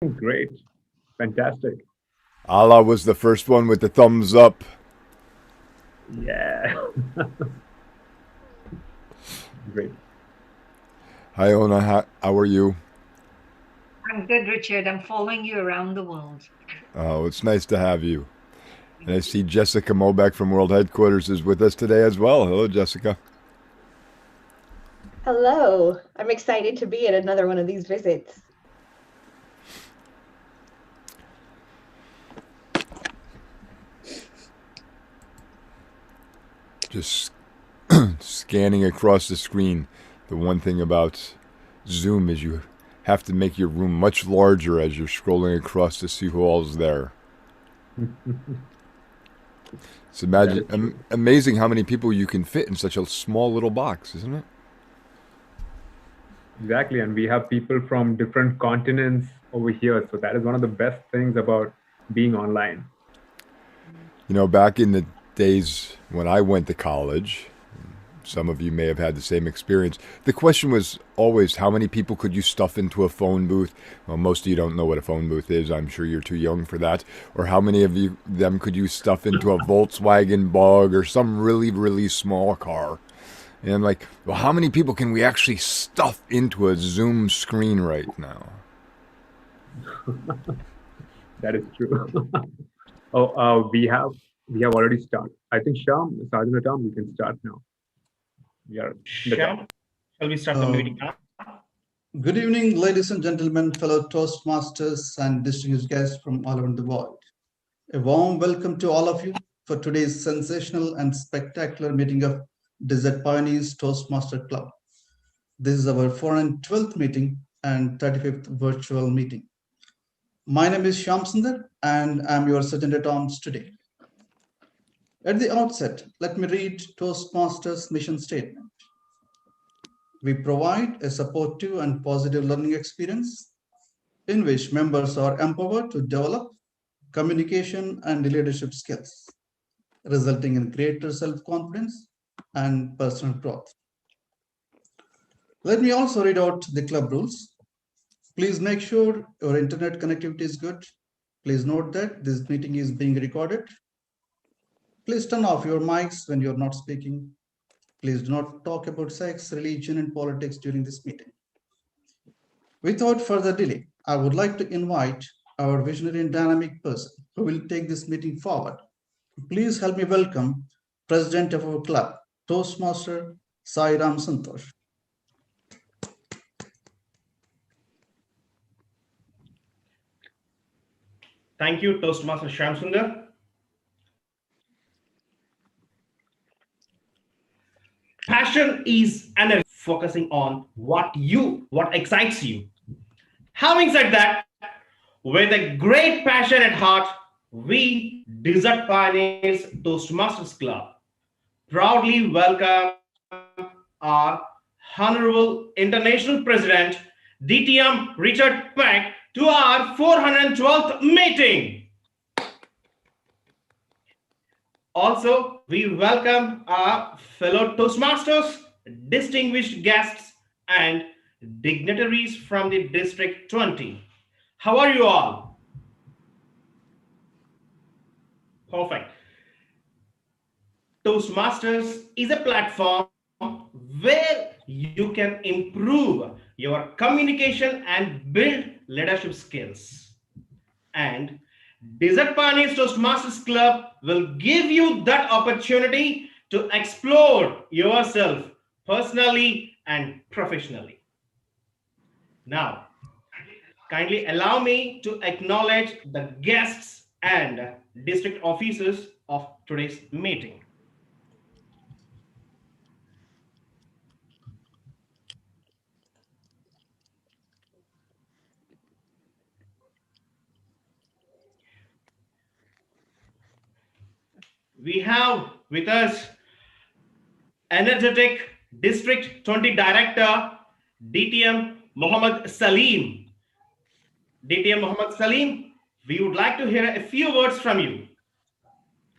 Great. Fantastic. Allah was the first one with the thumbs up. Yeah. Great. Hi, Ona. How are you? I'm good, Richard. I'm following you around the world. Oh, it's nice to have you. And I see Jessica Mobeck from World Headquarters is with us today as well. Hello, Jessica. Hello. I'm excited to be at another one of these visits. Just scanning across the screen. The one thing about Zoom is you have to make your room much larger as you're scrolling across to see who all's there. It's That is true. amazing how many people you can fit in such a small little box, isn't it? Exactly. And we have people from different continents over here. So that is one of the best things about being online. You know, back in the days when I went to college, some of you may have had the same experience. The question was always how many people could you stuff into a phone booth? Well, most of you don't know what a phone booth is. I'm sure you're too young for that. Or how many of you them could you stuff into a Volkswagen Bug or some really, really small car? And I'm like, well, how many people can we actually stuff into a Zoom screen right now? That is true. Oh, we have already started. I think Sham, Sergeant Tom, we can start now. We are in the top. Shyam, shall we start the Uh, meeting now? Good evening, ladies and gentlemen, fellow Toastmasters and distinguished guests from all around the world. A warm welcome to all of you for today's sensational and spectacular meeting of Desert Pioneers Toastmaster Club. This is our 412th meeting and 35th virtual meeting. My name is Shyam Sundar and I'm your Sergeant at Arms today. At the outset, let me read Toastmasters' mission statement. We provide a supportive and positive learning experience in which members are empowered to develop communication and leadership skills, resulting in greater self confidence and personal growth. Let me also read out the club rules. Please make sure your internet connectivity is good. Please note that this meeting is being recorded. Please turn off your mics when you're not speaking. Please do not talk about sex, religion, and politics during this meeting. Without further delay, I would like to invite our visionary and dynamic person who will take this meeting forward. Please help me welcome President of our club, Toastmaster Sai Ram Santosh. Thank you, Toastmaster Shyam Sundar. Passion is energy focusing on what excites you. Having said that, with a great passion at heart, we Desert Pioneers Toastmasters Club proudly welcome our Honorable International President DTM Richard Peck to our 412th meeting. Also, we welcome our fellow Toastmasters, distinguished guests, and dignitaries from the District 20. How are you all? Perfect. Toastmasters is a platform where you can improve your communication and build leadership skills. And Desert Pioneers Toastmasters Club will give you that opportunity to explore yourself personally and professionally. Now, kindly allow me to acknowledge the guests and district officers of today's meeting. We have with us energetic District 20 Director DTM Mohammed Salim. DTM Mohammed Salim, we would like to hear a few words from you.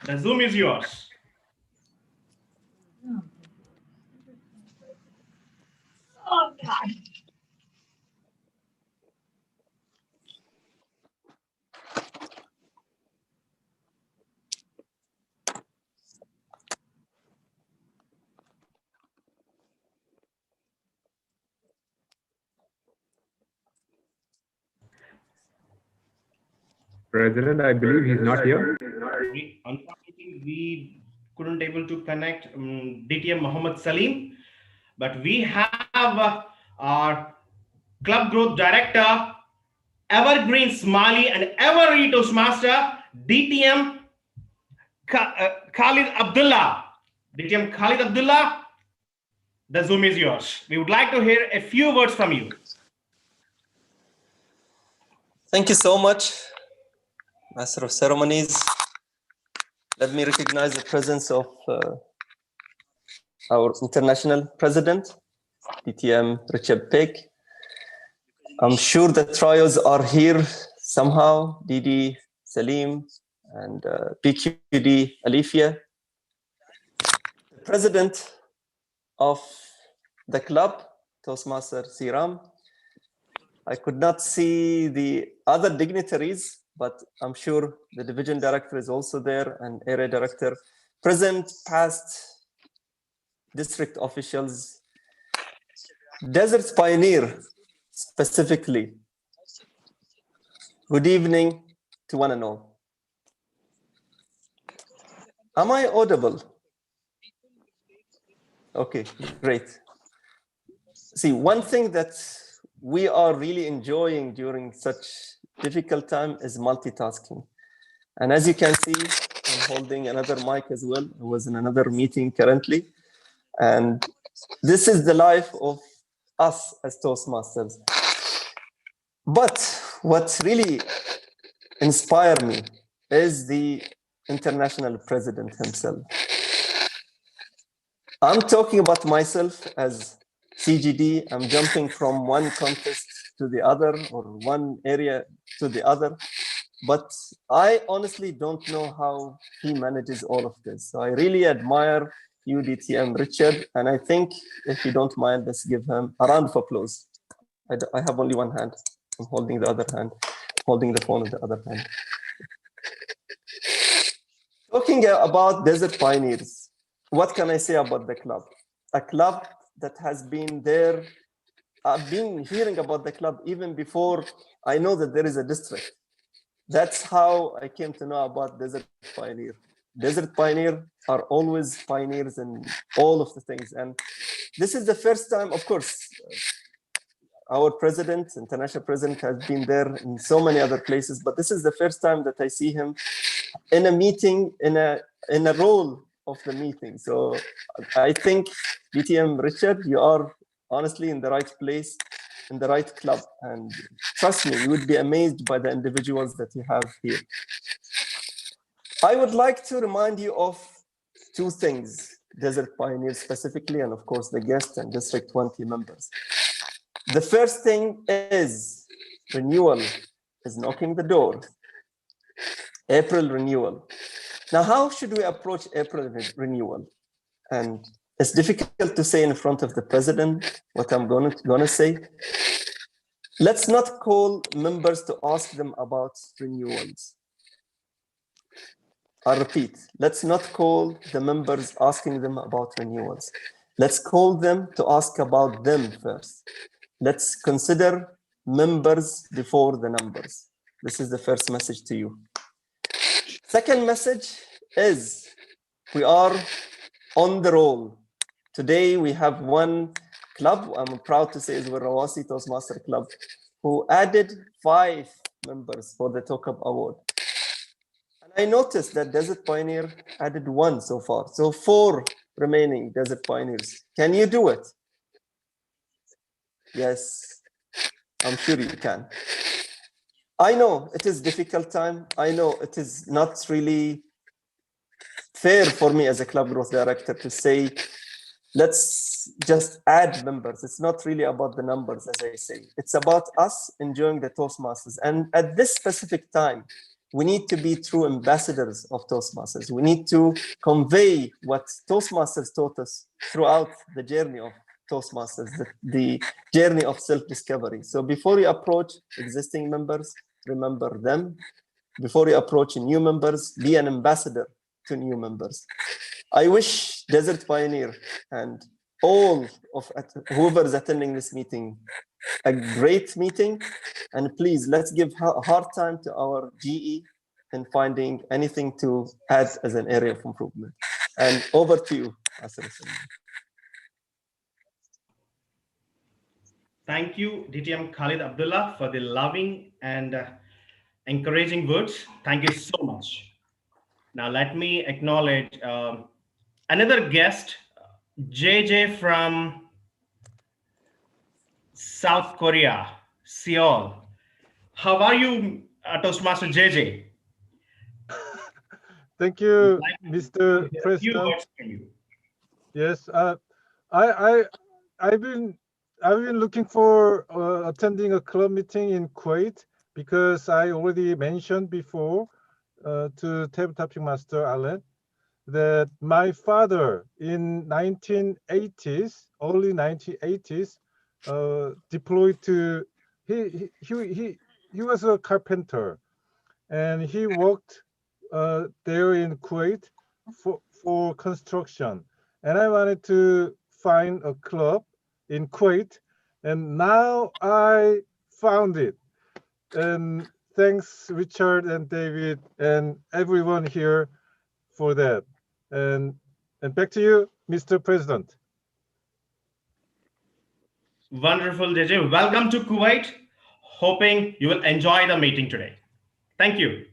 The Zoom is yours. Oh, God. President, I believe he's not here. Unfortunately, we couldn't able to connect DTM Mohammed Salim, but we have our Club Growth Director, Evergreen Smiley, and Every Toastmaster, DTM Khalid Abdullah. DTM Khalid Abdullah, the Zoom is yours. We would like to hear a few words from you. Thank you so much, Master of Ceremonies. Let me recognize the presence of our international president, DTM Richard Peck. I'm sure the trios are here somehow, Didi, Salim, and PQD, Alifia. The president of the club, Toastmaster Siram. I could not see the other dignitaries, but I'm sure the division director is also there and area director, present, past district officials, Desert Pioneer specifically. Good evening to one and all. Am I audible? Okay, great. See, one thing that we are really enjoying during such difficult time is multitasking. And as you can see, I'm holding another mic as well. I was in another meeting currently. And this is the life of us as Toastmasters. But what really inspired me is the international president himself. I'm talking about myself as CGD. I'm jumping from one contest to the other or one area to the other. But I honestly don't know how he manages all of this. So I really admire you, DTM Richard. And I think if you don't mind, let's give him a round of applause. I have only one hand. I'm holding the other hand, holding the phone with the other hand. Talking about Desert Pioneers, what can I say about the club? A club that has been there. I've been hearing about the club even before I know that there is a district. That's how I came to know about Desert Pioneer. Desert Pioneer are always pioneers in all of the things. And this is the first time, of course, our president, international president, has been there in so many other places, but this is the first time that I see him in a meeting, in a role of the meeting. So I think, DTM Richard, you are honestly in the right place, in the right club. And trust me, you would be amazed by the individuals that you have here. I would like to remind you of two things, Desert Pioneers specifically, and of course the guests and District 20 members. The first thing is renewal is knocking the door. April renewal. Now, how should we approach April renewal? And it's difficult to say in front of the president what I'm going to say. Let's not call members to ask them about renewals. I repeat, let's not call the members asking them about renewals. Let's call them to ask about them first. Let's consider members before the numbers. This is the first message to you. Second message is we are on the roll. Today we have one club, I'm proud to say is the Rawasi Toastmaster Club, who added 5 members for the Talk Up Award. And I noticed that Desert Pioneer added 1 so far. So 4 remaining Desert Pioneers. Can you do it? Yes, I'm sure you can. I know it is a difficult time. I know it is not really fair for me as a club growth director to say, let's just add members. It's not really about the numbers, as I say. It's about us enjoying the Toastmasters. And at this specific time, we need to be true ambassadors of Toastmasters. We need to convey what Toastmasters taught us throughout the journey of Toastmasters, the journey of self-discovery. So before you approach existing members, remember them. Before you approach new members, be an ambassador to new members. I wish Desert Pioneer and all of whoever is attending this meeting a great meeting, and please let's give a hard time to our GE in finding anything to add as an area of improvement. And over to you, Asr. Thank you, DTM Khalid Abdullah, for the loving and encouraging words. Thank you so much. Now, let me acknowledge another guest, JJ from South Korea, Seoul. How are you, Toastmaster JJ? Thank you, I'd like Mr. to hear a few President. words from you. Yes, I've been looking for attending a club meeting in Kuwait because I already mentioned before to Table Topic Master Alan that my father in 1980s, early 1980s, deployed to he was a carpenter, and he worked there in Kuwait for construction. And I wanted to find a club in Kuwait, and now I found it. And thanks, Richard and David and everyone here for that. And back to you, Mr. President. Wonderful, JJ. Welcome to Kuwait. Hoping you will enjoy the meeting today. Thank you.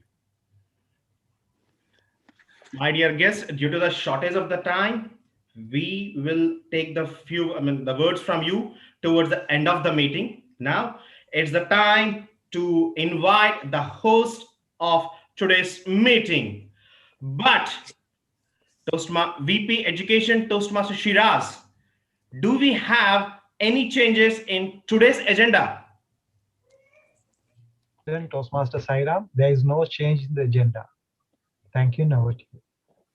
My dear guests, due to the shortage of the time, we will take the words from you towards the end of the meeting. Now, it's the time to invite the host of today's meeting. But VP Education Toastmaster Shiraz, do we have any changes in today's agenda? Toastmaster Sairam, there is no change in the agenda. Thank you, Navati.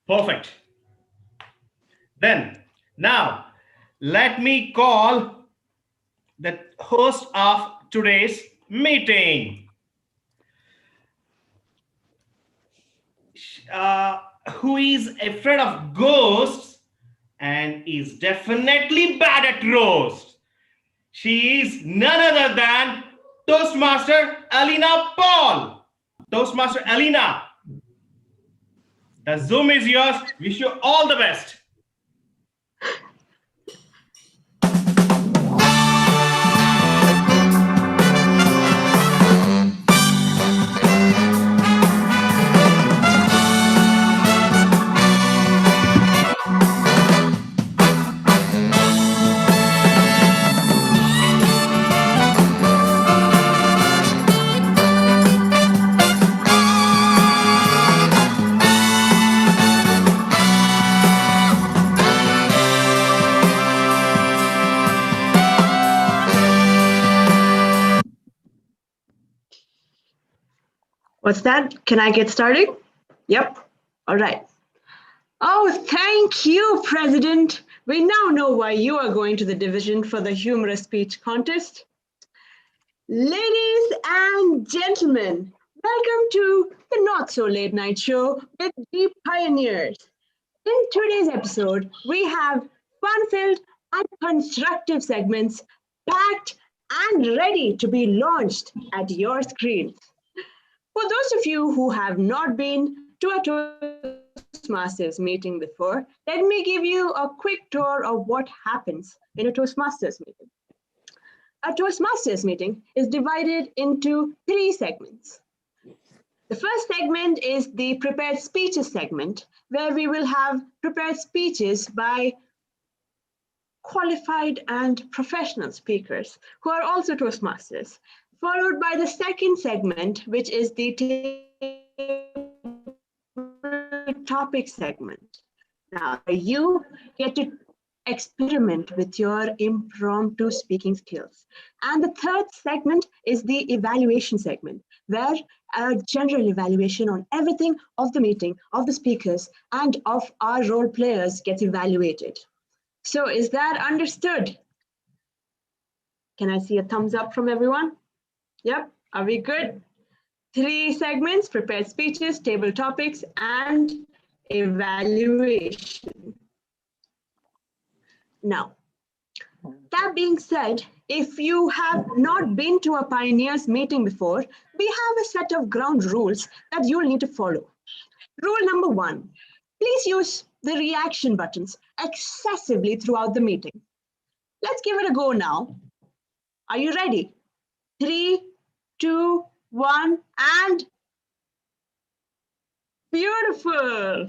Perfect. Then, now, let me call the host of today's meeting. Who is afraid of ghosts and is definitely bad at roast. She is none other than Toastmaster Alina Paul. Toastmaster Alina, the Zoom is yours. Wish you all the best. What's that? Can I get started? Yep. All right. Oh, thank you, President. We now know why you are going to the division for the humorous speech contest. Ladies and gentlemen, welcome to the Not So Late Night Show with the Pioneers. In today's episode, we have fun-filled and constructive segments packed and ready to be launched at your screens. For those of you who have not been to a Toastmasters meeting before, let me give you a quick tour of what happens in a Toastmasters meeting. A Toastmasters meeting is divided into 3 segments. The first segment is the prepared speeches segment, where we will have prepared speeches by qualified and professional speakers who are also Toastmasters, followed by the second segment, which is the topic segment. Now, you get to experiment with your impromptu speaking skills. And the third segment is the evaluation segment, where a general evaluation on everything of the meeting, of the speakers, and of our role players gets evaluated. So is that understood? Can I see a thumbs up from everyone? Yep, are we good? 3 segments: prepared speeches, table topics, and evaluation. Now, That being said, if you have not been to a pioneers meeting before, we have a set of ground rules that you'll need to follow. Rule number 1, please use the reaction buttons excessively throughout the meeting. Let's give it a go now. Are you ready? 3, 2, 1, and beautiful.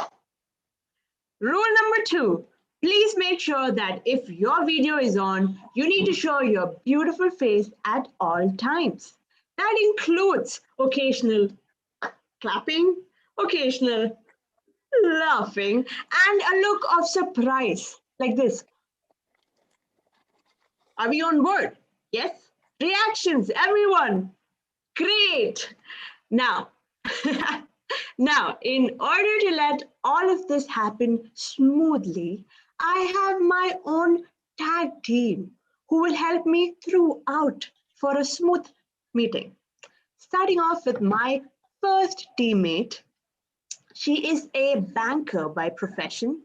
Rule number 2, please make sure that if your video is on, you need to show your beautiful face at all times. That includes occasional clapping, occasional laughing, and a look of surprise like this. Are we on board? Yes? Reactions, everyone. Great. Now, now, in order to let all of this happen smoothly, I have my own tag team who will help me throughout for a smooth meeting. Starting off with my first teammate. She is a banker by profession,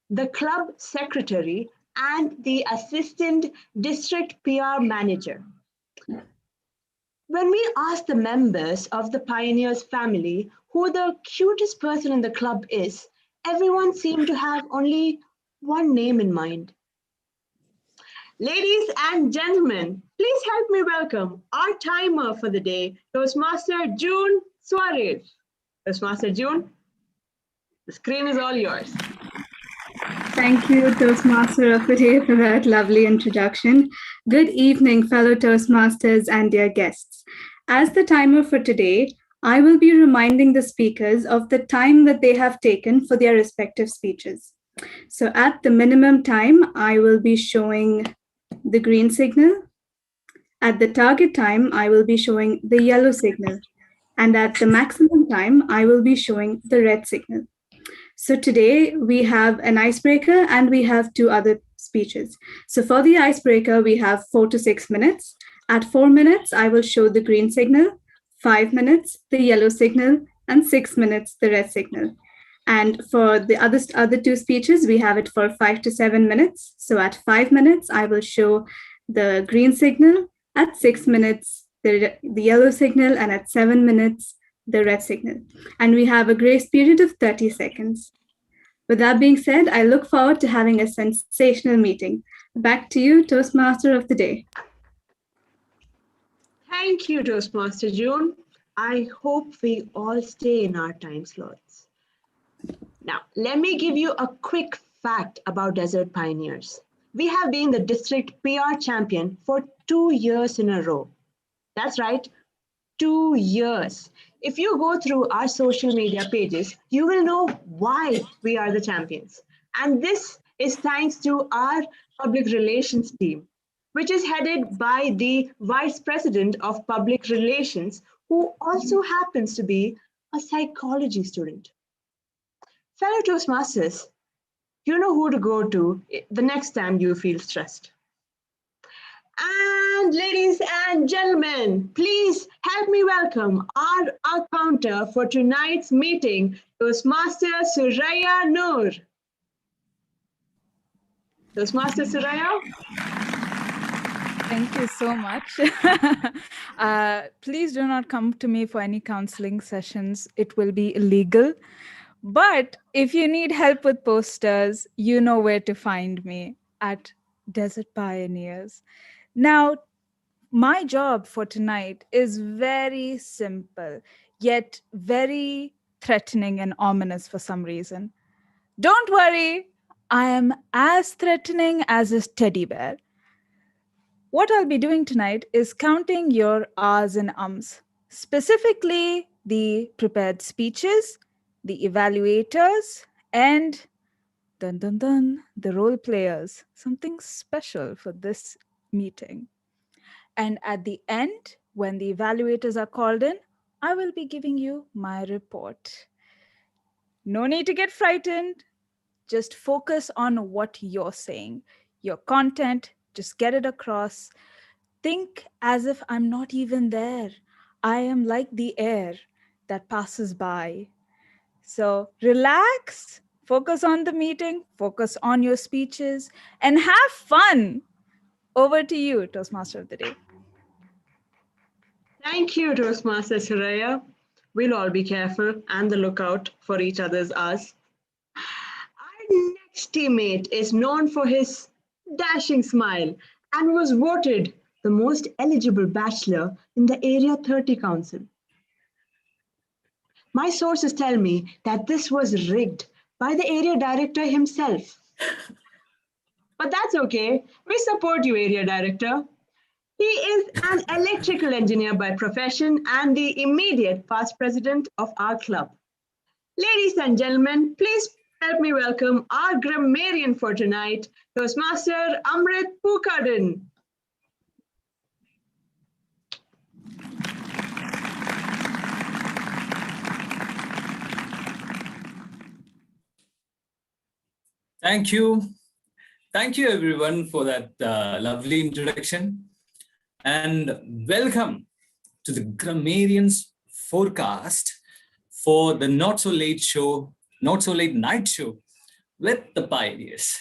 the club secretary, and the assistant district PR manager. When we asked the members of the Pioneers family who the cutest person in the club is, everyone seemed to have only one name in mind. Ladies and gentlemen, please help me welcome our timer for the day, Toastmaster June Suarez. Toastmaster June, the screen is all yours. Thank you, Toastmaster of the Day, for that lovely introduction. Good evening, fellow Toastmasters and dear guests. As the timer for today, I will be reminding the speakers of the time that they have taken for their respective speeches. So at the minimum time, I will be showing the green signal. At the target time, I will be showing the yellow signal. And at the maximum time, I will be showing the red signal. So today we have an icebreaker and we have 2 other speeches. So for the icebreaker, we have 4 to 6 minutes. At 4 minutes, I will show the green signal, 5 minutes, the yellow signal, and 6 minutes, the red signal. And for the other 2 speeches, we have it for 5 to 7 minutes. So at 5 minutes, I will show the green signal. At 6 minutes, the yellow signal, and at 7 minutes, the red signal. And we have a grace period of 30 seconds. With that being said, I look forward to having a sensational meeting. Back to you, Toastmaster of the Day. Thank you, Toastmaster June. I hope we all stay in our time slots. Now, let me give you a quick fact about Desert Pioneers. We have been the district PR champion for 2 years in a row. That's right, 2 years. If you go through our social media pages, you will know why we are the champions. And this is thanks to our public relations team, which is headed by the Vice President of Public Relations, who also happens to be a psychology student. Fellow Toastmasters, you know who to go to the next time you feel stressed. And ladies and gentlemen, please help me welcome our counter for tonight's meeting, Toastmaster Suraya Noor. Toastmaster Suraya? Thank you so much. Please do not come to me for any counseling sessions. It will be illegal. But if you need help with posters, you know where to find me at Desert Pioneers. Now, my job for tonight is very simple, yet very threatening and ominous for some reason. Don't worry, I am as threatening as a teddy bear. What I'll be doing tonight is counting your ahs and ums, specifically the prepared speeches, the evaluators, and dun dun dun, the role players, something special for this meeting. And at the end, when the evaluators are called in, I will be giving you my report. No need to get frightened. Just focus on what you're saying. Your content, just get it across. Think as if I'm not even there. I am like the air that passes by. So relax, focus on the meeting, focus on your speeches, and have fun. Over to you, Toastmaster of the Day. Thank you, Toastmaster Suraya. We'll all be careful and the lookout for each other's hours. Our next teammate is known for his dashing smile and was voted the most eligible bachelor in the Area 30 Council. My sources tell me that this was rigged by the area director himself. But that's okay. We support you, area director. He is an electrical engineer by profession and the immediate past president of our club. Ladies and gentlemen, please help me welcome our grammarian for tonight, Toastmaster Amrit Pookadan. Thank you. Thank you, everyone, for that lovely introduction. And welcome to the Grammarian's forecast for the Not So Late show, Not So Late night show with the Pioneers.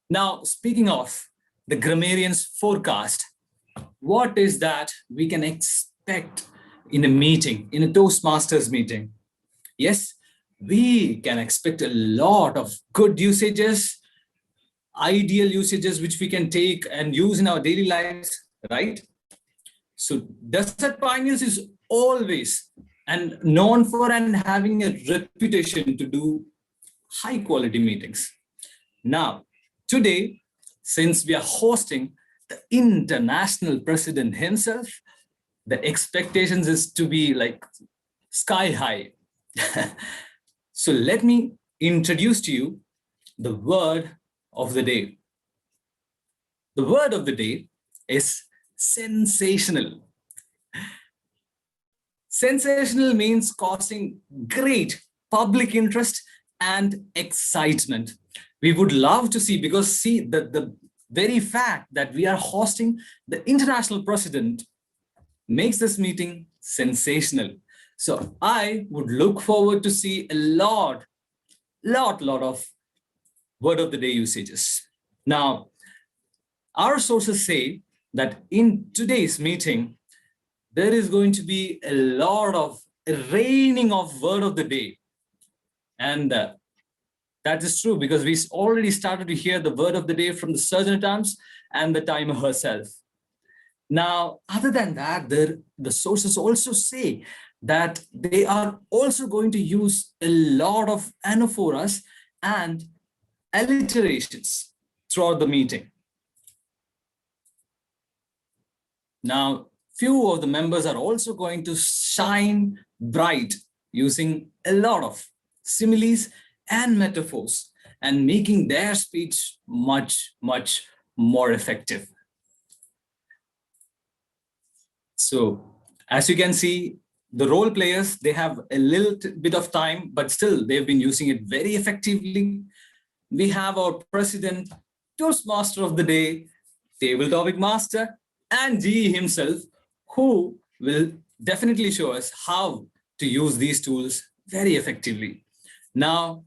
Now, speaking of the Grammarian's forecast, what is that we can expect in a meeting, in a Toastmasters meeting? Yes, we can expect a lot of good usages, ideal usages which we can take and use in our daily lives, right? So Desert Pioneers is always and known for and having a reputation to do high quality meetings. Now, today, since we are hosting the international president himself, the expectations is to be like sky high. So let me introduce to you the word of the day. The word of the day is sensational. Sensational means causing great public interest and excitement. We would love to see, because see the very fact that we are hosting the international president makes this meeting sensational. So I would look forward to see a lot of word of the day usages. Now, our sources say that in today's meeting, there is going to be a lot of raining of word of the day. And that is true because we already started to hear the word of the day from the Sergeant at Arms and the timer herself. Now, other than that, the sources also say that they are also going to use a lot of anaphoras and alliterations throughout the meeting. Now, few of the members are also going to shine bright using a lot of similes and metaphors and making their speech much more effective. So, as you can see, the role players, they have a little bit of time, but still they've been using it very effectively. We have our president, Toastmaster of the Day, Table Topic Master, and GE himself, who will definitely show us how to use these tools very effectively. Now,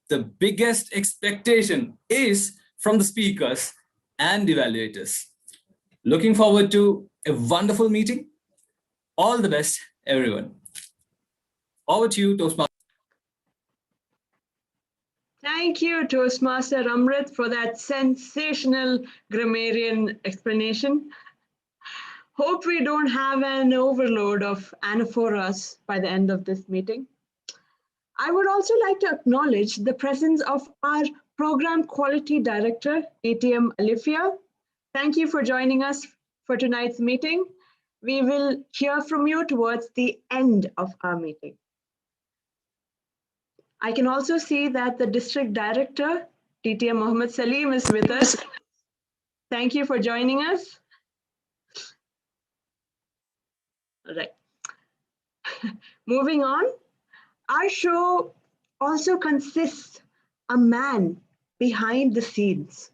the biggest expectation is from the speakers and evaluators. Looking forward to a wonderful meeting. All the best, everyone. Over to you, Toastmaster. Thank you, Toastmaster Amrit, for that sensational grammarian explanation. Hope we don't have an overload of anaphoras by the end of this meeting. I would also like to acknowledge the presence of our Program Quality Director, ATM Alifia. Thank you for joining us for tonight's meeting. We will hear from you towards the end of our meeting. I can also see that the District Director, DTM Mohammed Salim, is with us. Thank you for joining us. All right. Moving on, our show also consists a man behind the scenes,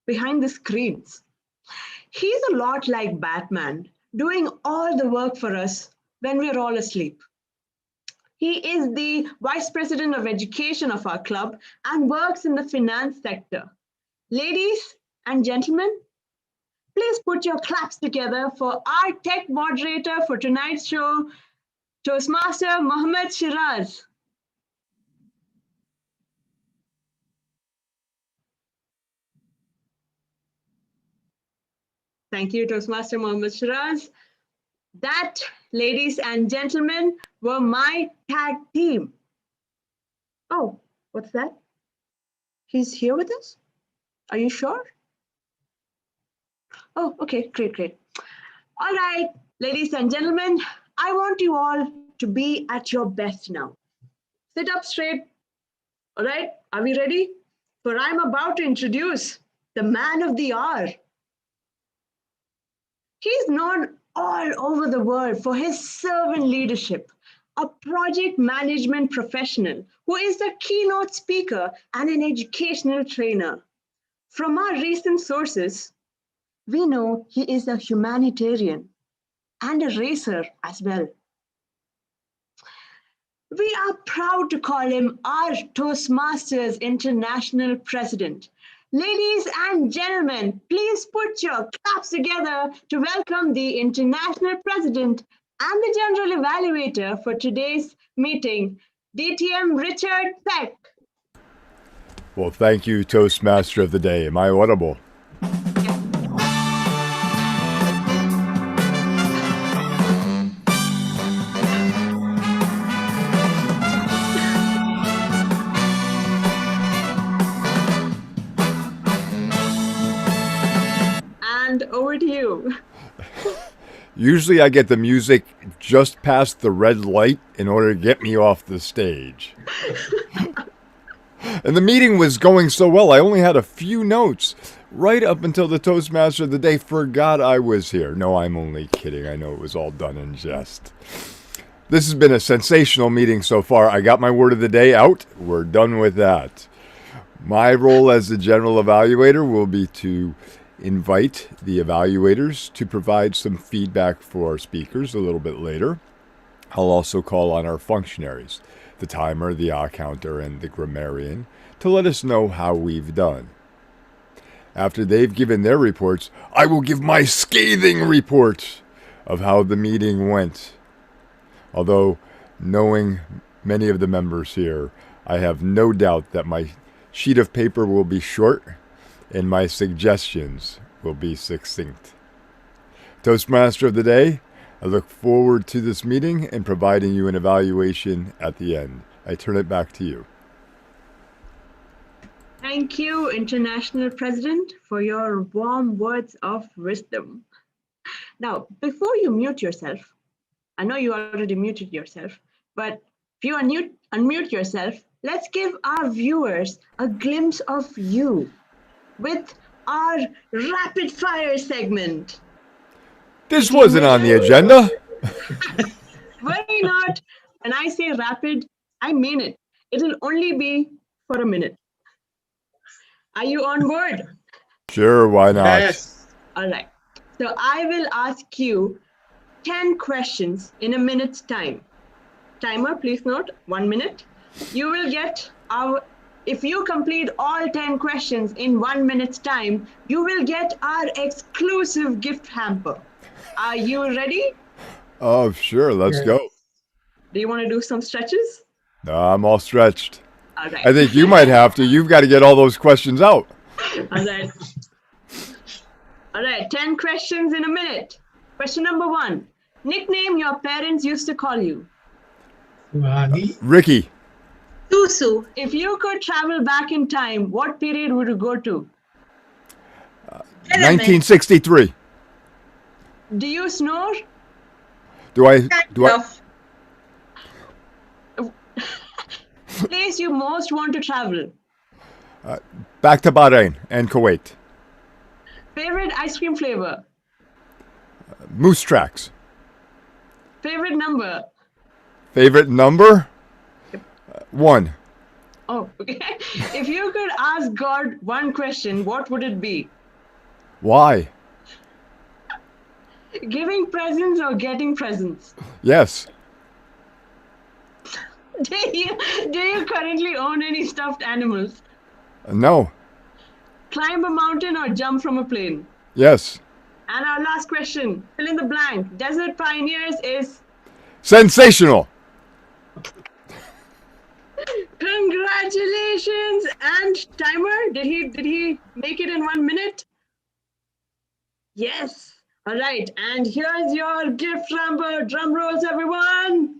behind the screens. He's a lot like Batman, doing all the work for us when we're all asleep. He is the Vice President of Education of our club and works in the finance sector. Ladies and gentlemen, please put your claps together for our tech moderator for tonight's show, Toastmaster Mohammed Shiraz. Thank you, Toastmaster Mohammed Shiraz. That, ladies and gentlemen, were my tag team. Oh, what's that? He's here with us? Are you sure? Oh, okay, great, great. All right, ladies and gentlemen, I want you all to be at your best now. Sit up straight. All right, are we ready? For I'm about to introduce the man of the hour. He's known all over the world for his servant leadership, a project management professional who is a keynote speaker and an educational trainer. From our recent sources, we know he is a humanitarian and a racer as well. We are proud to call him our Toastmasters International President. Ladies and gentlemen, please put your claps together to welcome the International President and the General Evaluator for today's meeting, DTM Richard Peck. Well, thank you, Toastmaster of the Day. Am I audible? And over to you. Usually I get the music just past the red light in order to get me off the stage. And the meeting was going so well, I only had a few notes. Right up until the Toastmaster of the Day forgot I was here. No, I'm only kidding. I know it was all done in jest. This has been a sensational meeting so far. I got my word of the day out. We're done with that. My role as the General Evaluator will be to invite the evaluators to provide some feedback for our speakers a little bit later. I'll also call on our functionaries, the timer, the counter, and the grammarian, to let us know how we've done. After they've given their reports, I will give my scathing report of how the meeting went. Although, knowing many of the members here, I have no doubt that my sheet of paper will be short and my suggestions will be succinct. Toastmaster of the Day, I look forward to this meeting and providing you an evaluation at the end. I turn it back to you. Thank you, International President, for your warm words of wisdom. Now, before you mute yourself, I know you already muted yourself, but if you unmute yourself, let's give our viewers a glimpse of you with our rapid fire segment. This wasn't on the agenda. Worry not. When I say rapid, I mean it. It'll only be for a minute. Are you on board? Sure, why not? Yes. All right. So I will ask you 10 questions in a minute's time. Timer, please note, 1 minute. You will get if you complete all 10 questions in 1 minute's time, you will get our exclusive gift hamper. Are you ready? Oh, sure, let's go. Do you want to do some stretches? No, I'm all stretched. All right. I think you might have to. You've got to get all those questions out. All right. All right, 10 questions in a minute. Question number 1. Nickname your parents used to call you. Ricky. Susu. If you could travel back in time, what period would you go to? 1963. Do you snore? Do I? Place you most want to travel? Back to Bahrain and Kuwait. Favorite ice cream flavor? Moose Tracks. Favorite number? Favorite number? 1. Oh, okay. If you could ask God one question, what would it be? Why? Giving presents or getting presents? Yes. Do you currently own any stuffed animals? No. Climb a mountain or jump from a plane? Yes. And our last question, fill in the blank. Desert Pioneers is Sensational. congratulations. And timer, did he make it in 1 minute? Yes. All right. And here's your gift number. Drum rolls, everyone.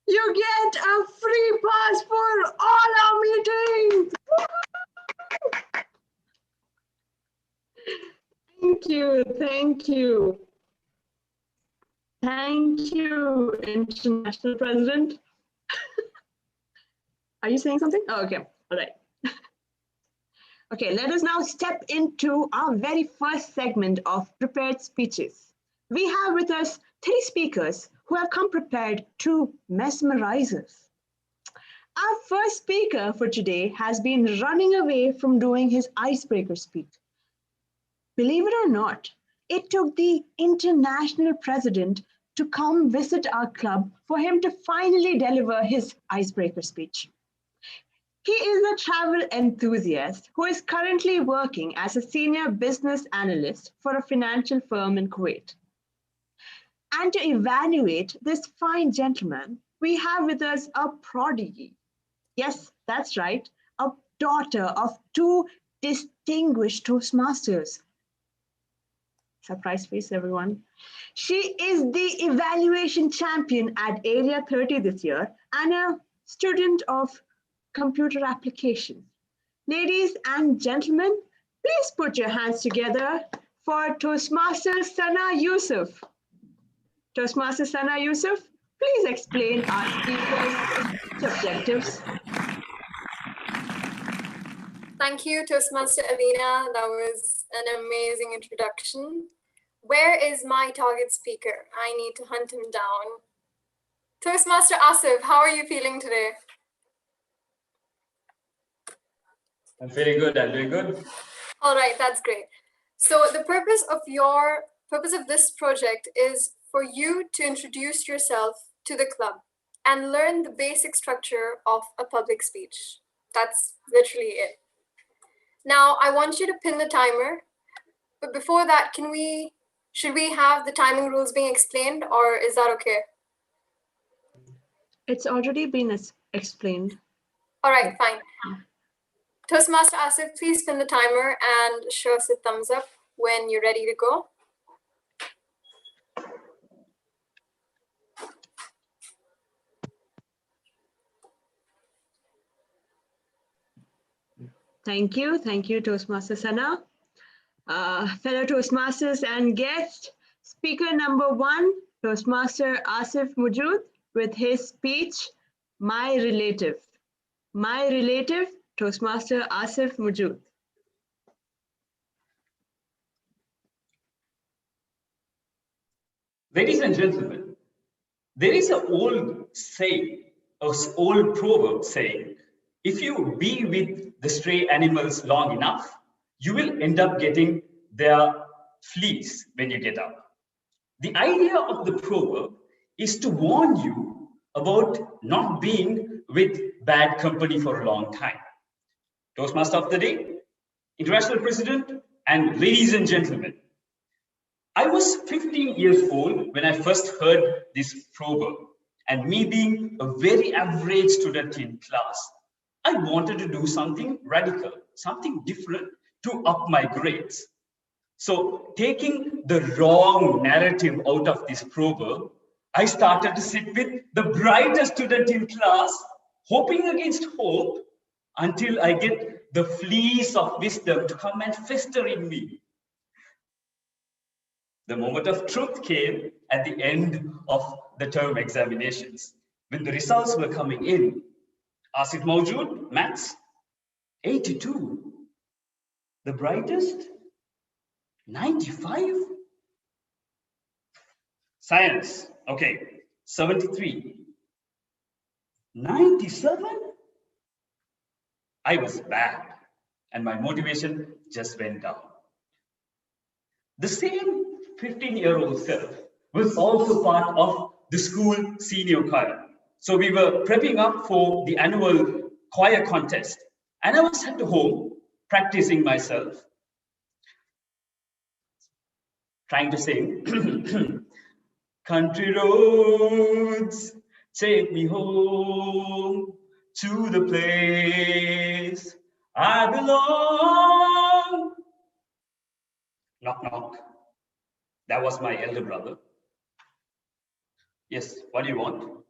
You get a free pass for all our meetings. Thank you. Thank you. Thank you, International President. Are you saying something? Oh, okay. All right. Okay, let us now step into our very first segment of prepared speeches. We have with us 3 speakers who have come prepared to mesmerize us. Our first speaker for today has been running away from doing his icebreaker speech. Believe it or not, it took the international president to come visit our club for him to finally deliver his icebreaker speech. He is a travel enthusiast who is currently working as a senior business analyst for a financial firm in Kuwait. And to evaluate this fine gentleman, we have with us a prodigy. Yes, that's right, a daughter of 2 distinguished Toastmasters. Surprise face, everyone. She is the evaluation champion at Area 30 this year and a student of computer application. Ladies and gentlemen, please put your hands together for Toastmaster Sana Yusuf. Toastmaster Sana Yusuf, please explain our speaker's objectives. Thank you, Toastmaster Avina. That was an amazing introduction. Where is my target speaker? I need to hunt him down. Toastmaster Asif, how are you feeling today? I'm feeling good. I'm doing good. All right, that's great. So the purpose of this project is for you to introduce yourself to the club and learn the basic structure of a public speech. That's literally it. Now, I want you to pin the timer, but before that, should we have the timing rules being explained, or is that okay? It's already been explained. All right, fine. Toastmaster Asif, please pin the timer and show us a thumbs up when you're ready to go. Thank you, Toastmaster Sana. Fellow Toastmasters and guests, speaker number 1, Toastmaster Asif Mujud, with his speech, My Relative. My Relative, Toastmaster Asif Mujud. Ladies and gentlemen, there is an old saying, an old proverb saying, if you be with the stray animals long enough, you will end up getting their fleas when you get up. The idea of the proverb is to warn you about not being with bad company for a long time. Toastmaster of the day, International President, and ladies and gentlemen, I was 15 years old when I first heard this proverb, and me being a very average student in class, I wanted to do something radical, something different to up my grades. So taking the wrong narrative out of this proverb, I started to sit with the brightest student in class, hoping against hope, until I get the fleas of wisdom to come and fester in me. The moment of truth came at the end of the term examinations. When the results were coming in, Asif Mawjood, maths, 82. The brightest, 95. Science, okay, 73. 97? I was bad, and my motivation just went down. The same 15-year-old self was also part of the school senior choir. So we were prepping up for the annual choir contest, and I was at home practicing myself. trying to sing. Country roads, take me home to the place I belong. Knock, knock. That was my elder brother. Yes, what do you want?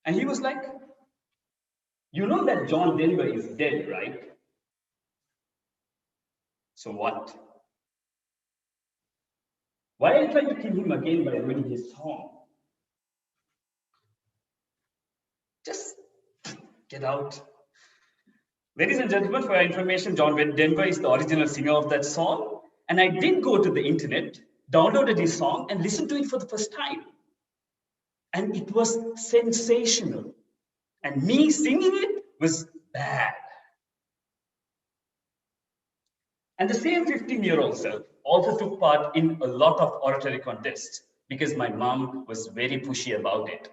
And he was like, you know that John Denver is dead, right? So what? Why are you trying to kill him again by ruining his song? Just get out. Ladies and gentlemen, for your information, John Denver is the original singer of that song. And I did go to the internet, downloaded his song, and listened to it for the first time. And it was sensational. And me singing it was bad. And the same 15-year-old self also took part in a lot of oratory contests because my mom was very pushy about it.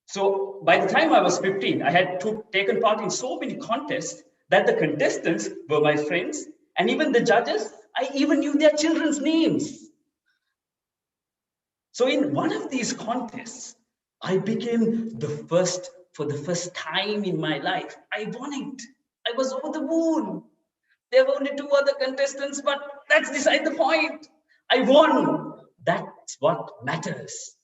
So by the time I was 15, I had taken part in so many contests that the contestants were my friends, and even the judges, I even knew their children's names. So in one of these contests, I became the first for the first time in my life. I won it. I was over the moon. There were only 2 other contestants, but that's beside the point. I won. That's what matters.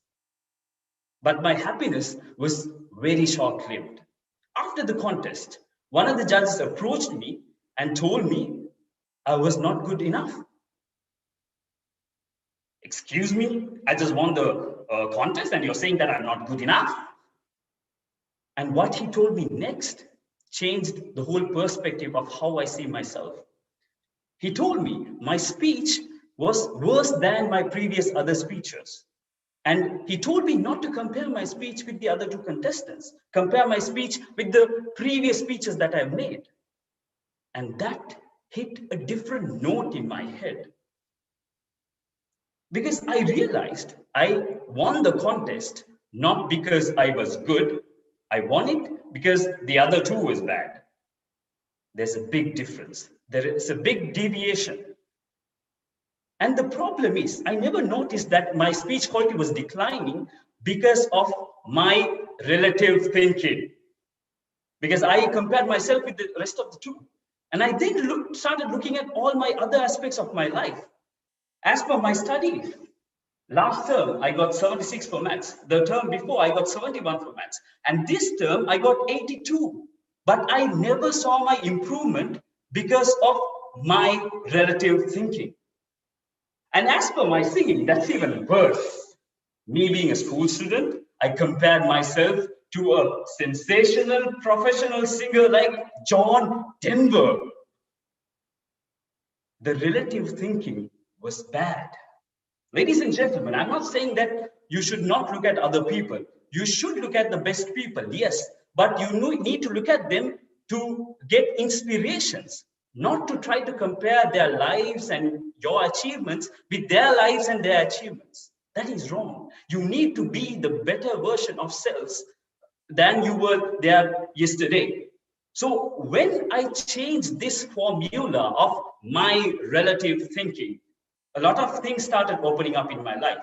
But my happiness was very short-lived. After the contest, one of the judges approached me and told me I was not good enough. Excuse me, I just won the contest and you're saying that I'm not good enough? And what he told me next changed the whole perspective of how I see myself. He told me my speech was worse than my previous other speeches. And he told me not to compare my speech with the other 2 contestants, compare my speech with the previous speeches that I've made. And that hit a different note in my head. Because I realized I won the contest, not because I was good. I won it because the other 2 was bad. There's a big difference. There is a big deviation. And the problem is, I never noticed that my speech quality was declining because of my relative thinking. Because I compared myself with the rest of the 2. And I then started looking at all my other aspects of my life. As per my studies, last term, I got 76 for maths. The term before, I got 71 for maths. And this term, I got 82. But I never saw my improvement because of my relative thinking. And as per my singing, that's even worse. Me being a school student, I compared myself to a sensational professional singer like John Denver. The relative thinking was bad. Ladies and gentlemen, I'm not saying that you should not look at other people. You should look at the best people, yes, but you need to look at them to get inspirations, not to try to compare their lives and your achievements with their lives and their achievements. That is wrong. You need to be the better version of selves than you were there yesterday. So when I changed this formula of my relative thinking, a lot of things started opening up in my life.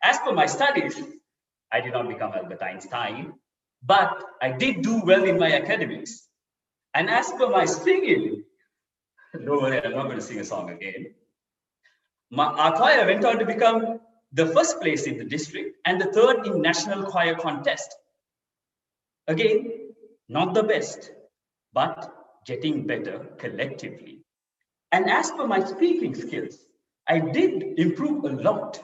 As per my studies, I did not become Albert Einstein, but I did do well in my academics. And as per my singing, don't worry, I'm not going to sing a song again. Our choir went on to become the first place in the district and the 3rd in national choir contest. Again, not the best, but getting better collectively. And as per my speaking skills, I did improve a lot.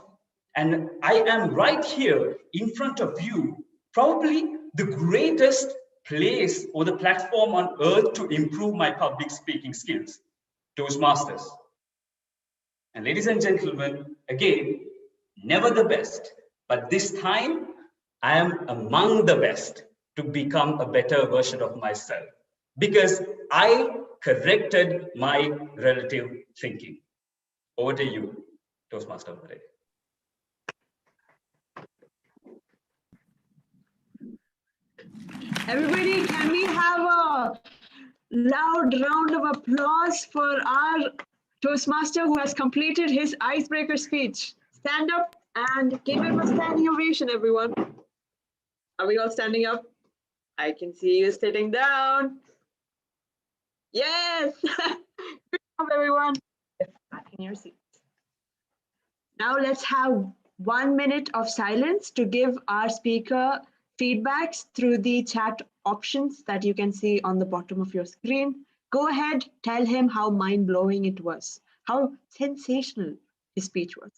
And I am right here in front of you, probably the greatest place or the platform on earth to improve my public speaking skills, Toastmasters. And ladies and gentlemen, again, never the best, but this time I am among the best to become a better version of myself because I corrected my relative thinking. Over to you, Toastmaster Peck. Everybody, can we have a loud round of applause for our Toastmaster who has completed his icebreaker speech. Stand up and give him a standing ovation, everyone. Are we all standing up? I can see you sitting down. Yes! Good job, everyone. Back in your seats. Now let's have 1 minute of silence to give our speaker feedbacks through the chat options that you can see on the bottom of your screen. Go ahead, tell him how mind-blowing it was, how sensational his speech was.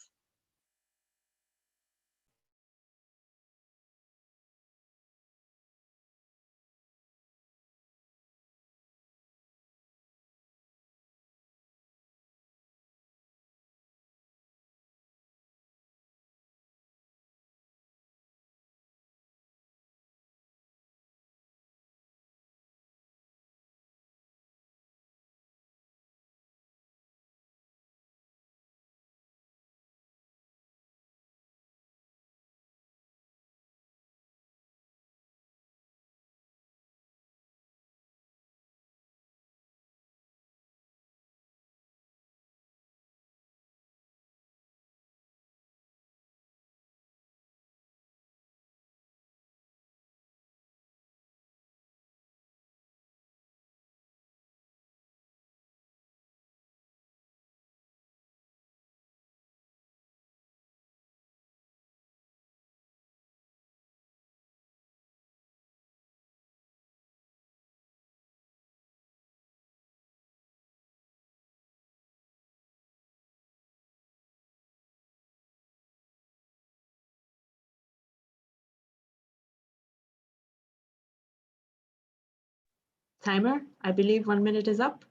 Timer, I believe 1 minute is up.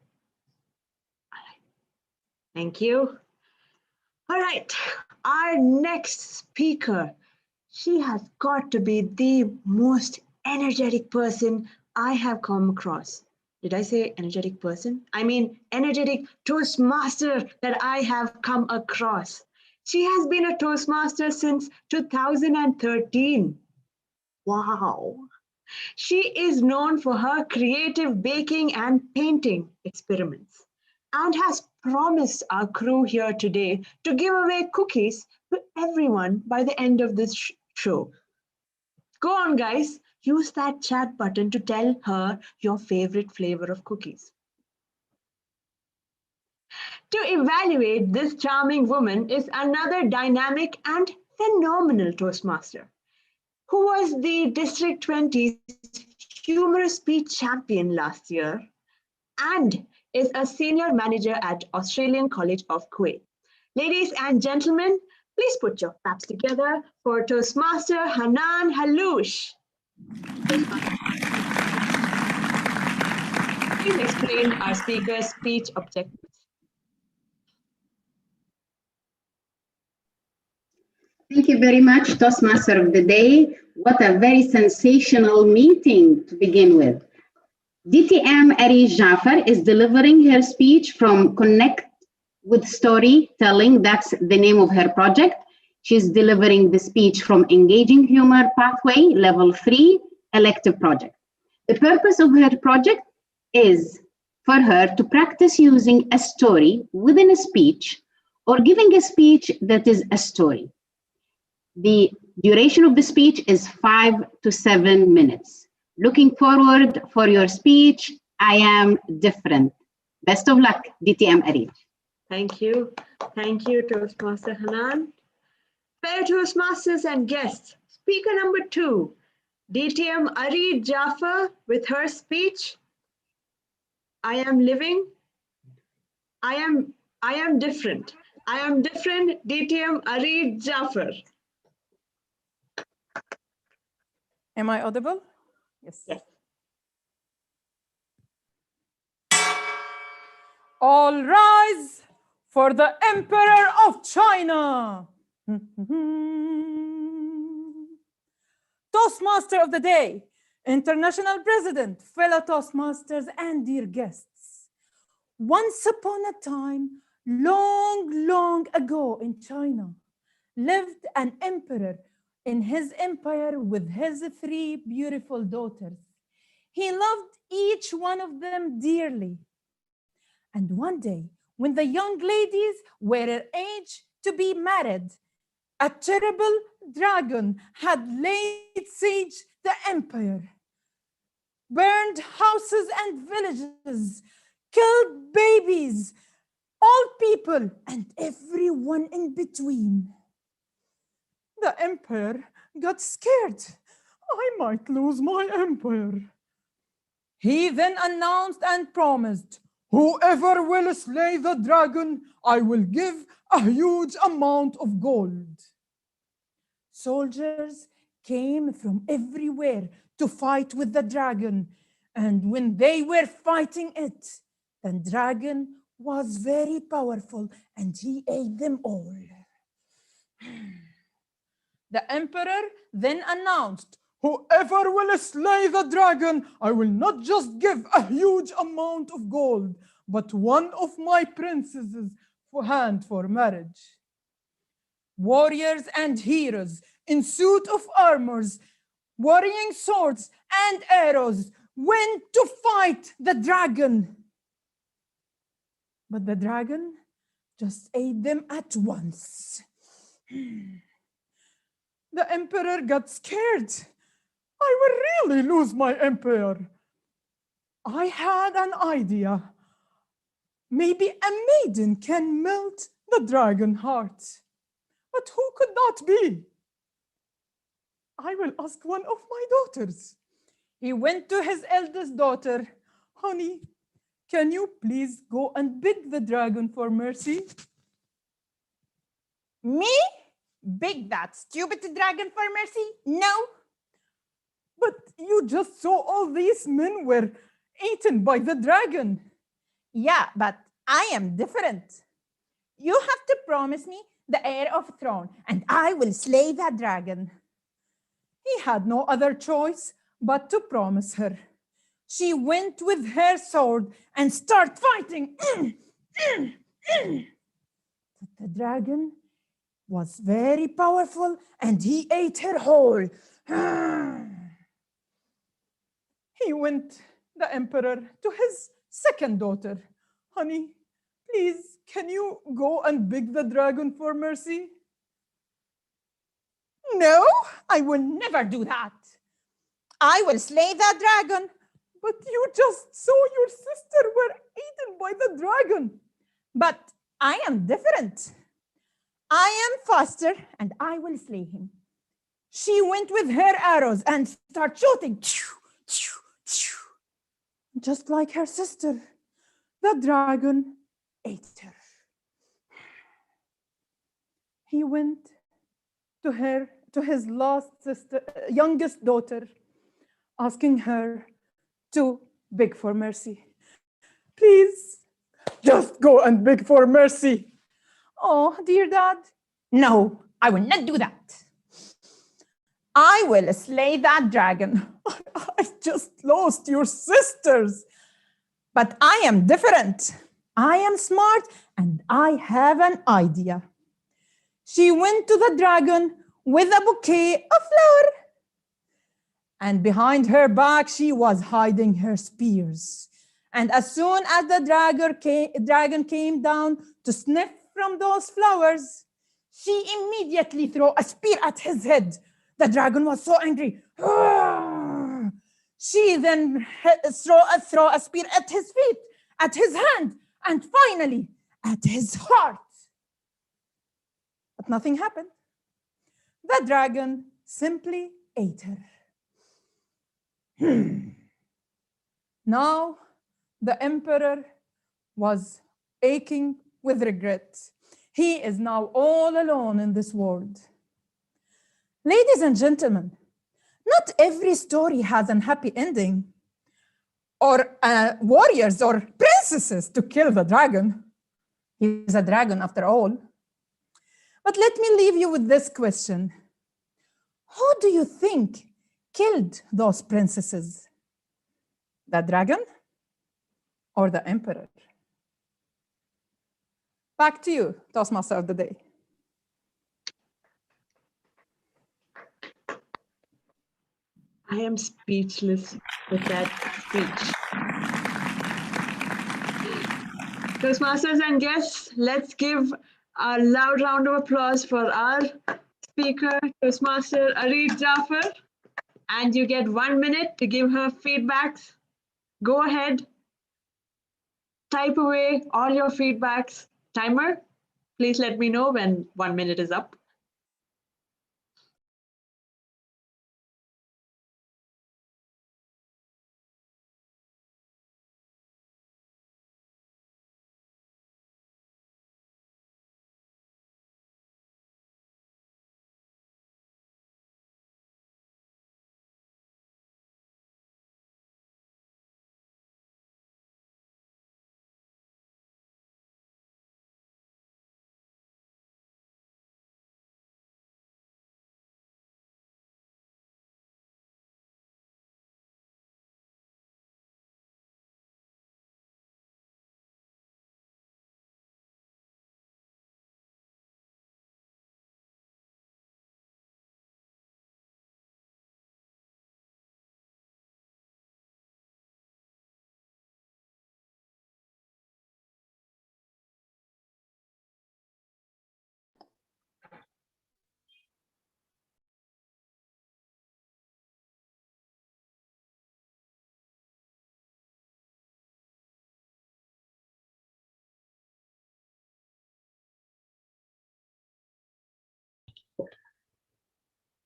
All right. Thank you. All right, our next speaker, she has got to be the most energetic person I have come across. Did I say energetic person? I mean energetic Toastmaster that I have come across. She has been a Toastmaster since 2013. Wow. She is known for her creative baking and painting experiments and has promised our crew here today to give away cookies to everyone by the end of this show. Go on, guys. Use that chat button to tell her your favorite flavor of cookies. To evaluate this charming woman is another dynamic and phenomenal Toastmaster who was the District 20's humorous speech champion last year and is a senior manager at Australian College of Kuwait. Ladies and gentlemen, please put your claps together for Toastmaster Hanan Haloush. Please explain our speaker's speech objectives. Thank you very much, Toastmaster of the Day. What a very sensational meeting to begin with. DTM Ari Jafar is delivering her speech from Connect with Storytelling. That's the name of her project. She's delivering the speech from Engaging Humor Pathway, Level 3, elective project. The purpose of her project is for her to practice using a story within a speech or giving a speech that is a story. The duration of the speech is 5 to 7 minutes. Looking forward for your speech. I am different. Best of luck, DTM Ari. Thank you. Thank you, Toastmaster Hanan. Fair Toastmasters and guests, speaker number 2, DTM Ari Jafar with her speech, I am living, I am different. I am different, DTM Ari Jafar. Am I audible? Yes. Yes. All rise for the Emperor of China. Toastmaster of the Day, International President, fellow Toastmasters, and dear guests. Once upon a time, long, long ago in China, lived an emperor in his empire with his 3 beautiful daughters. He loved each one of them dearly. And one day, when the young ladies were at age to be married, a terrible dragon had laid siege the empire, burned houses and villages, killed babies, old people, and everyone in between. The emperor got scared. I might lose my empire. He then announced and promised, whoever will slay the dragon, I will give a huge amount of gold. Soldiers came from everywhere to fight with the dragon. And when they were fighting it, the dragon was very powerful and he ate them all. The emperor then announced, whoever will slay the dragon, I will not just give a huge amount of gold, but one of my princesses for hand for marriage. Warriors and heroes in suit of armors, carrying swords and arrows, went to fight the dragon. But the dragon just ate them at once. The emperor got scared. I will really lose my empire. I had an idea. Maybe a maiden can melt the dragon heart. But who could that be? I will ask one of my daughters. He went to his eldest daughter. Honey, can you please go and beg the dragon for mercy? Me? Beg that stupid dragon for mercy? No. But you just saw all these men were eaten by the dragon. Yeah, but I am different. You have to promise me the heir of throne, and I will slay that dragon. He had no other choice but to promise her. She went with her sword and started fighting. But the dragon was very powerful and he ate her whole. He went, the emperor, to his second daughter. Honey, please, can you go and beg the dragon for mercy? No, I will never do that. I will slay that dragon. But you just saw your sister were eaten by the dragon. But I am different. I am faster and I will slay him. She went with her arrows and started shooting. Just like her sister, the dragon ate her. He went to his youngest daughter, asking her to beg for mercy. Please, just go and beg for mercy. Oh, dear Dad. No, I will not do that. I will slay that dragon. I just lost your sisters. But I am different. I am smart and I have an idea. She went to the dragon with a bouquet of flowers. And behind her back, she was hiding her spears. And as soon as the dragon came down to sniff from those flowers, she immediately threw a spear at his head. The dragon was so angry. She then threw a spear at his feet, at his hand, and finally at his heart. But nothing happened. The dragon simply ate her. Now the emperor was aching with regret. He is now all alone in this world. Ladies and gentlemen, not every story has a happy ending, or warriors or princesses to kill the dragon. He's a dragon after all. But let me leave you with this question. Who do you think killed those princesses? The dragon or the emperor? Back to you, Toastmaster of the Day. I am speechless with that speech. Toastmasters and guests, let's give a loud round of applause for our speaker, Toastmaster Areed Jaffer. And you get 1 minute to give her feedbacks. Go ahead, type away all your feedbacks. Timer, please let me know when 1 minute is up.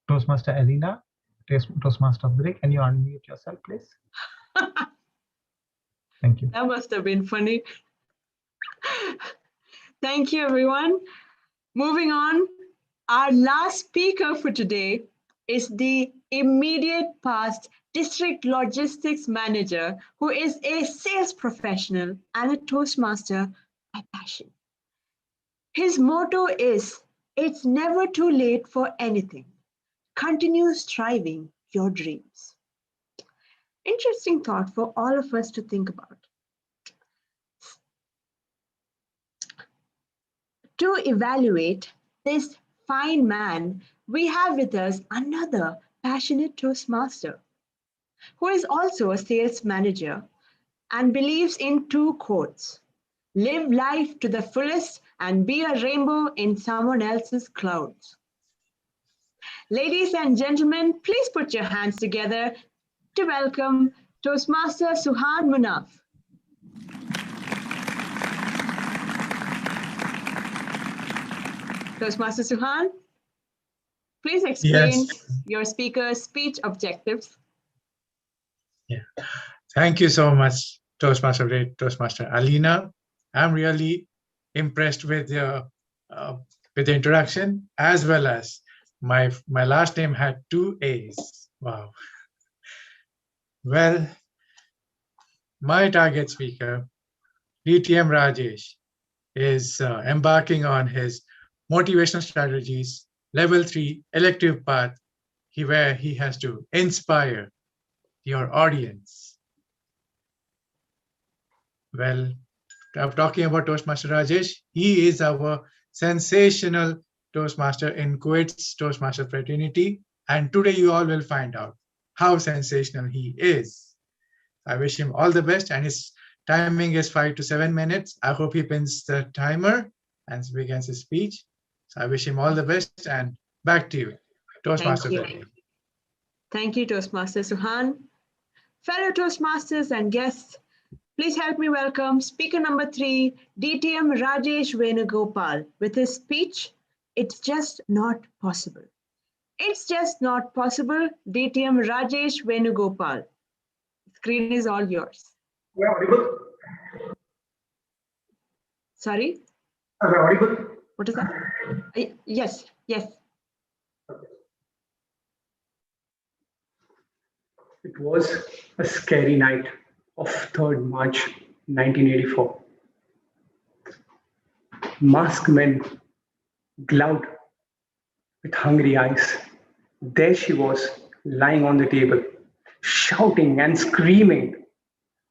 Toastmaster Alina, Toastmaster of the Day, can you unmute yourself, please? Thank you. That must have been funny. Thank you, everyone. Moving on, our last speaker for today is the immediate past district logistics manager who is a sales professional and a Toastmaster by passion. His motto is, "It's never too late for anything. Continue striving your dreams." Interesting thought for all of us to think about. To evaluate this fine man, we have with us another passionate Toastmaster who is also a sales manager and believes in two quotes: live life to the fullest and be a rainbow in someone else's clouds. Ladies and gentlemen, please put your hands together to welcome Toastmaster Suhan Munaf. Toastmaster Suhan, please explain your speaker's speech objectives. Yeah. Thank you so much, Toastmaster Ray, Toastmaster Alina. I'm really impressed with the introduction, as well as my last name had 2 A's. Wow. Well, my target speaker, DTM Rajesh, is embarking on his motivational strategies level 3 elective path, where he has to inspire your audience. Well, I'm talking about Toastmaster Rajesh. He is our sensational Toastmaster in Kuwait's Toastmaster fraternity. And today you all will find out how sensational he is. I wish him all the best, and his timing is 5 to 7 minutes. I hope he pins the timer and begins his speech. So I wish him all the best, and back to you, Toastmaster. Thank you. Thank you, Toastmaster Suhan. Fellow Toastmasters and guests, please help me welcome speaker number 3, DTM Rajesh Venugopal, with his speech, "It's Just Not Possible." It's just not possible, DTM Rajesh Venugopal. Screen is all yours. Am I audible? Sorry? Am I audible? What is that? Yes, yes. It was a scary night of 3rd March 1984. Masked men, gloved with hungry eyes. There she was, lying on the table, shouting and screaming.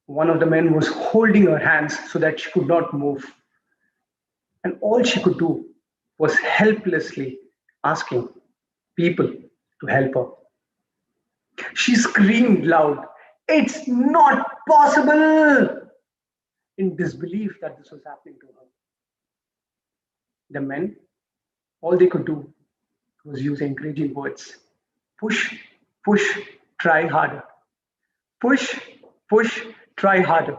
One of the men was holding her hands so that she could not move. And all she could do was helplessly asking people to help her. She screamed loud, "It's not possible!" in disbelief that this was happening to her. The men, all they could do was use encouraging words. Push, push, try harder. Push, push, try harder.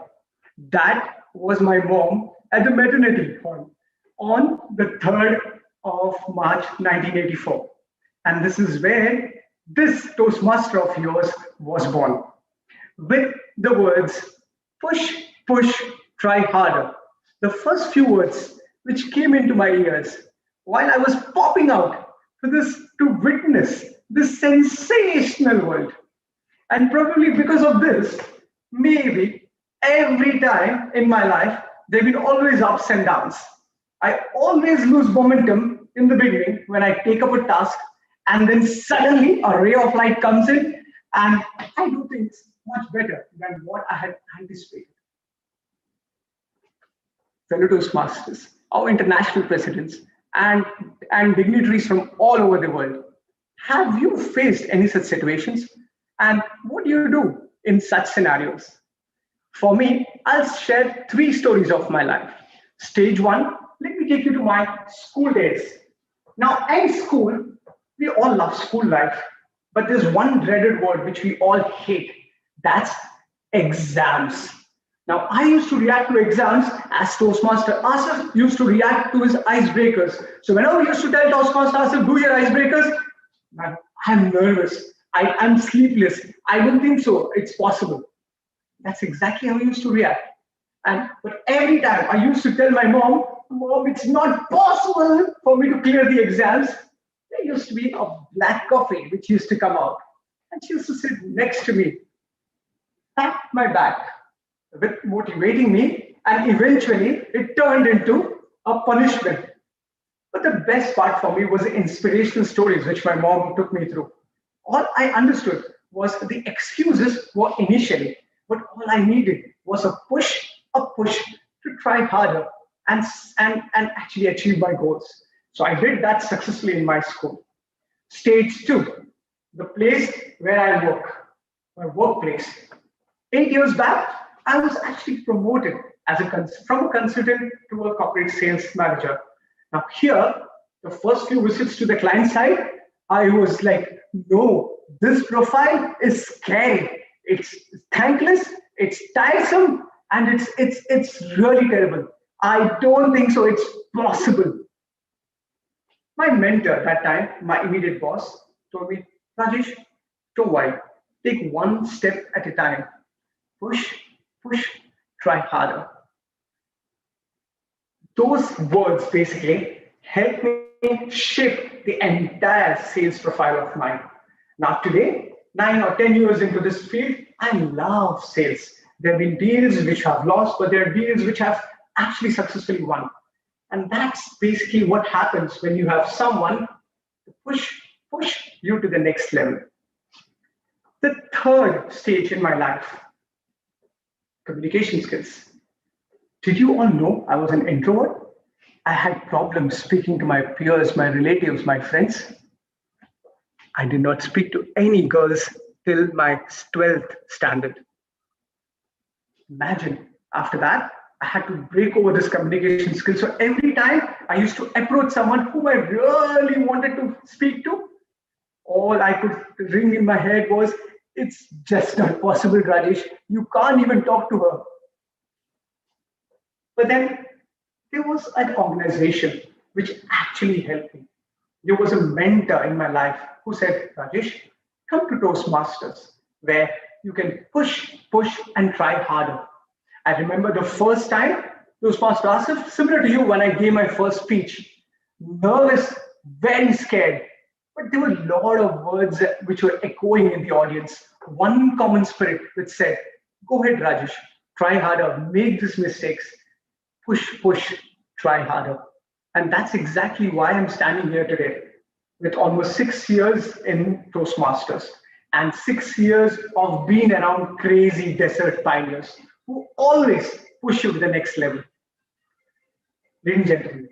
That was my mom at the maternity hall on the 3rd of March 1984. And this is where this Toastmaster of yours was born. With the words, push, push, try harder. The first few words which came into my ears while I was popping out to witness this sensational world. And probably because of this, maybe every time in my life, there have been always ups and downs. I always lose momentum in the beginning when I take up a task, and then suddenly a ray of light comes in and I do things much better than what I had anticipated. Fellow Toastmasters, our international presidents, and dignitaries from all over the world, have you faced any such situations? And what do you do in such scenarios? For me, I'll share 3 stories of my life. Stage 1, let me take you to my school days. Now, in school, we all love school life, but there's one dreaded word which we all hate. That's exams. Now, I used to react to exams as Toastmaster Asif used to react to his icebreakers. So whenever we used to tell Toastmaster Asif, do your icebreakers, man, I'm nervous. I'm sleepless. I don't think so. It's possible. That's exactly how I used to react. But every time I used to tell my mom, it's not possible for me to clear the exams. There used to be a black coffee which used to come out. And she used to sit next to me, pat my back, with motivating me, and eventually it turned into a punishment. But the best part for me was the inspirational stories which my mom took me through. All I understood was the excuses were initially, but all I needed was a push to try harder and actually achieve my goals. So I did that successfully in my school. Stage 2, the place where I work, my workplace. 8 years back, I was actually promoted from a consultant to a corporate sales manager. Now here, the first few visits to the client side, I was like, no, this profile is scary. It's thankless, it's tiresome, and it's really terrible. I don't think so it's possible. My mentor at that time, my immediate boss, told me, Rajesh, don't worry. Take one step at a time. Push, try harder. Those words basically helped me shape the entire sales profile of mine. Now today, 9 or 10 years into this field, I love sales. There have been deals which I've lost, but there are deals which I've actually successfully won. And that's basically what happens when you have someone to push you to the next level. The third stage in my life, communication skills. Did you all know I was an introvert? I had problems speaking to my peers, my relatives, my friends. I did not speak to any girls till my 12th standard. Imagine, after that, I had to break over this communication skill. So every time I used to approach someone whom I really wanted to speak to, all I could ring in my head was, it's just not possible, Rajesh. You can't even talk to her. But then there was an organization which actually helped me. There was a mentor in my life who said, Rajesh, come to Toastmasters, where you can push, and try harder. I remember the first time Toastmaster Asif, similar to you when I gave my first speech, nervous, very scared. But there were a lot of words which were echoing in the audience. One common spirit which said, go ahead, Rajesh, try harder, make these mistakes, push, try harder. And that's exactly why I'm standing here today with almost 6 years in Toastmasters and 6 years of being around crazy desert pioneers who always push you to the next level. Ladies and gentlemen,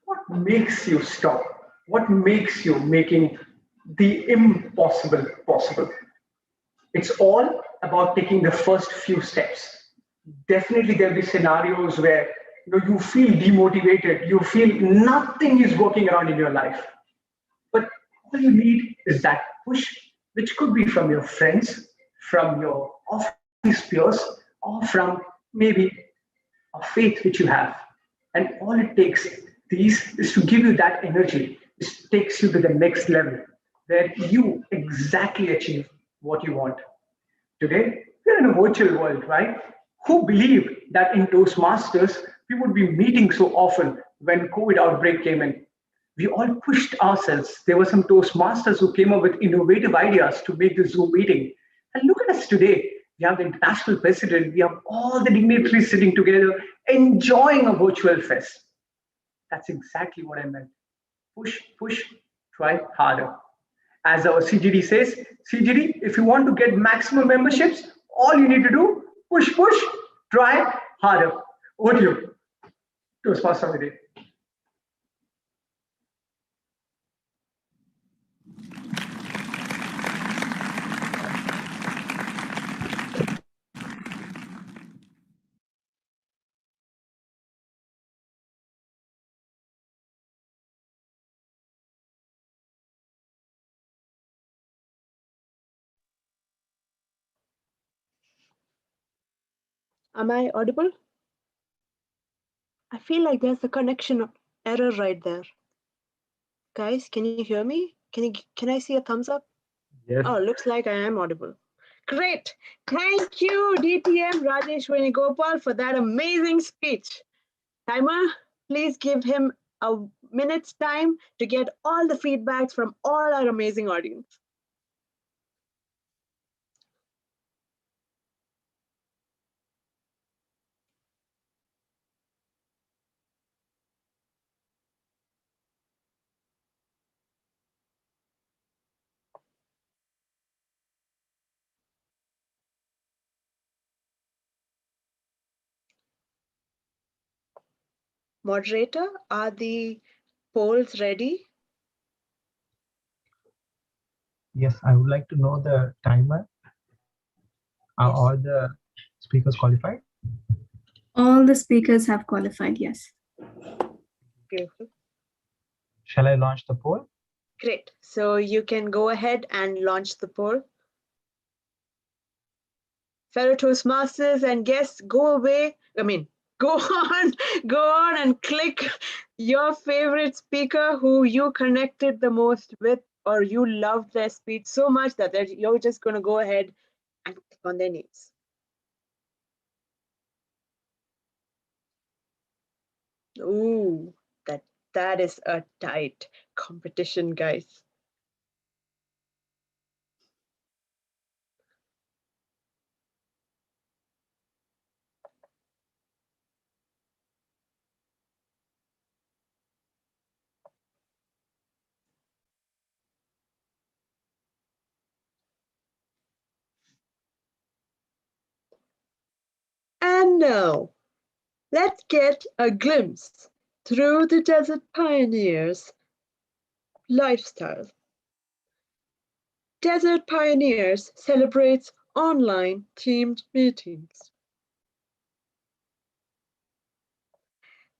what makes you stop? What makes you making the impossible possible? It's all about taking the first few steps. definitely there'll be scenarios where you feel demotivated, you feel nothing is working around in your life. But all you need is that push, which could be from your friends, from your office peers, or from maybe a faith which you have. And all it takes these is to give you that energy, which takes you to the next level, where you exactly achieve what you want. Today, we're in a virtual world, right? Who believed that in Toastmasters we would be meeting so often when COVID outbreak came in? We all pushed ourselves. There were some Toastmasters who came up with innovative ideas to make the Zoom meeting. And look at us today. We have the international president, we have all the dignitaries sitting together, enjoying a virtual fest. That's exactly what I meant. Push, push, try harder. As our CGD says, CGD, if you want to get maximum memberships, all you need to do, push, push, try harder. Over to you. Toastmaster of the day. Am I audible? I feel like there's a connection error right there. Guys, can you hear me? Can I see a thumbs up? Yes. Oh, looks like I am audible. Great. Thank you, DTM Rajesh Venugopal, for that amazing speech. Timer, please give him a minute's time to get all the feedbacks from all our amazing audience. Moderator, are the polls ready? Yes, I would like to know the timer. Are all the speakers qualified? All the speakers have qualified, yes. Beautiful. Shall I launch the poll? Great. So you can go ahead and launch the poll. Fellow Toastmasters and guests, go on and click your favorite speaker who you connected the most with, or you loved their speech so much that you're just going to go ahead and click on their names. Ooh, that is a tight competition, guys. And now, let's get a glimpse through the Desert Pioneers' lifestyle. Desert Pioneers celebrates online themed meetings.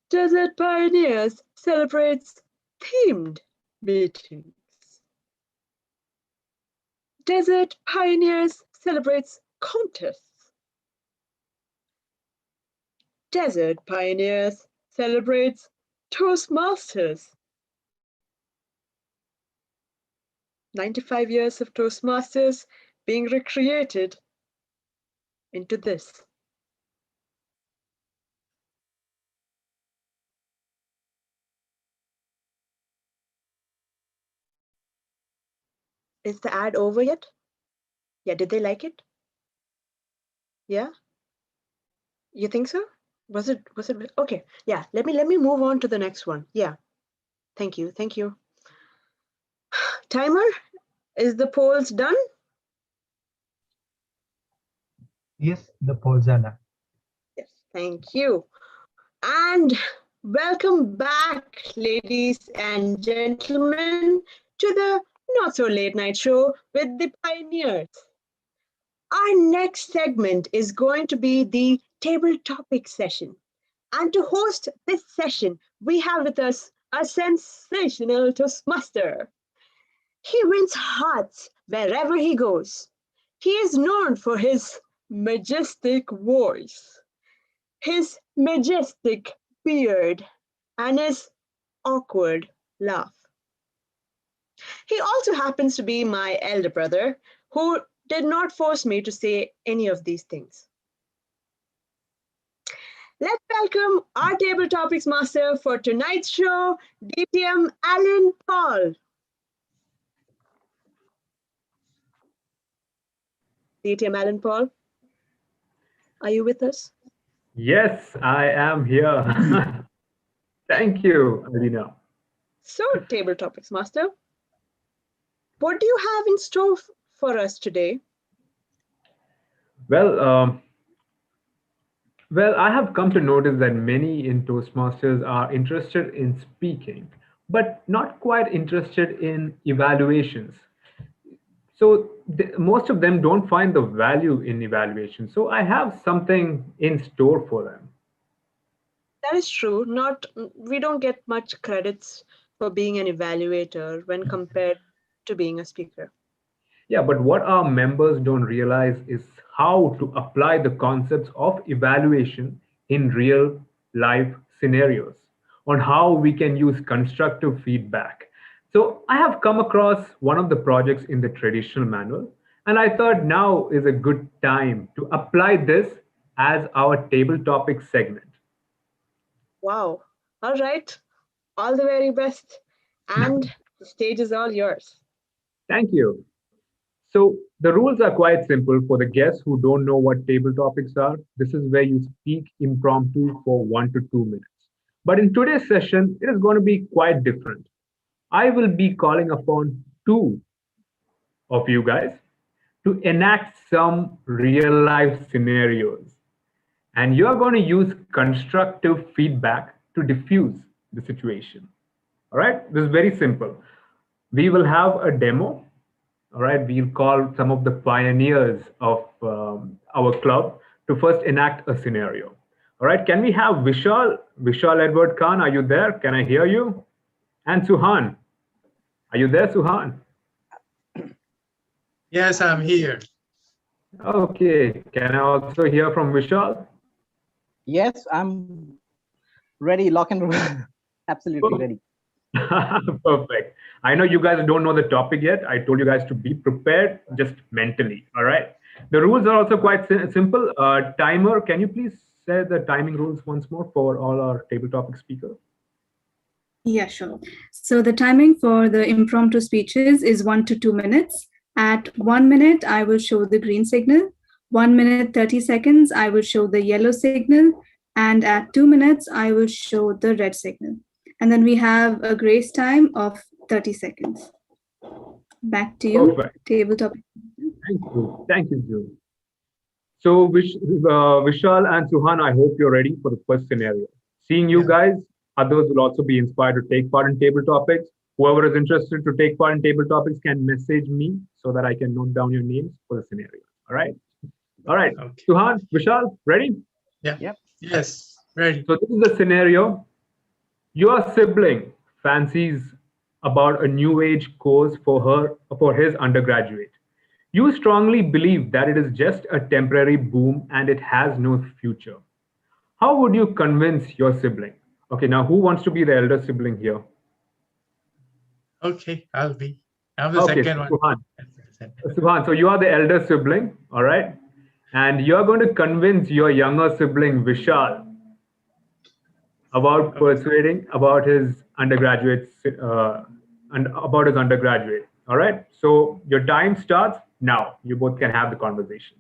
Desert Pioneers celebrates themed meetings. Desert Pioneers celebrates contests. Desert Pioneers celebrates Toastmasters. 95 years of Toastmasters being recreated into this. Is the ad over yet? Yeah, did they like it? Yeah? You think so? Was it okay? Yeah, let me move on to the next one. Yeah. Thank you. Timer, is the polls done? Yes, the polls are done. Yes, thank you. And welcome back, ladies and gentlemen, to the Not So Late Night Show with the Pioneers. Our next segment is going to be the table topic session. And to host this session, we have with us a sensational Toastmaster. He wins hearts wherever he goes. He is known for his majestic voice, his majestic beard, and his awkward laugh. He also happens to be my elder brother, who did not force me to say any of these things. Let's welcome our table topics master for tonight's show, DTM Alan Paul. DTM Alan Paul, are you with us? Yes, I am here. Thank you, Alina. So, table topics master, what do you have in store for us today? Well, I have come to notice that many in Toastmasters are interested in speaking, but not quite interested in evaluations. So most of them don't find the value in evaluation. So I have something in store for them. That is true. We don't get much credits for being an evaluator when compared to being a speaker. Yeah, but what our members don't realize is how to apply the concepts of evaluation in real life scenarios, on how we can use constructive feedback. So I have come across one of the projects in the traditional manual, and I thought now is a good time to apply this as our table topic segment. Wow. All right. All the very best. And the stage is all yours. Thank you. So the rules are quite simple for the guests who don't know what table topics are. This is where you speak impromptu for 1 to 2 minutes. But in today's session, it is going to be quite different. I will be calling upon two of you guys to enact some real life scenarios. And you are going to use constructive feedback to diffuse the situation. All right, this is very simple. We will have a demo. All right, we'll call some of the pioneers of our club to first enact a scenario. All right, can we have Vishal Edward Khan, are you there? Can I hear you? And Suhan, are you there, Suhan? Yes, I'm here. Okay, can I also hear from Vishal? Yes, I'm ready, lock and roll. Absolutely ready. Perfect. I know you guys don't know the topic yet. I told you guys to be prepared just mentally. All right. The rules are also quite simple. Timer, can you please say the timing rules once more for all our table topic speakers? Yeah, sure. So the timing for the impromptu speeches is 1 to 2 minutes. At 1 minute, I will show the green signal. 1 minute, 30 seconds, I will show the yellow signal. And at 2 minutes, I will show the red signal. And then we have a grace time of 30 seconds. Back to you, Perfect. table topic. Thank you. Thank you, June. So Vishal and Suhan, I hope you're ready for the first scenario. Seeing you guys, others will also be inspired to take part in table topics. Whoever is interested to take part in table topics can message me so that I can note down your names for the scenario. All right. All right. Okay. Suhan, Vishal, ready? Yeah. Yep. Yes. Ready. So this is the scenario. Your sibling fancies about a new age course for his undergraduate. You strongly believe that it is just a temporary boom and it has no future. How would you convince your sibling? Okay, now who wants to be the elder sibling here? Okay, I'll be. I'm the Okay, second one. Suhan, so you are the elder sibling, all right? And you're going to convince your younger sibling, Vishal, about persuading about his undergraduate and about his undergraduate. All right. So your time starts now. You both can have the conversation.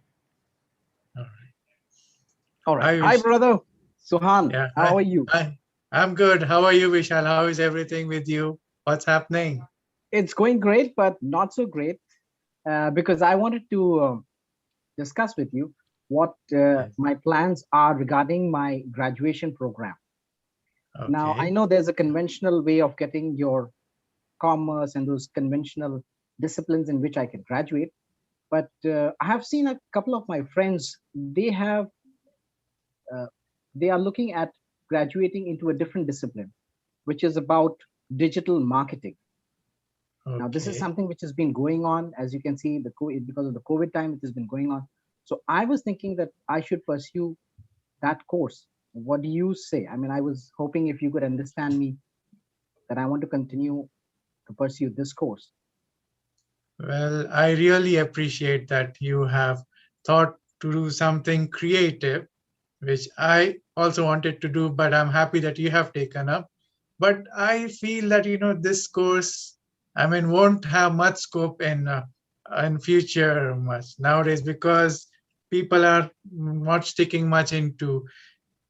All right. Hi, brother. Suhan, Yeah, how are you? Hi. I'm good. How are you, Vishal? How is everything with you? What's happening? It's going great, but not so great because I wanted to discuss with you what my plans are regarding my graduation program. Okay. Now, I know there's a conventional way of getting your commerce and those conventional disciplines in which I can graduate. But I have seen a couple of my friends. They have they are looking at graduating into a different discipline, which is about digital marketing. Now, this is Okay. something which has been going on, as you can see, because of the COVID time, it has been going on. So I was thinking that I should pursue that course. What do you say? I mean, I was hoping if you could understand me, that I want to continue to pursue this course. Well, I really appreciate that you have thought to do something creative, which I also wanted to do, but I'm happy that you have taken up. But I feel that, this course, I mean, won't have much scope in future much nowadays, because people are not sticking much into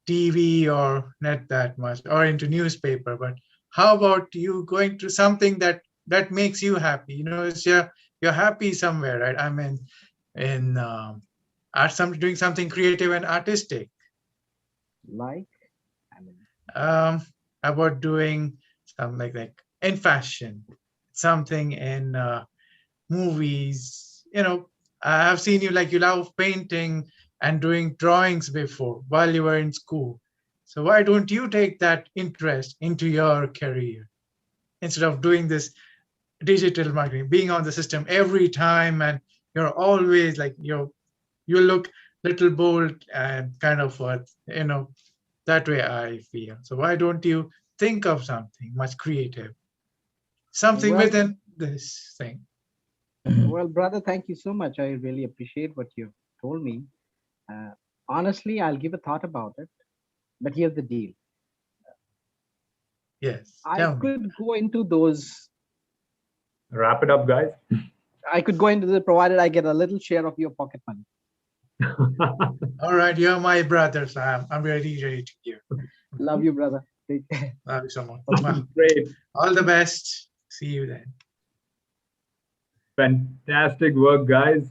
TV or net that much, or into newspaper. But how about you going to something that makes you happy? It's you're happy somewhere, right? I mean, in doing something creative and artistic. Like, About doing something like in fashion, something in movies. I have seen you, like, you love painting and doing drawings before while you were in school. So why don't you take that interest into your career instead of doing this digital marketing, being on the system every time, and you're always like, you look little bold and kind of what, that way I feel. So why don't you think of something much creative, something well, within this thing? well, brother, thank you so much. I really appreciate what you told me. Honestly, I'll give a thought about it. But here's the deal. Yes, I tell me. could go into those. Wrap it up, guys. I could go into the, provided I get a little share of your pocket money. All right, you're my brother, so I'm ready to hear. Love you, brother. Take care. Love you so much. Great. All the best. See you then. Fantastic work, guys.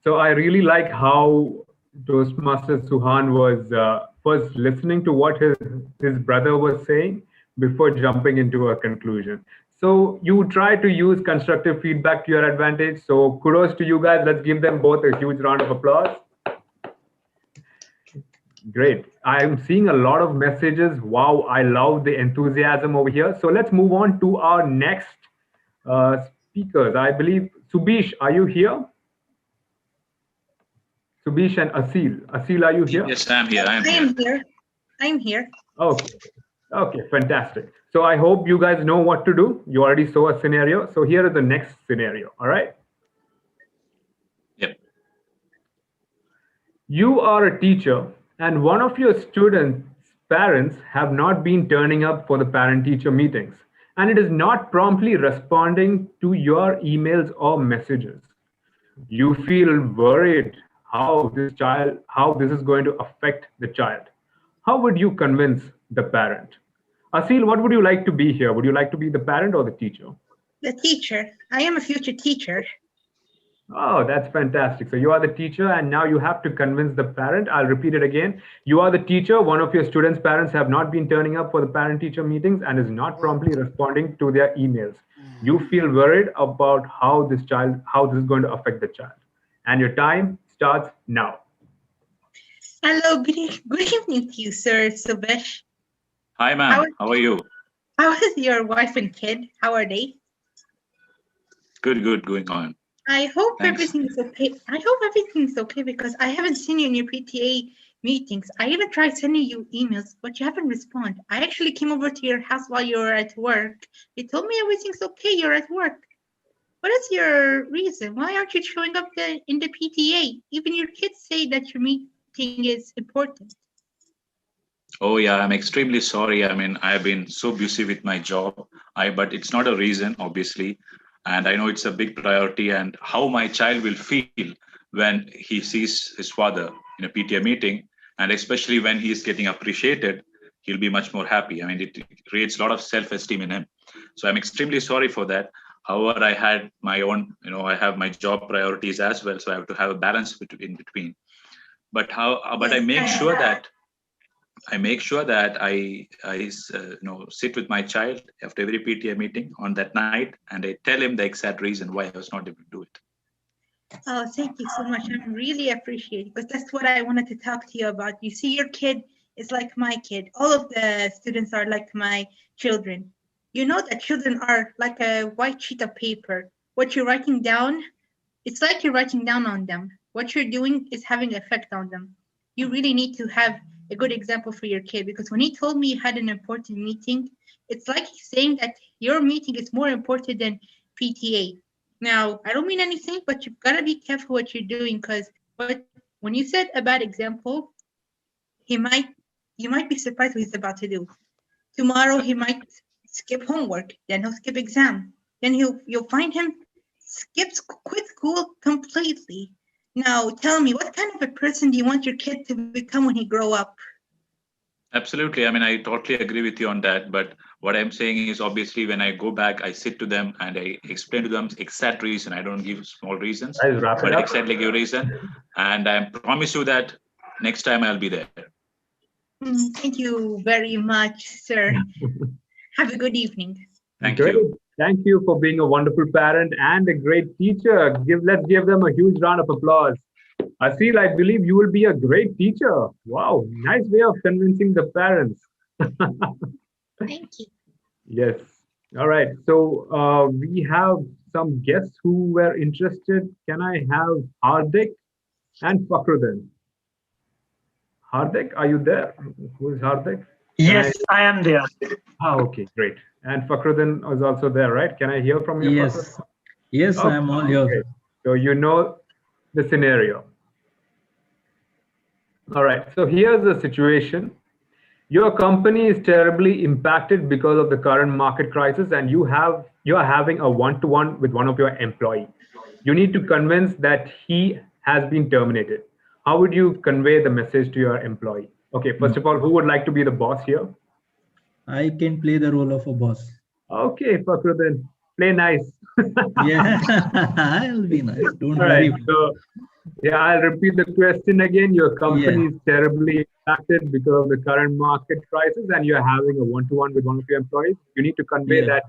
So I really like how Toastmaster Suhan was first listening to what his brother was saying before jumping into a conclusion. So you try to use constructive feedback to your advantage. So kudos to you guys. Let's give them both a huge round of applause. Great. I'm seeing a lot of messages. Wow, I love the enthusiasm over here. So let's move on to our next speakers. I believe, Subish, are you here? Subish and Asil. Asil, are you here? Yes, I'm here. I'm here. I'm here. Okay. Okay, fantastic. So I hope you guys know what to do. You already saw a scenario. So here is the next scenario. All right. Yep. You are a teacher and one of your students' parents have not been turning up for the parent-teacher meetings, and it is not promptly responding to your emails or messages. You feel worried how this is going to affect the child. How would you convince the parent? Asil, what would you like to be here? Would you like to be the parent or the teacher? The teacher. I am a future teacher. Oh, that's fantastic. So you are the teacher and now you have to convince the parent. I'll repeat it again. You are the teacher. One of your students' parents have not been turning up for the parent-teacher meetings and is not promptly responding to their emails. You feel worried about how this is going to affect the child. And your time starts now. Hello, good evening to you, Sir Subesh. Hi, ma'am. How are you? How is your wife and kid? How are they? Good, going on. I hope Thanks. everything's okay. I hope everything's okay because I haven't seen you in your PTA meetings. I even tried sending you emails, but you haven't responded. I actually came over to your house while you were at work. You told me everything's okay. You're at work. What is your reason? Why aren't you showing up in the PTA? Even your kids say that your meeting is important. Oh yeah, I'm extremely sorry. I mean, I've been so busy with my job. But it's not a reason, obviously. And I know it's a big priority, and how my child will feel when he sees his father in a PTA meeting, and especially when he is getting appreciated, he'll be much more happy. I mean, it creates a lot of self-esteem in him. So I'm extremely sorry for that. However, I had my own, I have my job priorities as well, so I have to have a balance in between. But I make sure that I sit with my child after every PTA meeting on that night, and I tell him the exact reason why I was not able to do it. Oh, thank you so much. I really appreciate it because that's what I wanted to talk to you about. You see, your kid is like my kid. All of the students are like my children. You know that children are like a white sheet of paper. What you're writing down, it's like you're writing down on them. What you're doing is having effect on them. You really need to have a good example for your kid because when he told me he had an important meeting, it's like he's saying that your meeting is more important than PTA. Now, I don't mean anything, but you've got to be careful what you're doing because when you set a bad example, he might you might be surprised what he's about to do. Tomorrow he might skip homework, then he'll skip exam, then you'll find him quit school completely. Now, tell me, what kind of a person do you want your kid to become when he grow up? Absolutely. I mean, I totally agree with you on that. But what I'm saying is, obviously, when I go back, I sit to them and I explain to them exact reason. I don't give small reasons, Guys, wrap it but up. exactly give reason. And I promise you that next time I'll be there. Thank you very much, sir. Have a good evening. Thank Great. you. Thank you for being a wonderful parent and a great teacher. Let's give them a huge round of applause. Asil, I believe you will be a great teacher. Wow, nice way of convincing the parents. Thank you. Yes. All right. So we have some guests who were interested. Can I have Hardik and Fakhruddin? Hardik, are you there? Who is Hardik? Yes, I am there. Okay, great. And Fakhruddin is also there, right? Can I hear from you, Yes. Fakhruddin? Yes, I am all yours. Great. So you know the scenario. All right. So here's the situation. Your company is terribly impacted because of the current market crisis, and you are having a one-to-one with one of your employees. You need to convince that he has been terminated. How would you convey the message to your employee? Okay, first of all, who would like to be the boss here? I can play the role of a boss. Okay, Fakhruddin, play nice. Yeah, I'll be nice. Don't All worry. right. So, yeah, I'll repeat the question again. Your company is terribly impacted because of the current market crisis, and you're having a one-to-one with one of your employees. You need to convey Yeah. that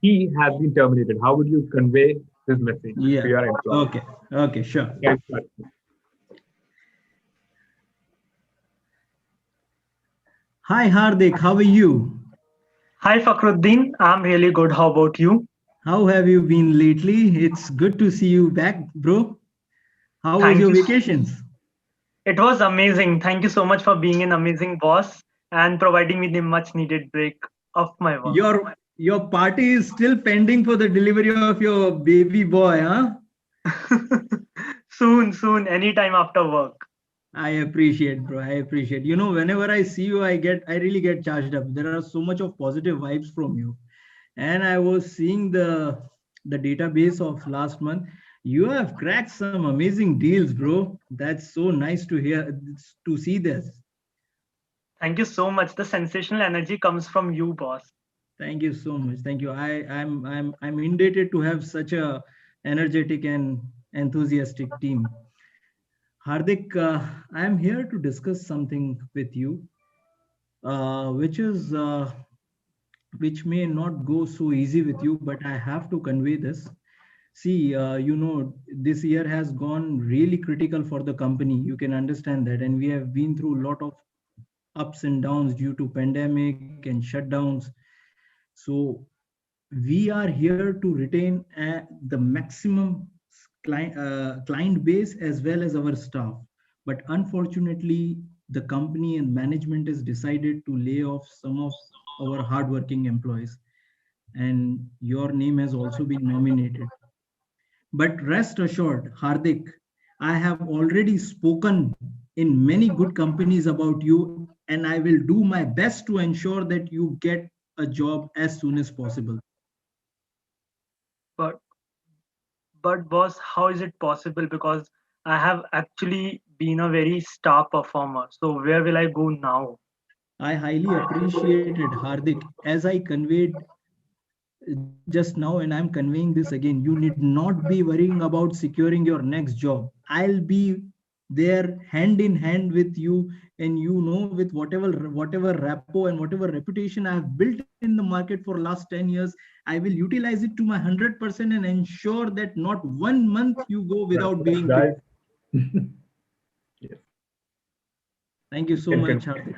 he has been terminated. How would you convey this message Yeah. to your employee? Okay. Okay. Sure. Yes, sir. Hi, Hardik. How are you? Hi, Fakhruddin. I'm really good. How about you? How have you been lately? It's good to see you back, bro. How was Thank your you. vacations? It was amazing. Thank you so much for being an amazing boss and providing me the much needed break of my work. Your party is still pending for the delivery of your baby boy, huh? Soon, anytime after work. I appreciate, bro. I appreciate. You know, whenever I see you, I really get charged up. There are so much of positive vibes from you. And I was seeing the database of last month. You have cracked some amazing deals, bro. That's so nice to hear, to see this. Thank you so much. The sensational energy comes from you, boss. Thank you so much. Thank you. I'm indebted to have such a energetic and enthusiastic team. Hardik, I'm here to discuss something with you, which may not go so easy with you, but I have to convey this. See, you know, this year has gone really critical for the company. You can understand that, and we have been through a lot of ups and downs due to pandemic and shutdowns. So we are here to retain the maximum client base as well as our staff. But unfortunately, the company and management has decided to lay off some of our hardworking employees. And your name has also been nominated. But rest assured, Hardik, I have already spoken in many good companies about you, and I will do my best to ensure that you get a job as soon as possible. But boss, how is it possible? Because I have actually been a very star performer. So where will I go now? I highly appreciated Hardik. As I conveyed just now, and I'm conveying this again, you need not be worrying about securing your next job. I'll be they're hand in hand with you, and with whatever rapport and whatever reputation I've built in the market for last 10 years, I will utilize it to my 100% and ensure that not 1 month you go without being guys. paid. Thank you so much, Hardik.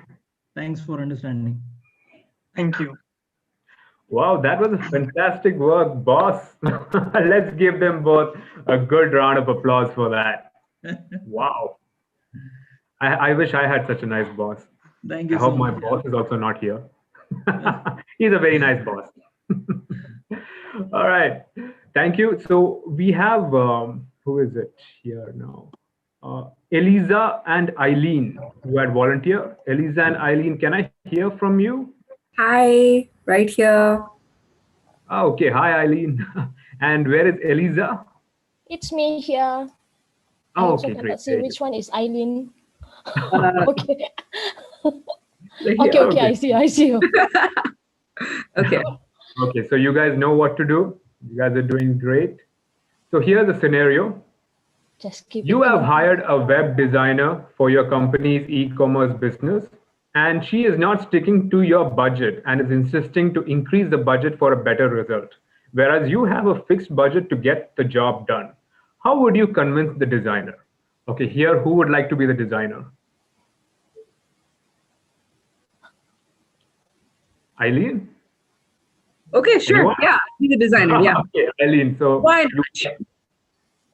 Thanks for understanding. Thank you. Wow, that was a fantastic work, boss. Let's give them both a good round of applause for that. Wow. I wish I had such a nice boss. Thank you I hope so my much. boss is also not here. He's a very nice boss. All right. Thank you. So we have, who is it here now? Eliza and Eileen, who had volunteered. Eliza and Eileen, can I hear from you? Hi, right here. Oh, okay. Hi, Eileen. And where is Eliza? It's me here. I Oh, also okay, cannot great. see Very which one is Eileen. Uh, Okay. here. Okay, I see you. Okay. Okay, so you guys know what to do. You guys are doing great. So here's the scenario. Just keep You it have on. hired a web designer for your company's e-commerce business, and she is not sticking to your budget and is insisting to increase the budget for a better result, whereas you have a fixed budget to get the job done. How would you convince the designer? Okay, here, who would like to be the designer? Eileen? Okay, sure. Anyone? Yeah, be the designer. Yeah. Okay, Eileen. So Why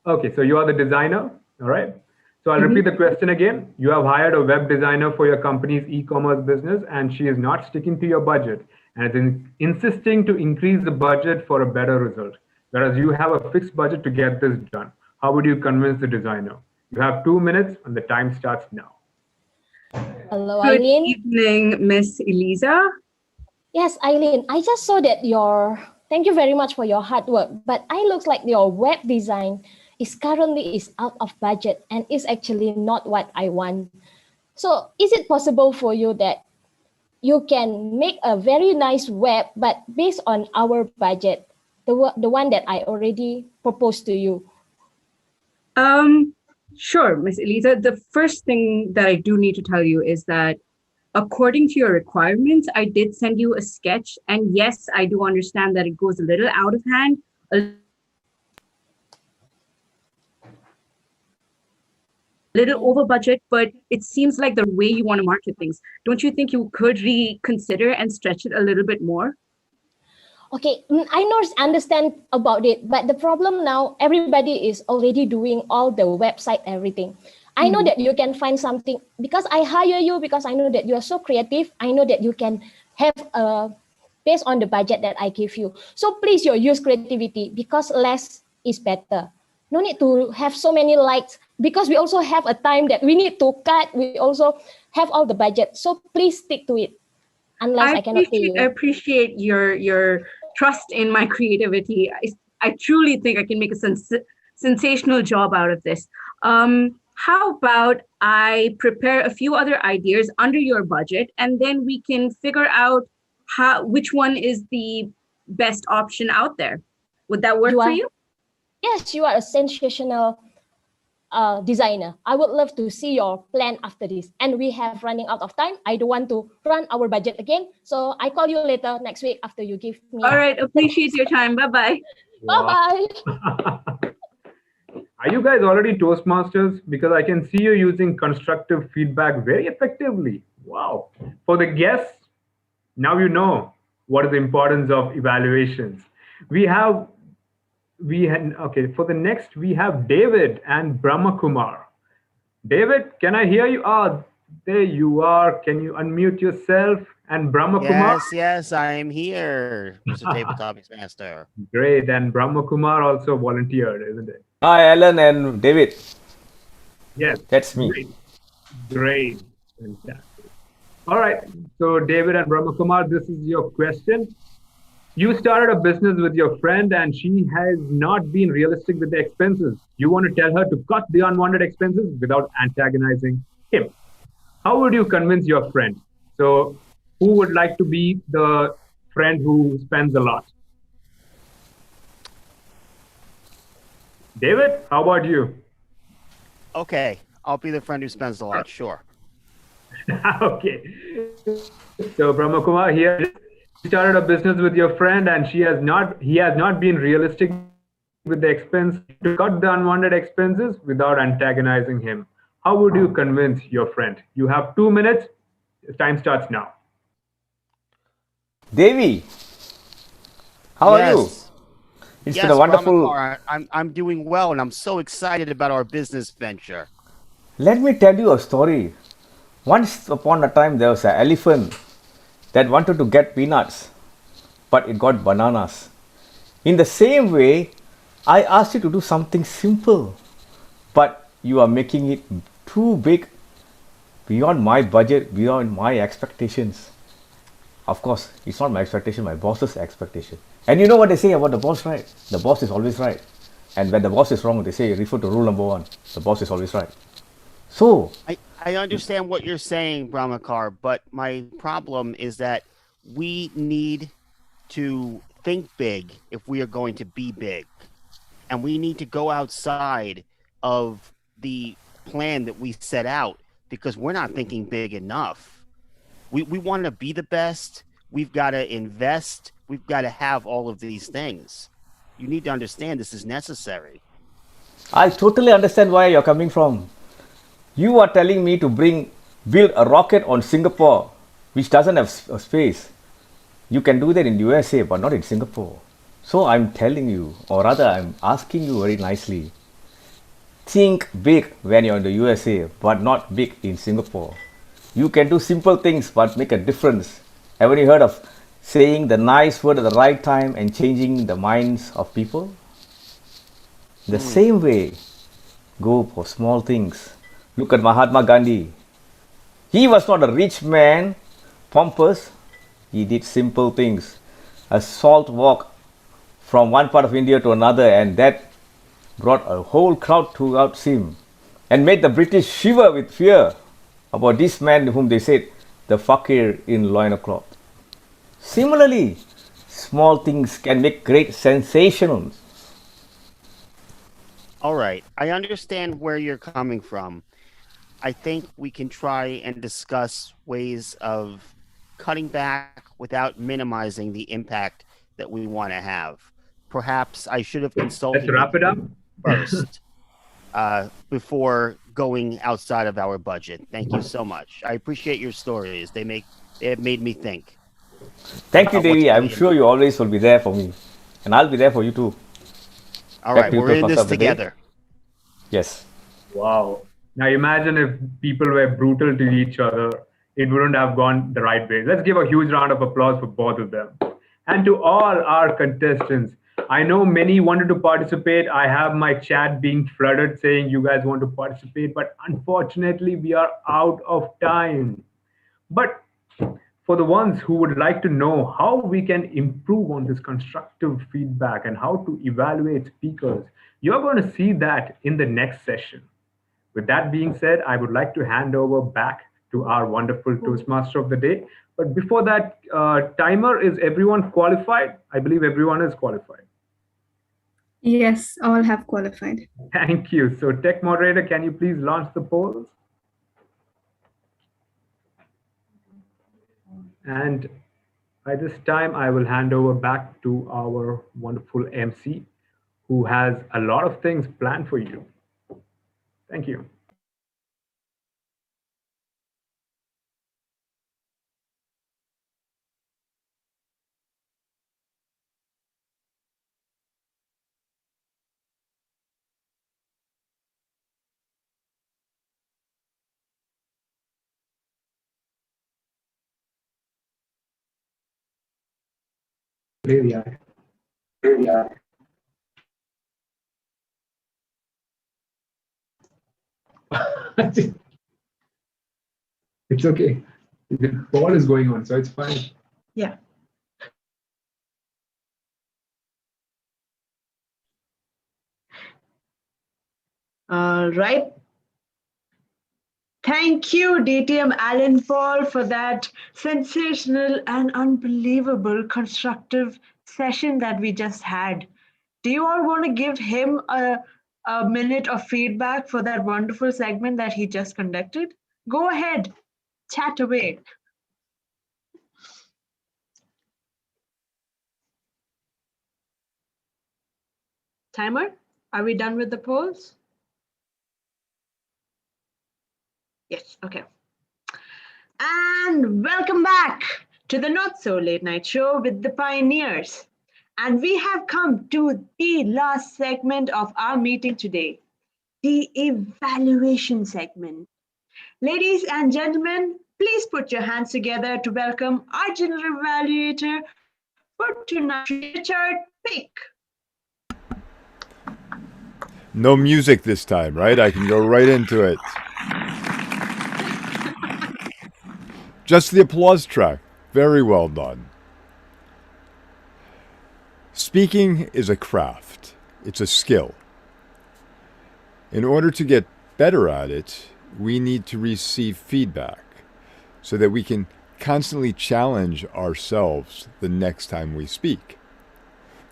okay, so you are the designer, all right? So I'll repeat the question again. You have hired a web designer for your company's e-commerce business, and she is not sticking to your budget and is insisting to increase the budget for a better result, whereas you have a fixed budget to get this done. How would you convince the designer? You have 2 minutes, and the time starts now. Hello, Good Eileen. evening, Miss Eliza. Yes, Eileen. I just saw that thank you very much for your hard work, but I looks like your web design is currently out of budget and is actually not what I want. So is it possible for you that you can make a very nice web, but based on our budget, the one that I already proposed to you? Sure, Miss Eliza. The first thing that I do need to tell you is that according to your requirements, I did send you a sketch. And yes, I do understand that it goes a little out of hand, a little over budget, but it seems like the way you want to market things. Don't you think you could reconsider and stretch it a little bit more? Okay, I understand about it, but the problem now, everybody is already doing all the website, everything. I know that you can find something because I hire you because I know that you are so creative. I know that you can have based on the budget that I give you. So please, use creativity because less is better. No need to have so many likes because we also have a time that we need to cut. We also have all the budget. So please stick to it. Unless I cannot see I you. appreciate your trust in my creativity. I truly think I can make a sensational job out of this. How about I prepare a few other ideas under your budget, and then we can figure out which one is the best option out there. Would that work for you? Yes, you are a sensational designer. I would love to see your plan after this. And we have running out of time. I don't want to run our budget again. So I call you later next week after you give me. All right. Appreciate your time. Bye-bye. Bye-bye. Are you guys already Toastmasters? Because I can see you using constructive feedback very effectively. Wow. For the guests, now you know what is the importance of evaluations. Okay, for the next, we have David and Brahma Kumar. David, can I hear you? Oh, there you are. Can you unmute yourself? And Brahma Kumar? Yes, I'm here, Mr. Tabletop Master. Great. And Brahma Kumar also volunteered, isn't it? Hi, Alan and David. Yes. That's me. Great. Fantastic. All right. So, David and Brahma Kumar, this is your question. You started a business with your friend and she has not been realistic with the expenses. You want to tell her to cut the unwanted expenses without antagonizing him. How would you convince your friend? So, who would like to be the friend who spends a lot? David, how about you? Okay. I'll be the friend who spends a lot. Sure. Okay. So Brahma Kumar here, you started a business with your friend, and he has not been realistic with the expense. To cut the unwanted expenses without antagonizing him. How would you convince your friend? You have 2 minutes. Time starts now. Devi, how are you? Yes. It's been a Yes, wonderful. Brahmakar, I'm doing well, and I'm so excited about our business venture. Let me tell you a story. Once upon a time, there was an elephant that wanted to get peanuts, but it got bananas. In the same way, I asked you to do something simple, but you are making it too big, beyond my budget, beyond my expectations. Of course, it's not my expectation, my boss's expectation. And you know what they say about the boss, right? The boss is always right. And when the boss is wrong, they say refer to rule number one. The boss is always right. So, I understand what you're saying, Brahmakar, but my problem is that we need to think big if we are going to be big. And we need to go outside of the plan that we set out because we're not thinking big enough. We want to be the best. We've got to invest. We've got to have all of these things. You need to understand this is necessary. I totally understand where you're coming from. You are telling me to build a rocket on Singapore, which doesn't have a space. You can do that in USA, but not in Singapore. So I'm telling you, or rather, I'm asking you very nicely. Think big when you're in the USA, but not big in Singapore. You can do simple things, but make a difference. Haven't you heard of saying the nice word at the right time and changing the minds of people? The same way, go for small things. Look at Mahatma Gandhi. He was not a rich man, pompous. He did simple things. A salt walk from one part of India to another, and that brought a whole crowd towards him and made the British shiver with fear about this man whom they said the fakir in loincloth. Similarly, small things can make great sensations. All right. I understand where you're coming from. I think we can try and discuss ways of cutting back without minimizing the impact that we want to have. Perhaps I should have Let's consulted wrap with it up. you first before going outside of our budget. Thank you so much. I appreciate your stories. They have made me think Thank you, about what's Devi. I'm really sure you important. always will be there for me. And I'll be there for you too. All Back right, to you, we're in Toastmaster this of the day. together. Yes. Wow. Now imagine if people were brutal to each other, it wouldn't have gone the right way. Let's give a huge round of applause for both of them. And to all our contestants, I know many wanted to participate. I have my chat being flooded saying you guys want to participate, but unfortunately, we are out of time. But for the ones who would like to know how we can improve on this constructive feedback and how to evaluate speakers, you're going to see that in the next session. With that being said, I would like to hand over back to our wonderful Toastmaster of the day. But before that, timer, is everyone qualified? I believe everyone is qualified. Yes, all have qualified. Thank you. So, tech moderator, can you please launch the polls? And by this time, I will hand over back to our wonderful MC, who has a lot of things planned for you. Thank you. Yeah. It's okay. The ball is going on, so it's fine. Yeah. All right. Thank you, DTM Alan Paul, for that sensational and unbelievable constructive session that we just had. Do you all want to give him a minute of feedback for that wonderful segment that he just conducted? Go ahead, chat away. Timer, are we done with the polls? Yes, okay. And welcome back to the Not So Late Night Show with the Pioneers. And we have come to the last segment of our meeting today, the evaluation segment. Ladies and gentlemen, please put your hands together to welcome our general evaluator for tonight, Richard Peck. No music this time, right? I can go right into it. Just the applause track. Very well done. Speaking is a craft. It's a skill. In order to get better at it, we need to receive feedback so that we can constantly challenge ourselves the next time we speak.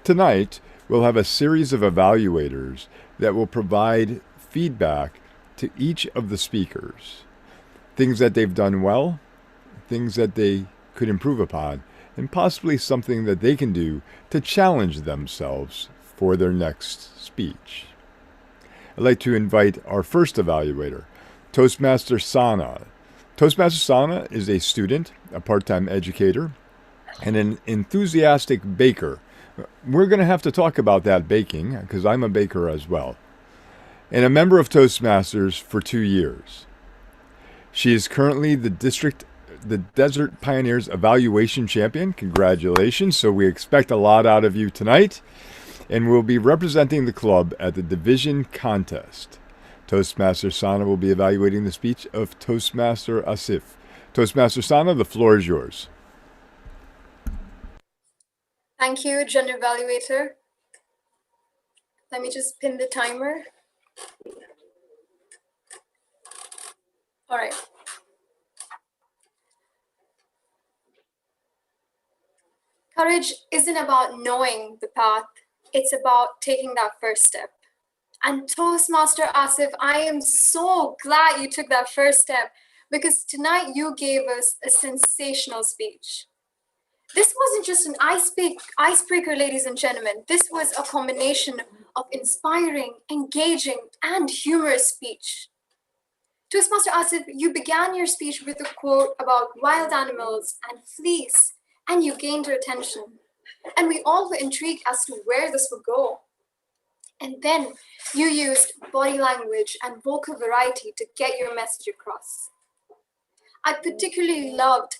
Tonight, we'll have a series of evaluators that will provide feedback to each of the speakers. Things that they've done well, things that they could improve upon, and possibly something that they can do to challenge themselves for their next speech. I'd like to invite our first evaluator, Toastmaster Sana. Toastmaster Sana is a student, a part-time educator, and an enthusiastic baker. We're going to have to talk about that baking, because I'm a baker as well, and a member of Toastmasters for 2 years. She is currently the Desert Pioneers Evaluation Champion. Congratulations. So we expect a lot out of you tonight, and will be representing the club at the division contest. Toastmaster Sana will be evaluating the speech of Toastmaster Asif. Toastmaster Sana, the floor is yours. Thank you, General Evaluator. Let me just pin the timer. All right. Courage isn't about knowing the path. It's about taking that first step. And Toastmaster Asif, I am so glad you took that first step, because tonight you gave us a sensational speech. This wasn't just an icebreaker, ladies and gentlemen. This was a combination of inspiring, engaging, and humorous speech. Toastmaster Asif, you began your speech with a quote about wild animals and fleas, and you gained our attention. And we all were intrigued as to where this would go. And then you used body language and vocal variety to get your message across. I particularly loved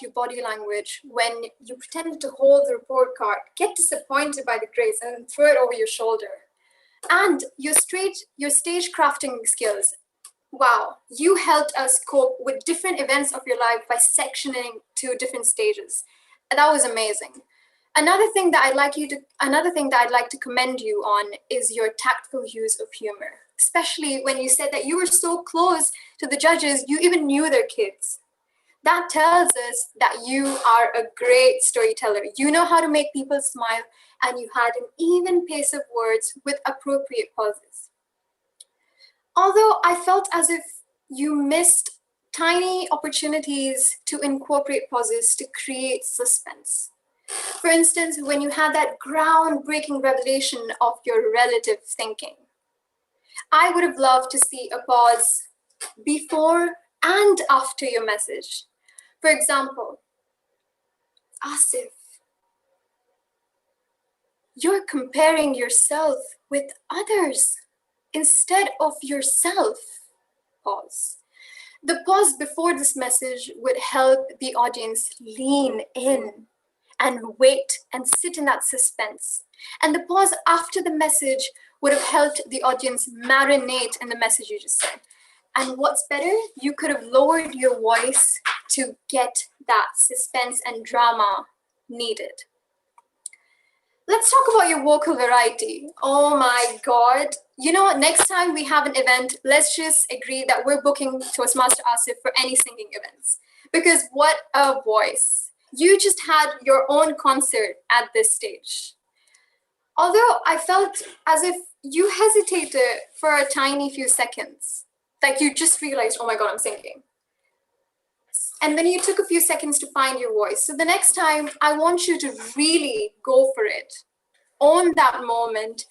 your body language when you pretended to hold the report card, get disappointed by the grades, and then throw it over your shoulder. And your stage crafting skills. Wow, you helped us cope with different events of your life by sectioning to different stages. That was amazing. Another thing that I'd like to commend you on is your tactful use of humor, especially when you said that you were so close to the judges, you even knew their kids. That tells us that you are a great storyteller. You know how to make people smile, and you had an even pace of words with appropriate pauses. Although I felt as if you missed tiny opportunities to incorporate pauses to create suspense. For instance, when you had that groundbreaking revelation of your relative thinking. I would have loved to see a pause before and after your message. For example, Asif, you're comparing yourself with others instead of yourself. Pause. The pause before this message would help the audience lean in and wait and sit in that suspense. And the pause after the message would have helped the audience marinate in the message you just said. And what's better, you could have lowered your voice to get that suspense and drama needed. Let's talk about your vocal variety. Oh my God. You know what, next time we have an event, let's just agree that we're booking Toastmaster Asif for any singing events. Because what a voice. You just had your own concert at this stage. Although I felt as if you hesitated for a tiny few seconds, like you just realized, oh my God, I'm singing. And then you took a few seconds to find your voice. So the next time, I want you to really go for it. Own that moment,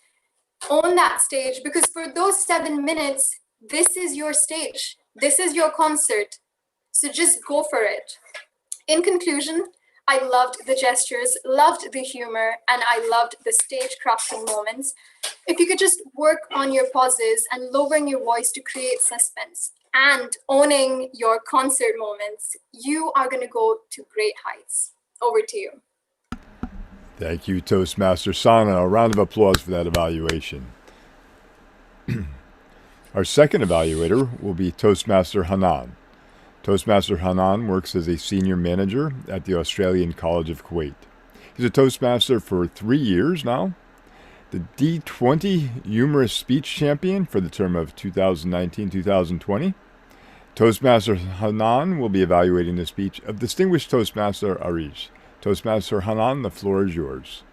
own that stage, because for those 7 minutes, this is your stage. This is your concert. So just go for it. In conclusion, I loved the gestures, loved the humor, and I loved the stage crafting moments. If you could just work on your pauses and lowering your voice to create suspense and owning your concert moments, you are going to go to great heights. Over to you. Thank you, Toastmaster Sana. A round of applause for that evaluation. Our second evaluator will be Toastmaster Hanan. Toastmaster Hanan works as a senior manager at the Australian College of Kuwait. He's a Toastmaster for 3 years now, the D20 Humorous Speech Champion for the term of 2019-2020. Toastmaster Hanan will be evaluating the speech of distinguished Toastmaster Arish. Toastmaster Hanan, the floor is yours.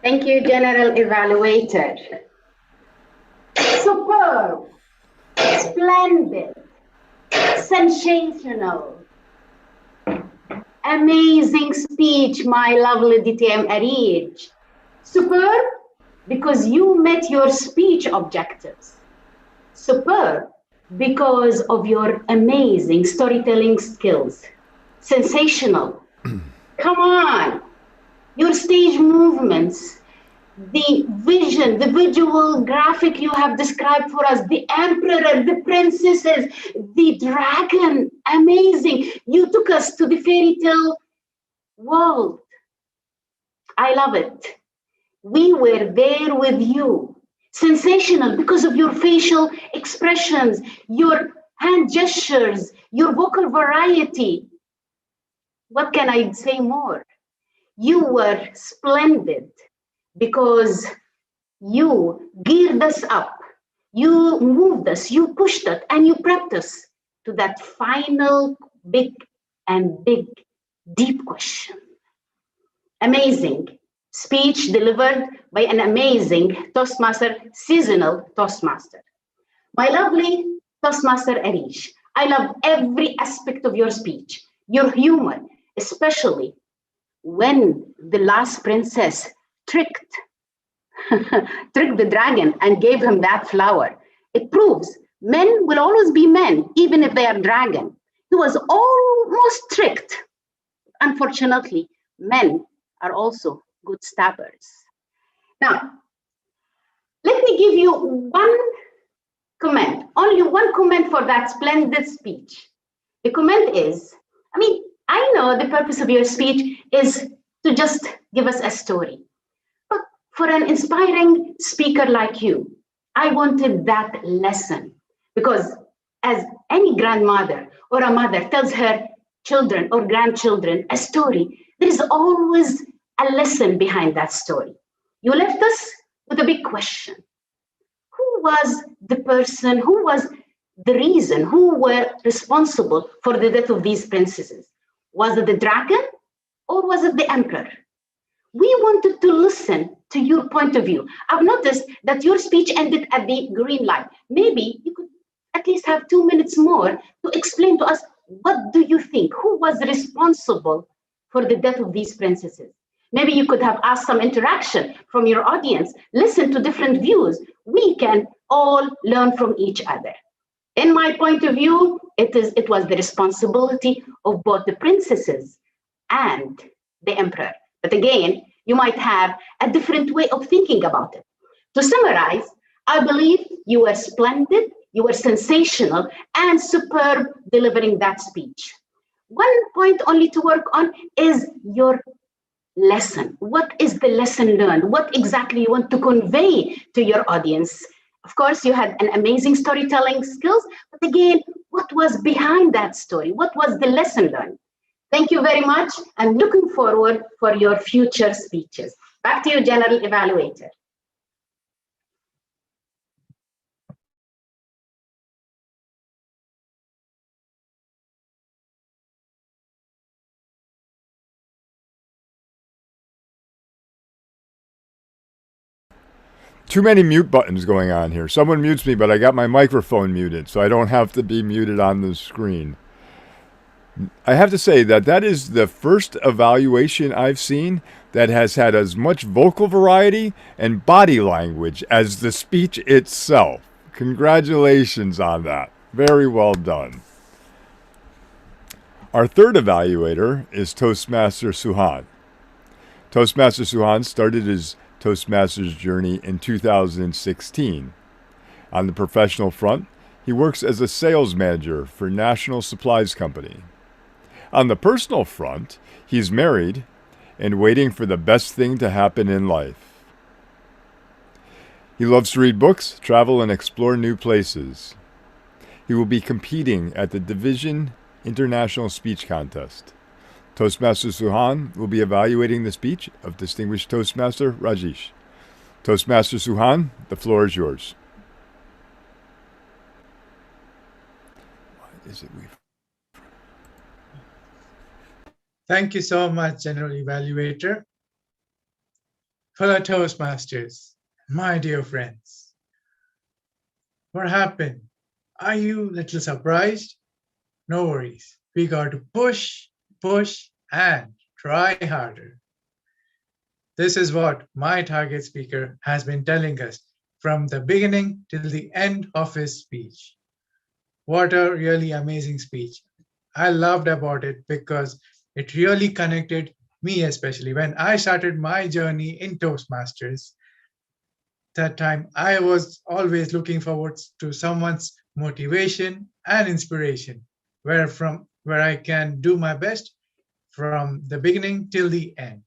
Thank you, General Evaluator. Superb, splendid, sensational, amazing speech, my lovely DTM Arij. Superb because you met your speech objectives. Superb because of your amazing storytelling skills. Sensational. Come on. Your stage movements, the vision, the visual graphic you have described for us, the emperor, the princesses, the dragon, amazing. You took us to the fairy tale world. I love it. We were there with you. Sensational because of your facial expressions, your hand gestures, your vocal variety. What can I say more? You were splendid because you geared us up, you moved us, you pushed us, and you prepped us to that final big, deep question. Amazing speech delivered by an amazing Toastmaster, seasonal Toastmaster. My lovely Toastmaster Arish, I love every aspect of your speech, your humor, especially when the last princess tricked the dragon and gave him that flower. It proves men will always be men, even if they are dragon. He was almost tricked. Unfortunately, men are also good stabbers. Now, let me give you one comment, only one comment for that splendid speech. The comment is, I know the purpose of your speech is to just give us a story. But for an inspiring speaker like you, I wanted that lesson. Because as any grandmother or a mother tells her children or grandchildren a story, there is always a lesson behind that story. You left us with a big question. Who was the person, who was the reason, who were responsible for the death of these princesses? Was it the dragon or was it the emperor? We wanted to listen to your point of view. I've noticed that your speech ended at the green light. Maybe you could at least have 2 minutes more to explain to us, what do you think? Who was responsible for the death of these princesses? Maybe you could have asked some interaction from your audience, listen to different views. We can all learn from each other. In my point of view, it was the responsibility of both the princesses and the emperor. But again, you might have a different way of thinking about it. To summarize, I believe you were splendid, you were sensational, and superb delivering that speech. One point only to work on is your lesson. What is the lesson learned? What exactly you want to convey to your audience? Of course, you had an amazing storytelling skills, but again, what was behind that story? What was the lesson learned? Thank you very much. I'm looking forward for your future speeches. Back to you, General Evaluator. Too many mute buttons going on here. Someone mutes me, but I got my microphone muted, so I don't have to be muted on the screen. I have to say that is the first evaluation I've seen that has had as much vocal variety and body language as the speech itself. Congratulations on that. Very well done. Our third evaluator is Toastmaster Suhan. Toastmaster Suhan started his Toastmasters journey in 2016. On the professional front, he works as a sales manager for National Supplies Company. On the personal front, he's married and waiting for the best thing to happen in life. He loves to read books, travel, and explore new places. He will be competing at the Division International Speech Contest. Toastmaster Suhan will be evaluating the speech of distinguished Toastmaster Rajesh. Toastmaster Suhan, the floor is yours. Why is it we've... Thank you so much, General Evaluator. Fellow Toastmasters, my dear friends, what happened? Are you a little surprised? No worries. We got to push, and try harder. This is what my target speaker has been telling us from the beginning till the end of his speech. What a really amazing speech. I loved about it because it really connected me, especially when I started my journey in Toastmasters. That time I was always looking forward to someone's motivation and inspiration, where I can do my best from the beginning till the end.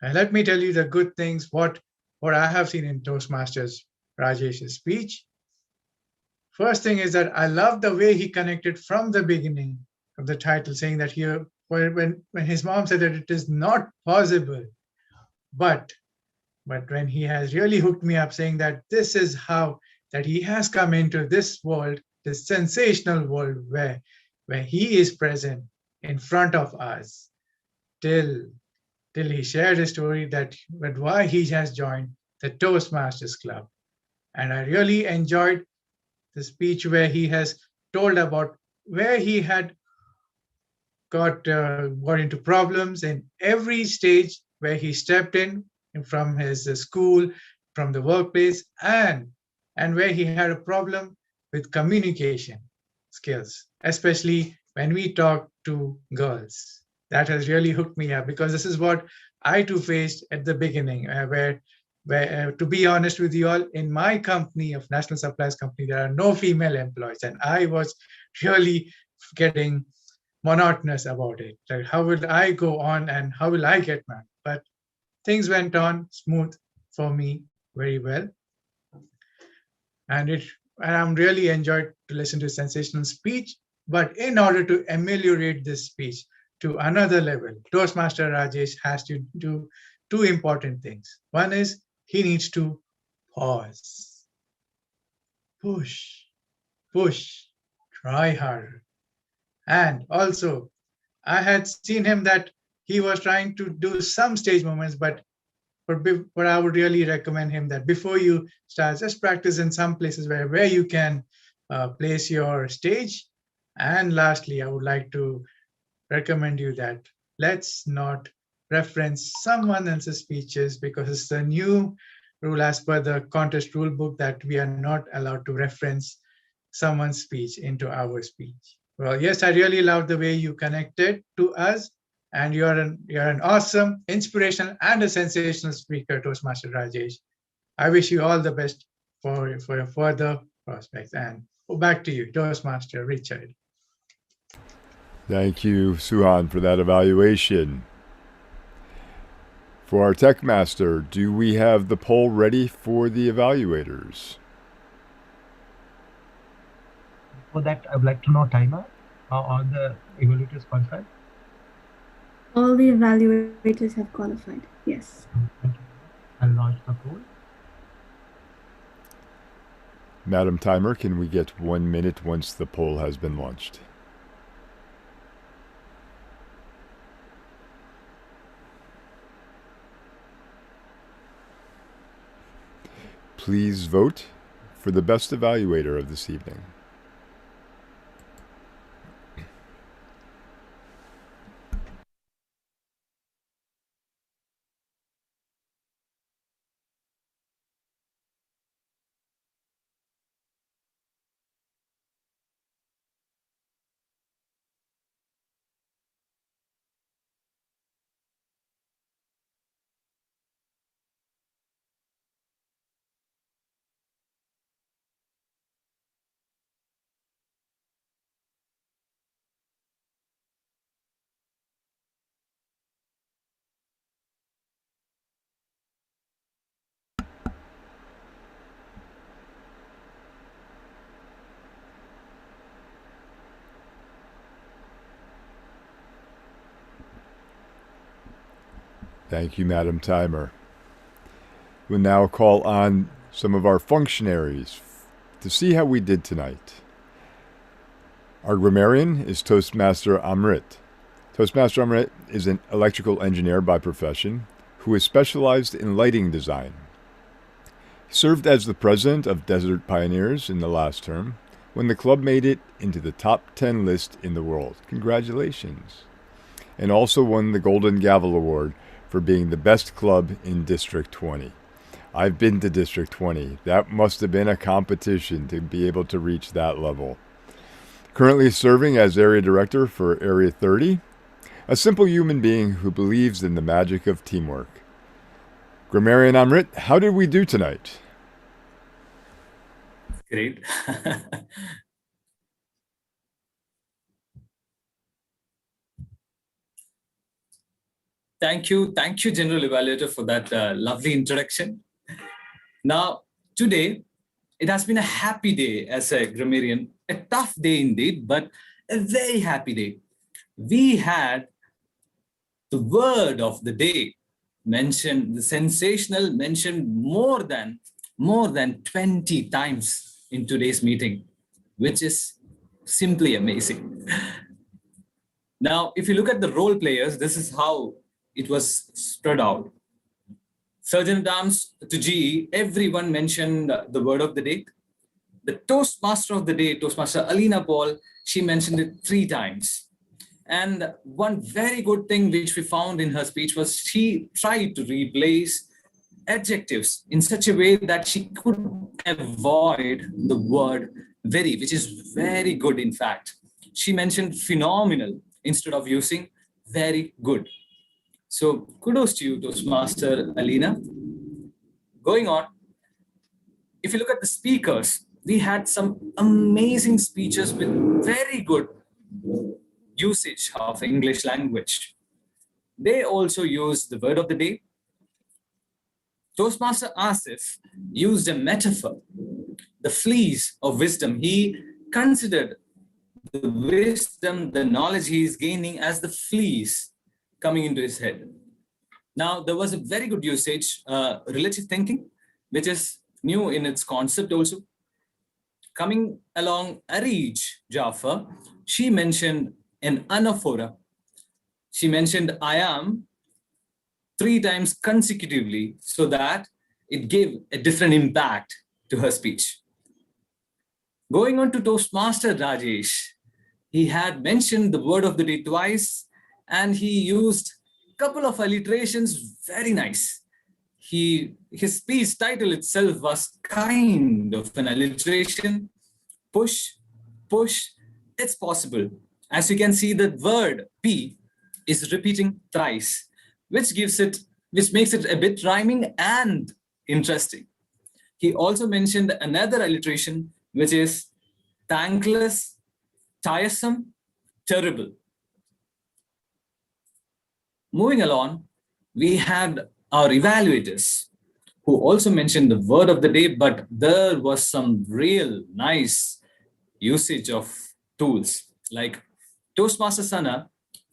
And let me tell you the good things, what I have seen in Toastmasters Rajesh's speech. First thing is that I love the way he connected from the beginning of the title, saying that here, when his mom said that it is not possible, but when he has really hooked me up, saying that this is how that he has come into this world, this sensational world where he is present in front of us, till he shared a story that why he has joined the Toastmasters Club. And I really enjoyed the speech where he has told about where he had got into problems in every stage where he stepped in from his school, from the workplace, and where he had a problem with communication skills, especially when we talk to girls. That has really hooked me up because this is what I too faced at the beginning, where to be honest with you all, in my company of National Supplies Company, there are no female employees, and I was really getting monotonous about it. Like, how will I go on and how will I get married? But things went on smooth for me very well. And I'm really enjoyed to listen to sensational speech. But in order to ameliorate this speech to another level, Toastmaster Rajesh has to do two important things. One is he needs to pause, push, try harder. And also, I had seen him that he was trying to do some stage moments, but I would really recommend him that before you start, just practice in some places where you can place your stage. And lastly, I would like to recommend you that let's not reference someone else's speeches, because it's a new rule as per the contest rule book that we are not allowed to reference someone's speech into our speech. Well, yes, I really love the way you connected to us, and you're an awesome, inspirational, and a sensational speaker, Toastmaster Rajesh. I wish you all the best for your further prospects. And back to you, Toastmaster Richard. Thank you, Suhan, for that evaluation. For our Tech Master, do we have the poll ready for the evaluators? For that, I would like to know timer. Are all the evaluators qualified? All the evaluators have qualified, yes. Thank you. I'll launch the poll. Madam Timer, can we get 1 minute once the poll has been launched? please vote for the best evaluator of this evening. Thank you, Madam Timer. We'll now call on some of our functionaries to see how we did tonight. Our grammarian is Toastmaster Amrit. Toastmaster Amrit is an electrical engineer by profession who is specialized in lighting design. He served as the president of Desert Pioneers in the last term when the club made it into the top 10 list in the world. Congratulations. And also won the Golden Gavel Award for being the best club in District 20. I've been to District 20. That must have been a competition to be able to reach that level. Currently serving as area director for Area 30, a simple human being who believes in the magic of teamwork. Grammarian Amrit, how did we do tonight? Great. Thank you, General Evaluator, for that lovely introduction. Now, today, it has been a happy day as a grammarian, a tough day indeed, but a very happy day. We had the word of the day mentioned, the sensational mentioned more than 20 times in today's meeting, which is simply amazing. Now, if you look at the role players, this is how it was spread out. Sergeant at Arms to GE, everyone mentioned the word of the day. The Toastmaster of the day, Toastmaster Alina Paul, she mentioned it 3 times. And one very good thing which we found in her speech was she tried to replace adjectives in such a way that she could avoid the word very, which is very good in fact. She mentioned phenomenal instead of using very good. So kudos to you, Toastmaster Alina. Going on, if you look at the speakers, we had some amazing speeches with very good usage of English language. They also used the word of the day. Toastmaster Asif used a metaphor, the fleas of wisdom. He considered the wisdom, the knowledge he is gaining as the fleas coming into his head. Now, there was a very good usage, relative thinking, which is new in its concept also. Coming along, Arij Jafar, she mentioned an anaphora. She mentioned I am 3 times consecutively so that it gave a different impact to her speech. Going on to Toastmaster Rajesh, he had mentioned the word of the day twice and he used a couple of alliterations, very nice. His speech title itself was kind of an alliteration. Push, it's possible. As you can see, the word P is repeating thrice, which makes it a bit rhyming and interesting. He also mentioned another alliteration, which is thankless, tiresome, terrible. Moving along, we had our evaluators who also mentioned the word of the day, but there was some real nice usage of tools. Like Toastmaster Sana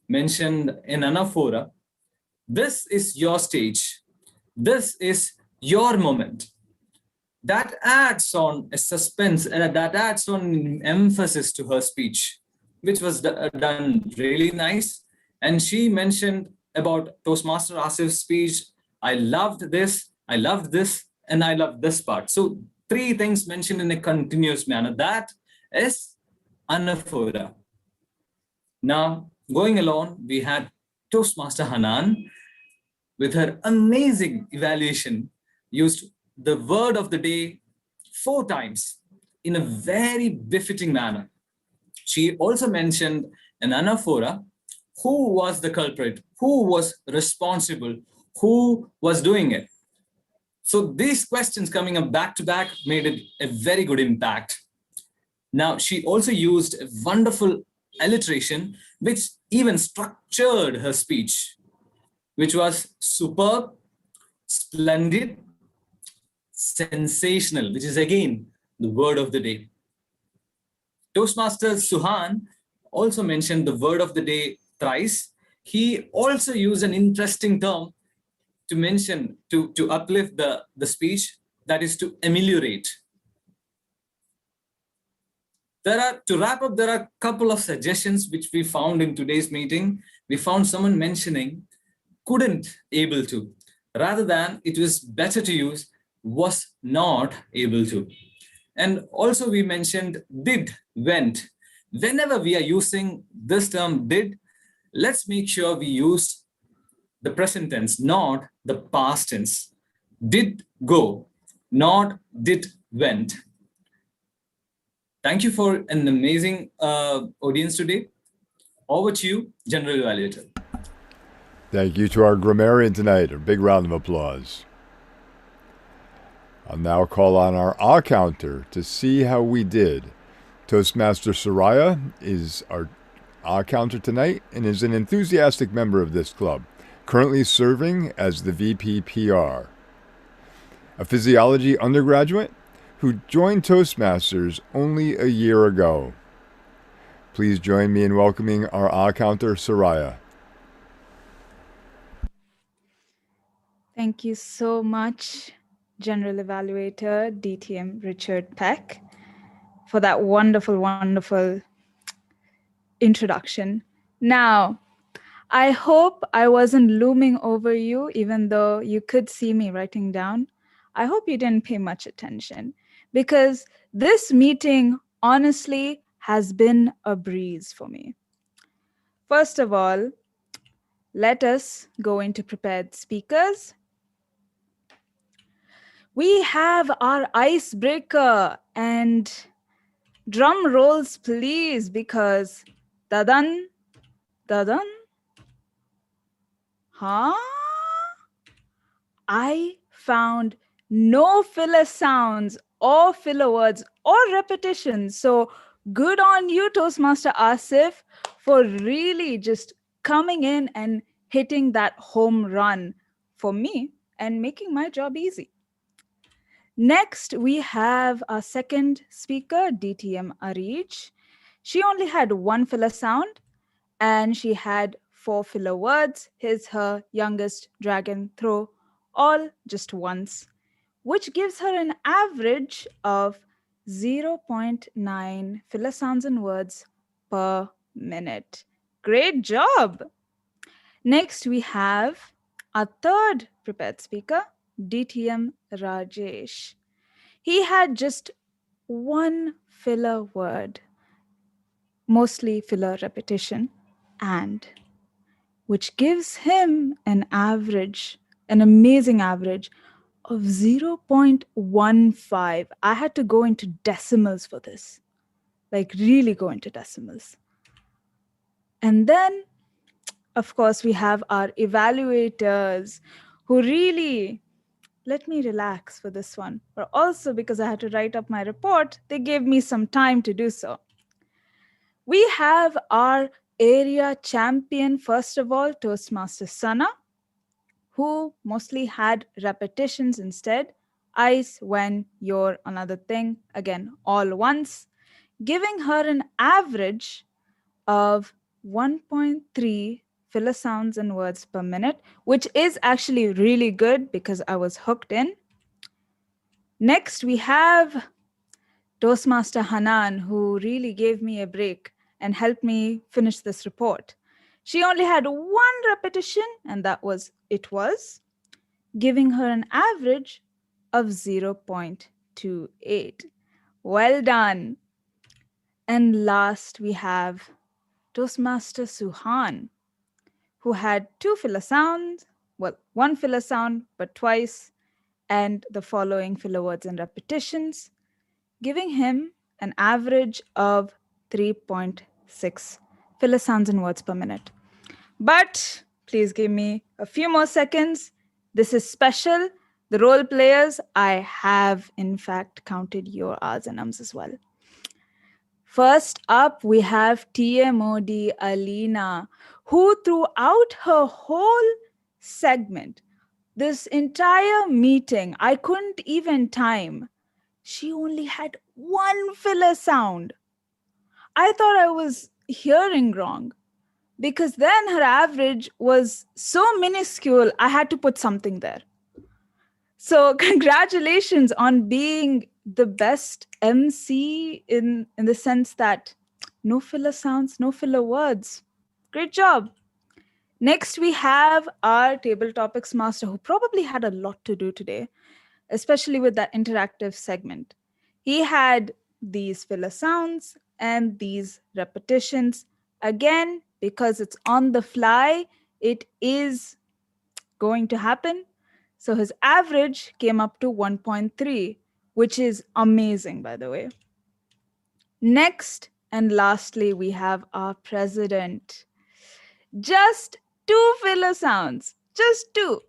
mentioned in anaphora, this is your stage. This is your moment. That adds on a suspense and that adds on emphasis to her speech, which was done really nice. And she mentioned about Toastmaster Asif's speech, I loved this, and I love this part. So 3 things mentioned in a continuous manner. That is anaphora. Now, going along, we had Toastmaster Hanan with her amazing evaluation, used the word of the day 4 times in a very befitting manner. She also mentioned an anaphora. Who was the culprit? Who was responsible? Who was doing it? So these questions coming up back to back made it a very good impact. Now, she also used a wonderful alliteration, which even structured her speech, which was superb, splendid, sensational, which is again the word of the day. Toastmaster Suhan also mentioned the word of the day thrice. He also used an interesting term to mention, to uplift the speech, that is to ameliorate. To wrap up, there are a couple of suggestions which we found in today's meeting. We found someone mentioning couldn't able to, rather than it was better to use was not able to. And also we mentioned did, went. Whenever we are using this term did, let's make sure we use the present tense, not the past tense. Did go, not did went. Thank you for an amazing audience today. Over to you, General Evaluator. Thank you to our grammarian tonight. A big round of applause. I'll now call on our ah counter to see how we did. Toastmaster Soraya is our ah counter tonight and is an enthusiastic member of this club, currently serving as the VPPR. A physiology undergraduate who joined Toastmasters only a year ago. Please join me in welcoming our ah counter, Soraya. Thank you so much, General Evaluator DTM Richard Peck, for that wonderful, wonderful introduction. Now, I hope I wasn't looming over you, even though you could see me writing down. I hope you didn't pay much attention, because this meeting, honestly, has been a breeze for me. First of all, let us go into prepared speakers. We have our icebreaker, and drum rolls, please, because dadan, dadan, huh? I found no filler sounds or filler words or repetitions. So good on you, Toastmaster Asif, for really just coming in and hitting that home run for me and making my job easy. Next, we have our second speaker, DTM Arich. She only had 1 filler sound and she had 4 filler words, his, her, youngest, dragon, throw, all just once, which gives her an average of 0.9 filler sounds and words per minute. Great job. Next, we have our third prepared speaker, DTM Rajesh. He had just 1 filler word, mostly filler repetition, and which gives him an average, an amazing average of 0.15. I had to go into decimals for this, like really go into decimals. And then, of course, we have our evaluators who really let me relax for this one. But also because I had to write up my report, they gave me some time to do so. We have our area champion, first of all, Toastmaster Sana, who mostly had repetitions instead. Ice, when, your, another thing, again, all once, giving her an average of 1.3 filler sounds and words per minute, which is actually really good because I was hooked in. Next, we have Toastmaster Hanan, who really gave me a break and helped me finish this report. She only had 1 repetition, and that was, it was, giving her an average of 0.28. Well done. And last, we have Toastmaster Suhan, who had 2 filler sounds, well, 1 filler sound, but twice, and the following filler words and repetitions, giving him an average of 3.6 filler sounds and words per minute. But please give me a few more seconds. This is special. The role players, I have in fact counted your R's and M's as well. First up, we have TMOD Alina, who throughout her whole segment, this entire meeting, I couldn't even time. She only had 1 filler sound. I thought I was hearing wrong because then her average was so minuscule, I had to put something there. So congratulations on being the best MC in the sense that no filler sounds, no filler words. Great job. Next, we have our table topics master who probably had a lot to do today, especially with that interactive segment. He had these filler sounds and these repetitions. Again, because it's on the fly, it is going to happen. So his average came up to 1.3, which is amazing, by the way. Next and lastly, we have our president. Just 2 filler sounds, just 2,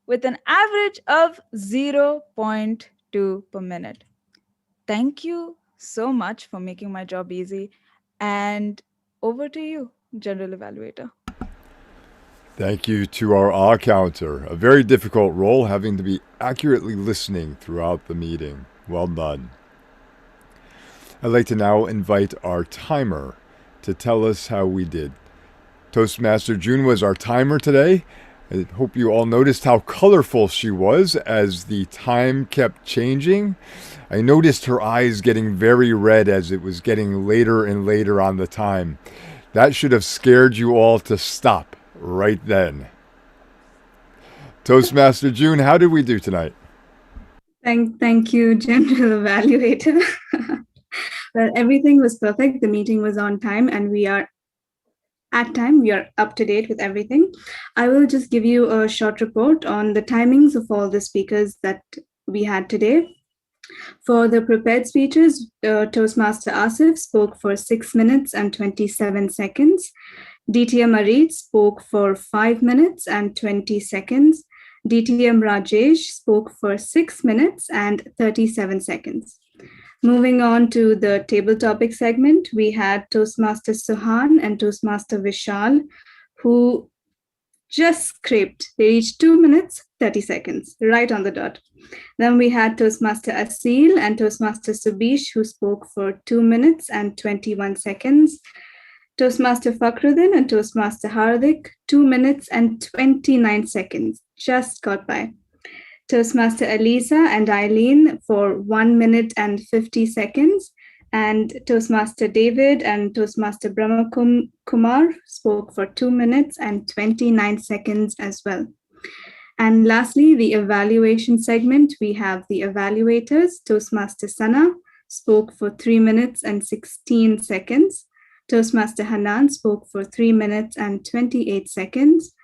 with an average of 0.2 per minute. Thank you so much for making my job easy. And over to you, General Evaluator. Thank you to our R counter. A very difficult role, having to be accurately listening throughout the meeting. Well done. I'd like to now invite our timer to tell us how we did. Toastmaster June was our timer today. I hope you all noticed how colorful she was as the time kept changing. I noticed her eyes getting very red as it was getting later and later on the time. That should have scared you all to stop right then. Toastmaster June, how did we do tonight? Thank you, General Evaluator. Well, everything was perfect. The meeting was on time and we are at time. We are up to date with everything. I will just give you a short report on the timings of all the speakers that we had today. For the prepared speeches, Toastmaster Asif spoke for 6 minutes and 27 seconds. DTM Arit spoke for 5 minutes and 20 seconds. DTM Rajesh spoke for 6 minutes and 37 seconds. Moving on to the table topic segment, we had Toastmaster Suhan and Toastmaster Vishal, who just scraped. They reached 2 minutes, 30 seconds, right on the dot. Then we had Toastmaster Asil and Toastmaster Subish, who spoke for 2 minutes and 21 seconds. Toastmaster Fakhruddin and Toastmaster Hardik, 2 minutes and 29 seconds, just got by. Toastmaster Elisa and Eileen for 1 minute and 50 seconds. And Toastmaster David and Toastmaster Brahma Kumar spoke for 2 minutes and 29 seconds as well. And lastly, the evaluation segment, we have the evaluators. Toastmaster Sana spoke for 3 minutes and 16 seconds. Toastmaster Hanan spoke for 3 minutes and 28 seconds.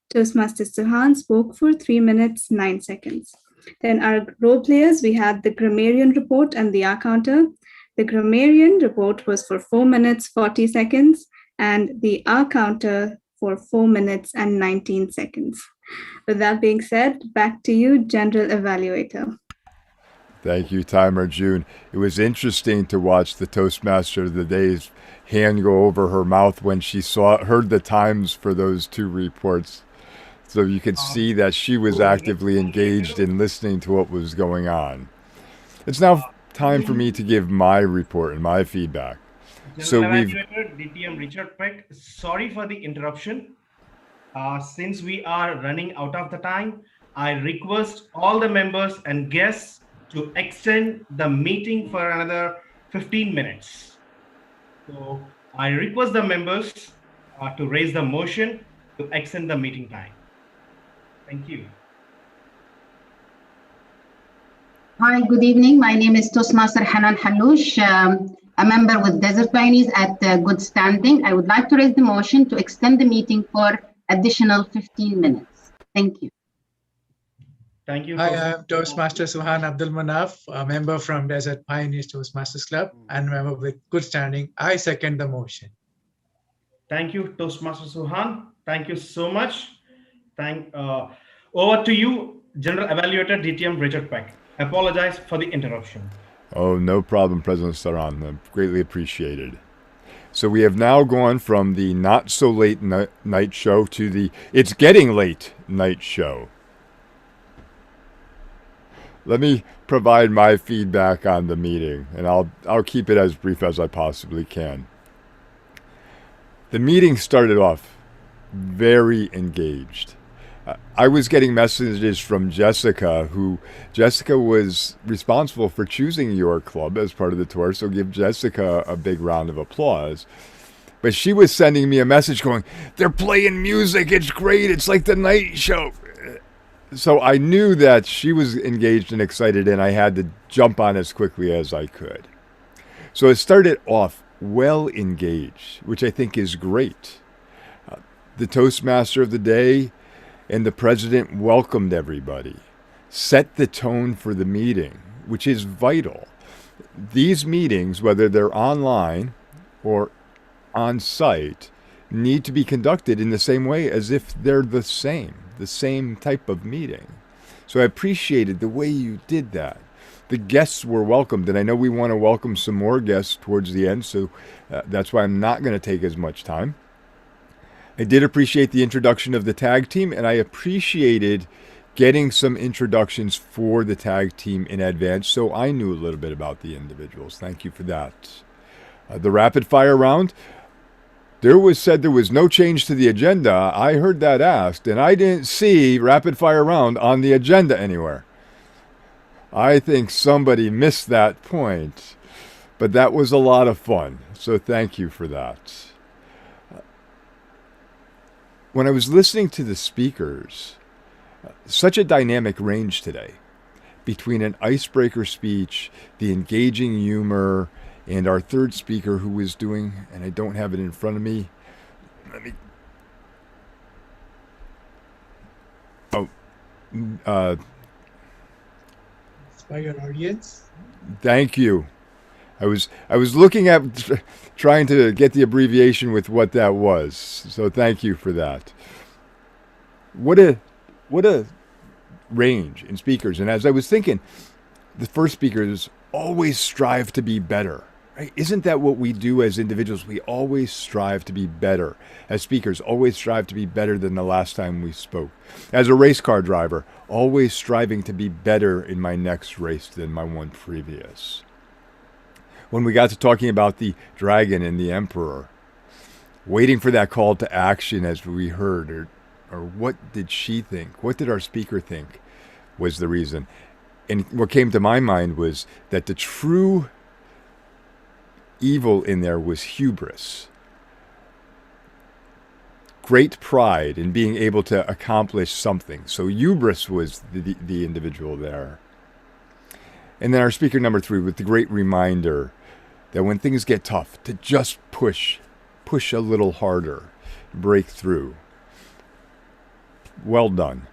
Toastmaster Suhan spoke for 3 minutes, 9 seconds. Then our role players, we had the grammarian report and the R counter. The grammarian report was for 4 minutes, 40 seconds, and the R counter for 4 minutes and 19 seconds. With that being said, back to you, General Evaluator. Thank you, Timer June. It was interesting to watch the Toastmaster of the Day's hand go over her mouth when she heard the times for those 2 reports. So you could see that she was actively engaged in listening to what was going on. It's now time for me to give my report and my feedback. So Evaluator, DTM Richard Peck, sorry for the interruption. Since we are running out of the time, I request all the members and guests to extend the meeting for another 15 minutes. So I request the members to raise the motion to extend the meeting time. Thank you. Hi, good evening. My name is Toastmaster Hanan Halouch, a member with Desert Pioneers at good standing. I would like to raise the motion to extend the meeting for additional 15 minutes. Thank you. Thank you. Hi, I'm Toastmaster Suhan Abdul Manaf, a member from Desert Pioneers Toastmasters Club and member with good standing. I second the motion. Thank you, Toastmaster Suhan. Thank you so much. Over to you, General Evaluator DTM Richard Peck. Apologize for the interruption. Oh, no problem, President Saran. Greatly appreciated. So we have now gone from the not so late night show to the it's getting late night show. Let me provide my feedback on the meeting, and I'll keep it as brief as I possibly can. The meeting started off very engaged. I was getting messages from Jessica, Jessica was responsible for choosing your club as part of the tour, so give Jessica a big round of applause. But she was sending me a message going, they're playing music, it's great, it's like the night show. So I knew that she was engaged and excited, and I had to jump on as quickly as I could. So it started off well engaged, which I think is great. The Toastmaster of the day and the president welcomed everybody, set the tone for the meeting, which is vital. These meetings, whether they're online or on site, need to be conducted in the same way as if they're the same type of meeting. So I appreciated the way you did that. The guests were welcomed, and I know we want to welcome some more guests towards the end, so that's why I'm not going to take as much time. I did appreciate the introduction of the tag team, and I appreciated getting some introductions for the tag team in advance, so I knew a little bit about the individuals. Thank you for that. The rapid fire round, there was no change to the agenda. I heard that asked, and I didn't see rapid fire round on the agenda anywhere. I think somebody missed that point, but that was a lot of fun, so thank you for that. When I was listening to the speakers, such a dynamic range today between an icebreaker speech, the engaging humor, and our third speaker who was doing, and I don't have it in front of me. Inspire audience. Thank you. I was looking at trying to get the abbreviation with what that was. So thank you for that. What a range in speakers. And as I was thinking, the first speakers always strive to be better. Right? Isn't that what we do as individuals? We always strive to be better. As speakers, always strive to be better than the last time we spoke. As a race car driver, always striving to be better in my next race than my one previous. When we got to talking about the dragon and the emperor, waiting for that call to action as we heard, or what did she think? What did our speaker think was the reason? And what came to my mind was that the true evil in there was hubris. Great pride in being able to accomplish something. So hubris was the individual there. And then our speaker number 3 with the great reminder that when things get tough, to just push a little harder, break through. Well done,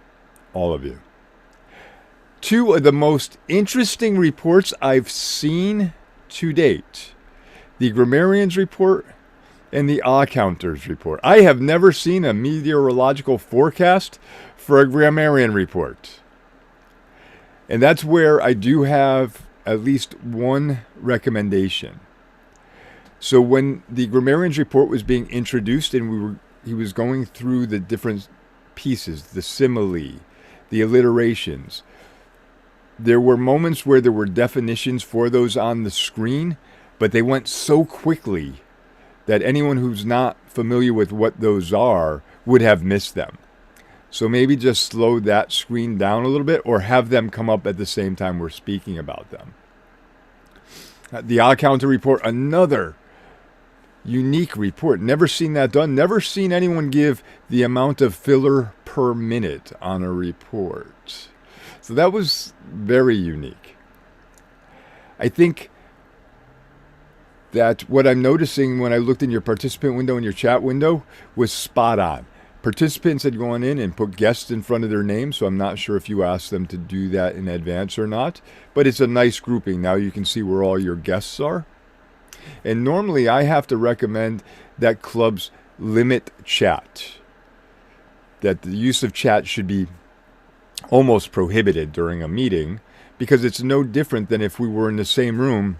all of you. 2 of the most interesting reports I've seen to date, the Grammarians report and the Counters report. I have never seen a meteorological forecast for a grammarian report. And that's where I do have at least one recommendation. So when the Grammarians report was being introduced and he was going through the different pieces, the simile, the alliterations, there were moments where there were definitions for those on the screen, but they went so quickly that anyone who's not familiar with what those are would have missed them. So maybe just slow that screen down a little bit or have them come up at the same time we're speaking about them. The Counter report, another unique report. Never seen that done. Never seen anyone give the amount of filler per minute on a report. So that was very unique. I think that what I'm noticing when I looked in your participant window and your chat window was spot on. Participants had gone in and put guests in front of their name, so I'm not sure if you asked them to do that in advance or not, but it's a nice grouping. Now you can see where all your guests are. And normally I have to recommend that clubs limit chat, that the use of chat should be almost prohibited during a meeting, because it's no different than if we were in the same room,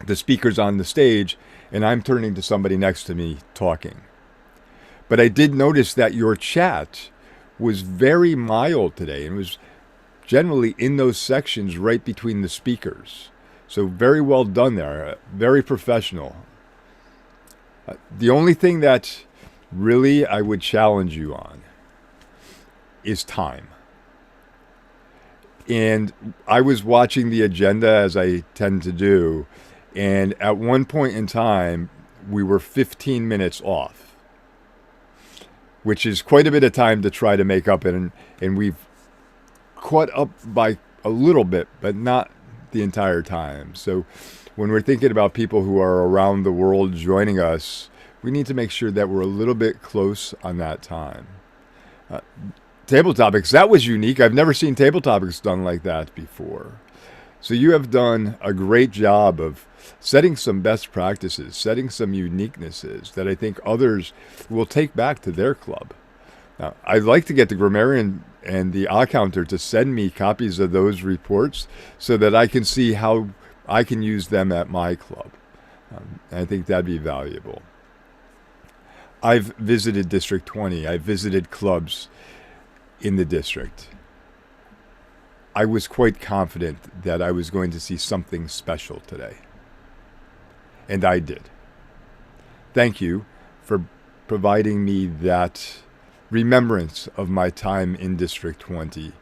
the speaker's on the stage, and I'm turning to somebody next to me talking. But I did notice that your chat was very mild today and was generally in those sections right between the speakers. So very well done there, very professional. The only thing that really I would challenge you on is time. And I was watching the agenda as I tend to do, and at one point in time, we were 15 minutes off, which is quite a bit of time to try to make up, and we've caught up by a little bit, but not the entire time. So when we're thinking about people who are around the world joining us, we need to make sure that we're a little bit close on that time. Table topics, that was unique. I've never seen table topics done like that before. So you have done a great job of setting some best practices, setting some uniquenesses that I think others will take back to their club. Now, I'd like to get the grammarian and the accounter to send me copies of those reports so that I can see how I can use them at my club. I think that'd be valuable. I've visited District 20. I've visited clubs in the district. I was quite confident that I was going to see something special today. And I did. Thank you for providing me that remembrance of my time in District 20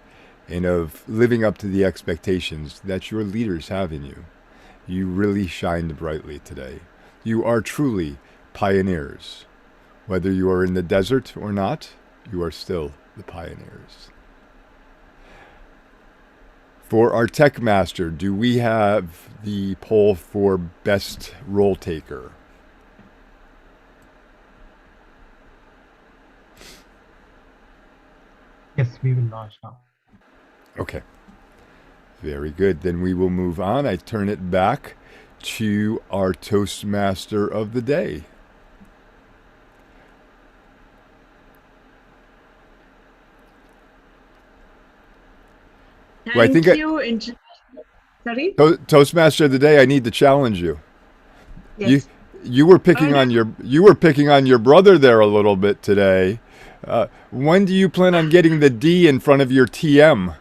and of living up to the expectations that your leaders have in you. You really shined brightly today. You are truly pioneers. Whether you are in the desert or not, you are still the pioneers. For our tech master, do we have the poll for best role taker? Yes, we will launch now. Okay. Very good. Then we will move on. I turn it back to our Toastmaster of the day. Thank you. Sorry? Toastmaster of the day, I need to challenge you. Yes. You were picking on your brother there a little bit today. When do you plan on getting the D in front of your TM?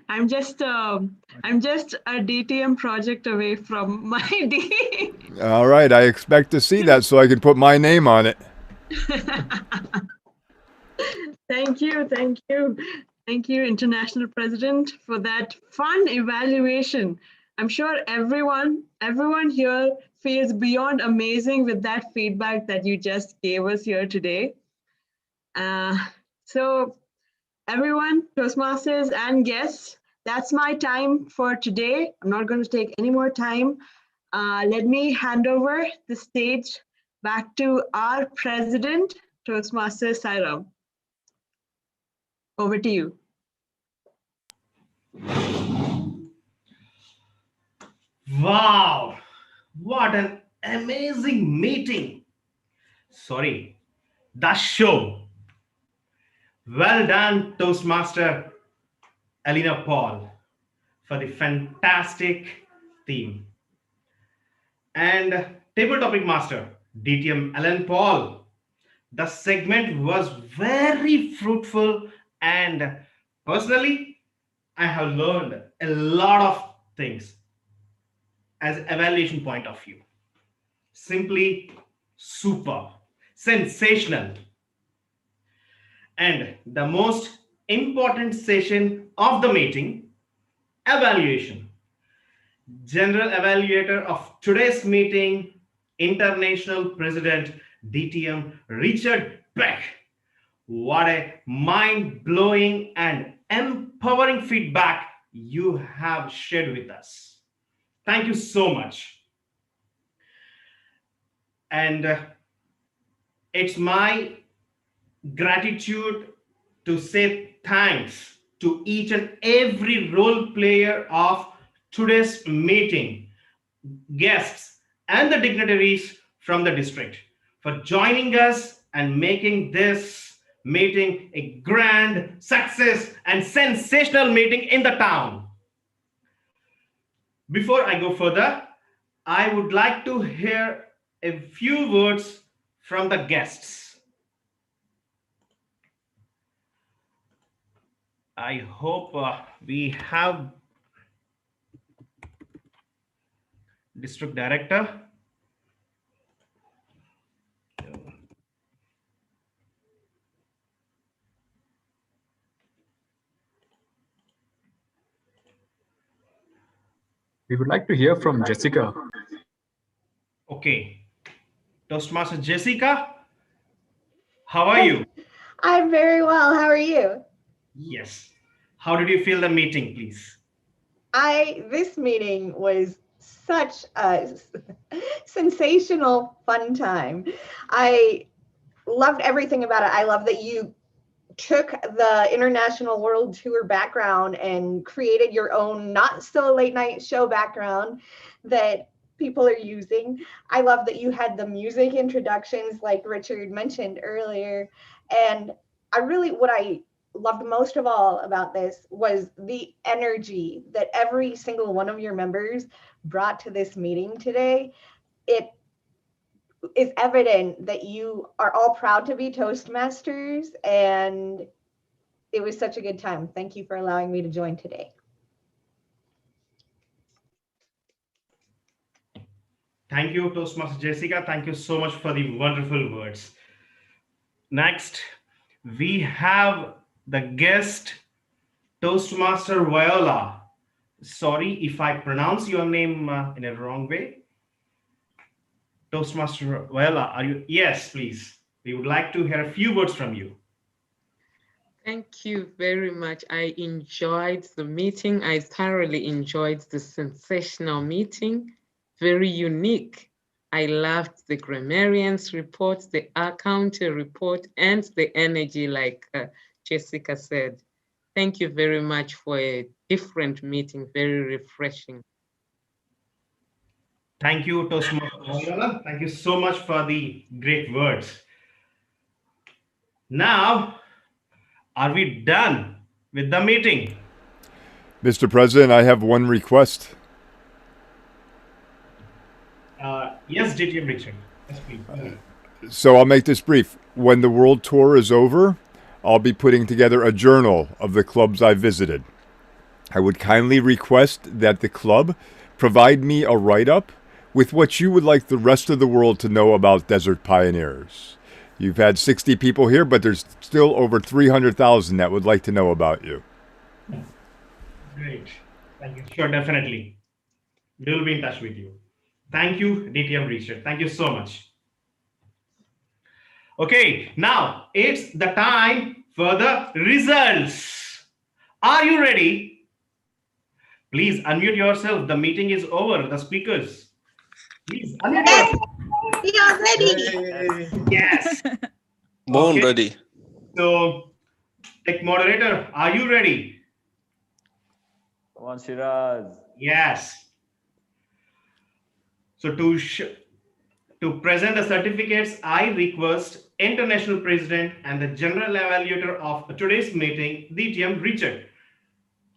I'm just a DTM project away from my D. All right, I expect to see that so I can put my name on it. Thank you, International President, for that fun evaluation. I'm sure everyone here feels beyond amazing with that feedback that you just gave us here today. So everyone, Toastmasters and guests, that's my time for today. I'm not going to take any more time. Let me hand over the stage back to our president, Toastmaster Sairam. Over to you. Wow, what an amazing meeting. Sorry, the show. Well done, Toastmaster Alina Paul, for the fantastic theme. And Table Topic Master, DTM Alan Paul. The segment was very fruitful, and personally, I have learned a lot of things as evaluation point of view. Simply super, sensational. And the most important session of the meeting, evaluation. General evaluator of today's meeting, International President DTM Richard Peck. What a mind-blowing and empowering feedback you have shared with us. Thank you so much. And it's my gratitude to say thanks to each and every role player of today's meeting, guests, and the dignitaries from the district for joining us and making this meeting a grand success and sensational meeting in the town. Before I go further, I would like to hear a few words from the guests. I hope we have District Director. We would like to hear from Jessica. Okay. Toastmaster Jessica, how are you? I'm very well. How are you? Yes. How did you feel the meeting, please? This meeting was such a sensational fun time. I loved everything about it. I love that you took the International World Tour background and created your own not so late night show background that people are using. I love that you had the music introductions like Richard mentioned earlier. And what I loved most of all about this was the energy that every single one of your members brought to this meeting today. It is evident that you are all proud to be Toastmasters, and it was such a good time. Thank you for allowing me to join today. Thank you, Toastmaster Jessica. Thank you so much for the wonderful words. Next, we have the guest, Toastmaster Viola. Sorry if I pronounce your name in a wrong way. Toastmaster Viola, are you? Yes, please. We would like to hear a few words from you. Thank you very much. I enjoyed the meeting. I thoroughly enjoyed the sensational meeting. Very unique. I loved the grammarians report, the county report, and the energy, like Jessica said. Thank you very much for a different meeting, very refreshing. Thank you, Toastmaster Viola. Thank you so much for the great words. Now, are we done with the meeting? Mr. President, I have one request. Yes, DTM Richard. Yes, please. So I'll make this brief. When the world tour is over, I'll be putting together a journal of the clubs I visited. I would kindly request that the club provide me a write-up with what you would like the rest of the world to know about Desert Pioneers. You've had 60 people here, but there's still over 300,000 that would like to know about you. Great. Thank you. Sure, definitely. We'll be in touch with you. Thank you, DTM Richard. Thank you so much. Okay, now it's the time for the results. Are you ready? Please unmute yourself. The meeting is over. The speakers. Please unmute yourself. We are ready. Yes. Born ready. So, tech moderator, are you ready? Come on, Shiraz. Yes. So to present the certificates, I request International President and the General Evaluator of today's meeting, DTM Richard.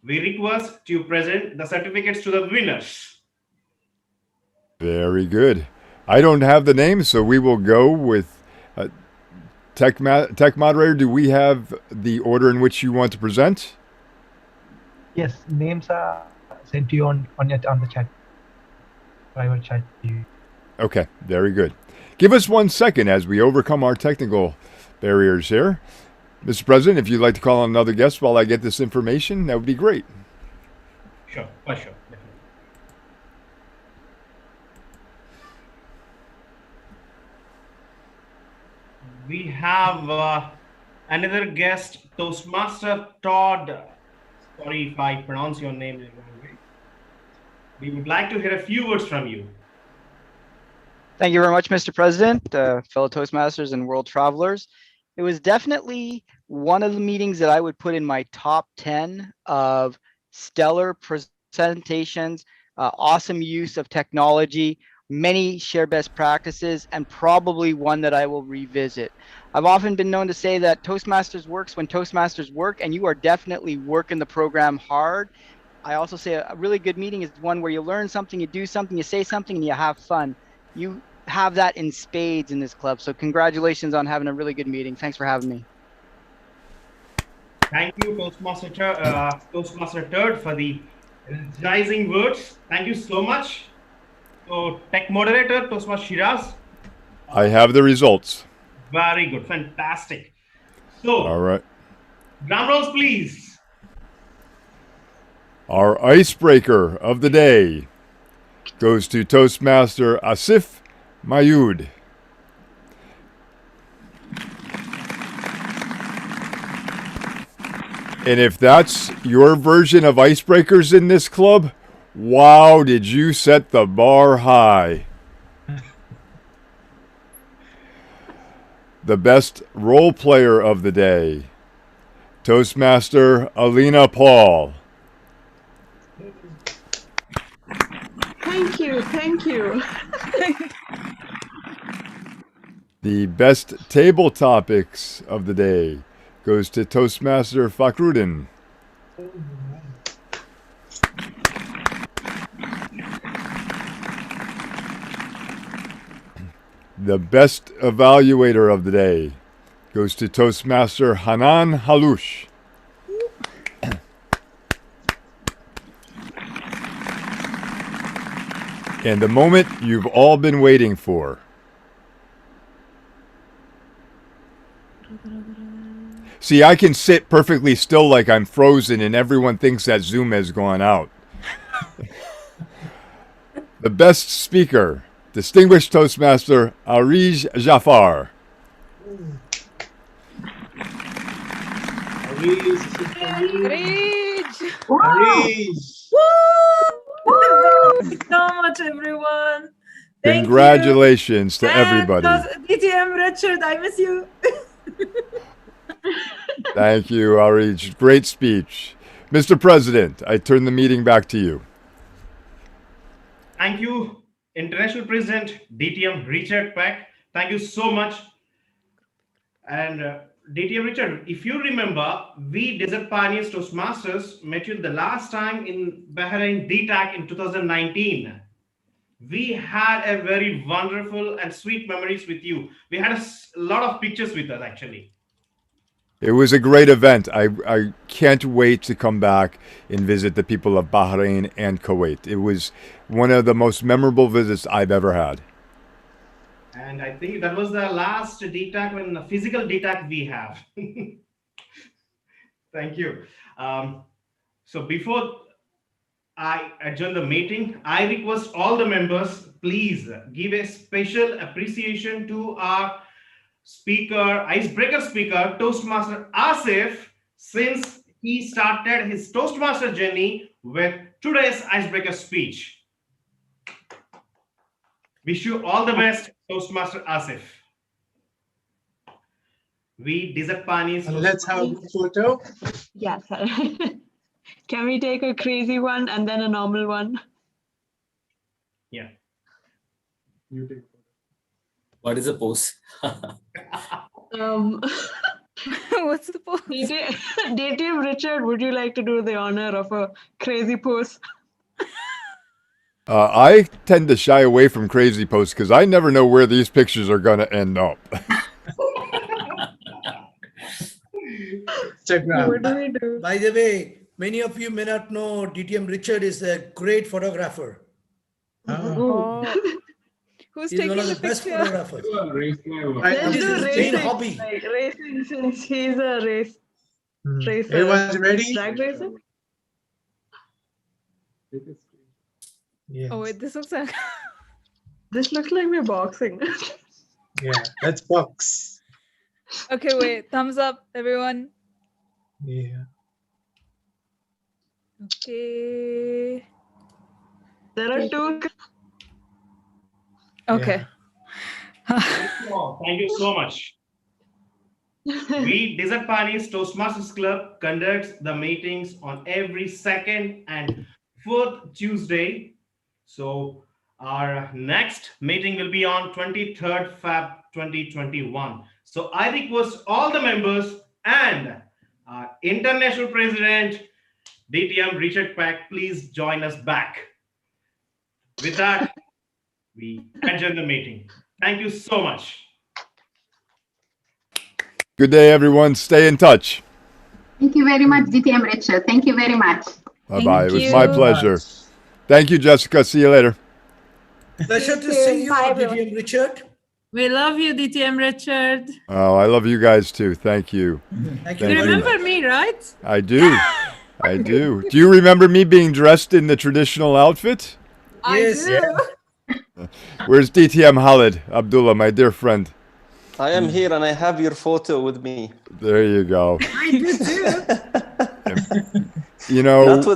We request to present the certificates to the winners. Very good. I don't have the names, so we will go with Tech Moderator. Do we have the order in which you want to present? Yes, names are sent to you on the chat. Private chat to you. Okay, very good. Give us 1 second as we overcome our technical barriers here. Mr. President, if you'd like to call on another guest while I get this information, that would be great. Sure, for sure. Definitely. We have another guest, Toastmaster Todd Sorry if I pronounce your name in the wrong way. We would like to hear a few words from you. Thank you very much, Mr. President, fellow Toastmasters and world travelers. It was definitely one of the meetings that I would put in my top 10 of stellar presentations, awesome use of technology, many share best practices, and probably one that I will revisit. I've often been known to say that Toastmasters works when Toastmasters work, and you are definitely working the program hard. I also say a really good meeting is one where you learn something, you do something, you say something, and you have fun. You have that in spades in this club. So congratulations on having a really good meeting. Thanks for having me. Thank you, Toastmaster Turd, for the energizing words. Thank you so much. So, tech moderator, Toastmaster Shiraz. I have the results. Very good, fantastic. So, all right. Drum rolls, please. Our icebreaker of the day goes to Toastmaster Asif Mayud. And if that's your version of icebreakers in this club, wow, did you set the bar high. The best role player of the day, Toastmaster Alina Paul. Thank you, thank you. The best table topics of the day goes to Toastmaster Fakrudin. The best evaluator of the day goes to Toastmaster Hanan Halush. And the moment you've all been waiting for. See, I can sit perfectly still like I'm frozen and everyone thinks that Zoom has gone out. The best speaker, distinguished Toastmaster Arij Jafar. Thank you so much, everyone. Thank Congratulations to you. everybody. DTM Richard, I miss you. Thank you, Arij. Great speech. Mr. President, I turn the meeting back to you. Thank you, International President DTM Richard Peck. Thank you so much. And DTM Richard, if you remember, we Desert Pioneers Toastmasters met you the last time in Bahrain DTAC in 2019. We had a very wonderful and sweet memories with you. We had a lot of pictures with us, actually. It was a great event. I can't wait to come back and visit the people of Bahrain and Kuwait. It was one of the most memorable visits I've ever had. And I think that was the last DTAC, when the physical DTAC we have. Thank you. So before I adjourn the meeting, I request all the members, please give a special appreciation to our speaker, icebreaker speaker, Toastmaster Asif, since he started his Toastmaster journey with today's icebreaker speech. Wish you all the best, Toastmaster Asif. We Desert Pioneers. Let's have a photo. Yes. Can we take a crazy one and then a normal one? Yeah. What is the pose? What's the pose? DTM Richard, would you like to do the honor of a crazy pose? I tend to shy away from crazy posts because I never know where these pictures are going to end up. What do we do? By the way, many of you may not know DTM Richard is a great photographer. Oh. Who's He's taking one of the the best picture? photographers. Let's This do is his main racing. hobby. Like racing, since he's a racer. Everyone's ready? Drag racer? Yes. Oh wait, this looks like This looks like we're boxing. Yeah, let's box. okay, wait, thumbs up, everyone. Yeah. Okay. There are two. Okay. Thank you so much. We, Desert Pioneers Toastmasters Club, conducts the meetings on every second and fourth Tuesday. So our next meeting will be on 23rd Feb 2021. So I request all the members and our international president, DTM Richard Peck, please join us back. With that, we adjourn the meeting. Thank you so much. Good day, everyone. Stay in touch. Thank you very much, DTM Richard. Thank you very much. Bye-bye. It was my pleasure. Thank you, Jessica. See you later. Pleasure to see you, DTM Richard. We love you, DTM Richard. Oh, I love you guys too. Thank you. Thank You remember me, right? I do. I do. Do you remember me being dressed in the traditional outfit? Yes. Where's DTM Khalid Abdullah, my dear friend? I am here and I have your photo with me. There you go. I do too. You know, Not with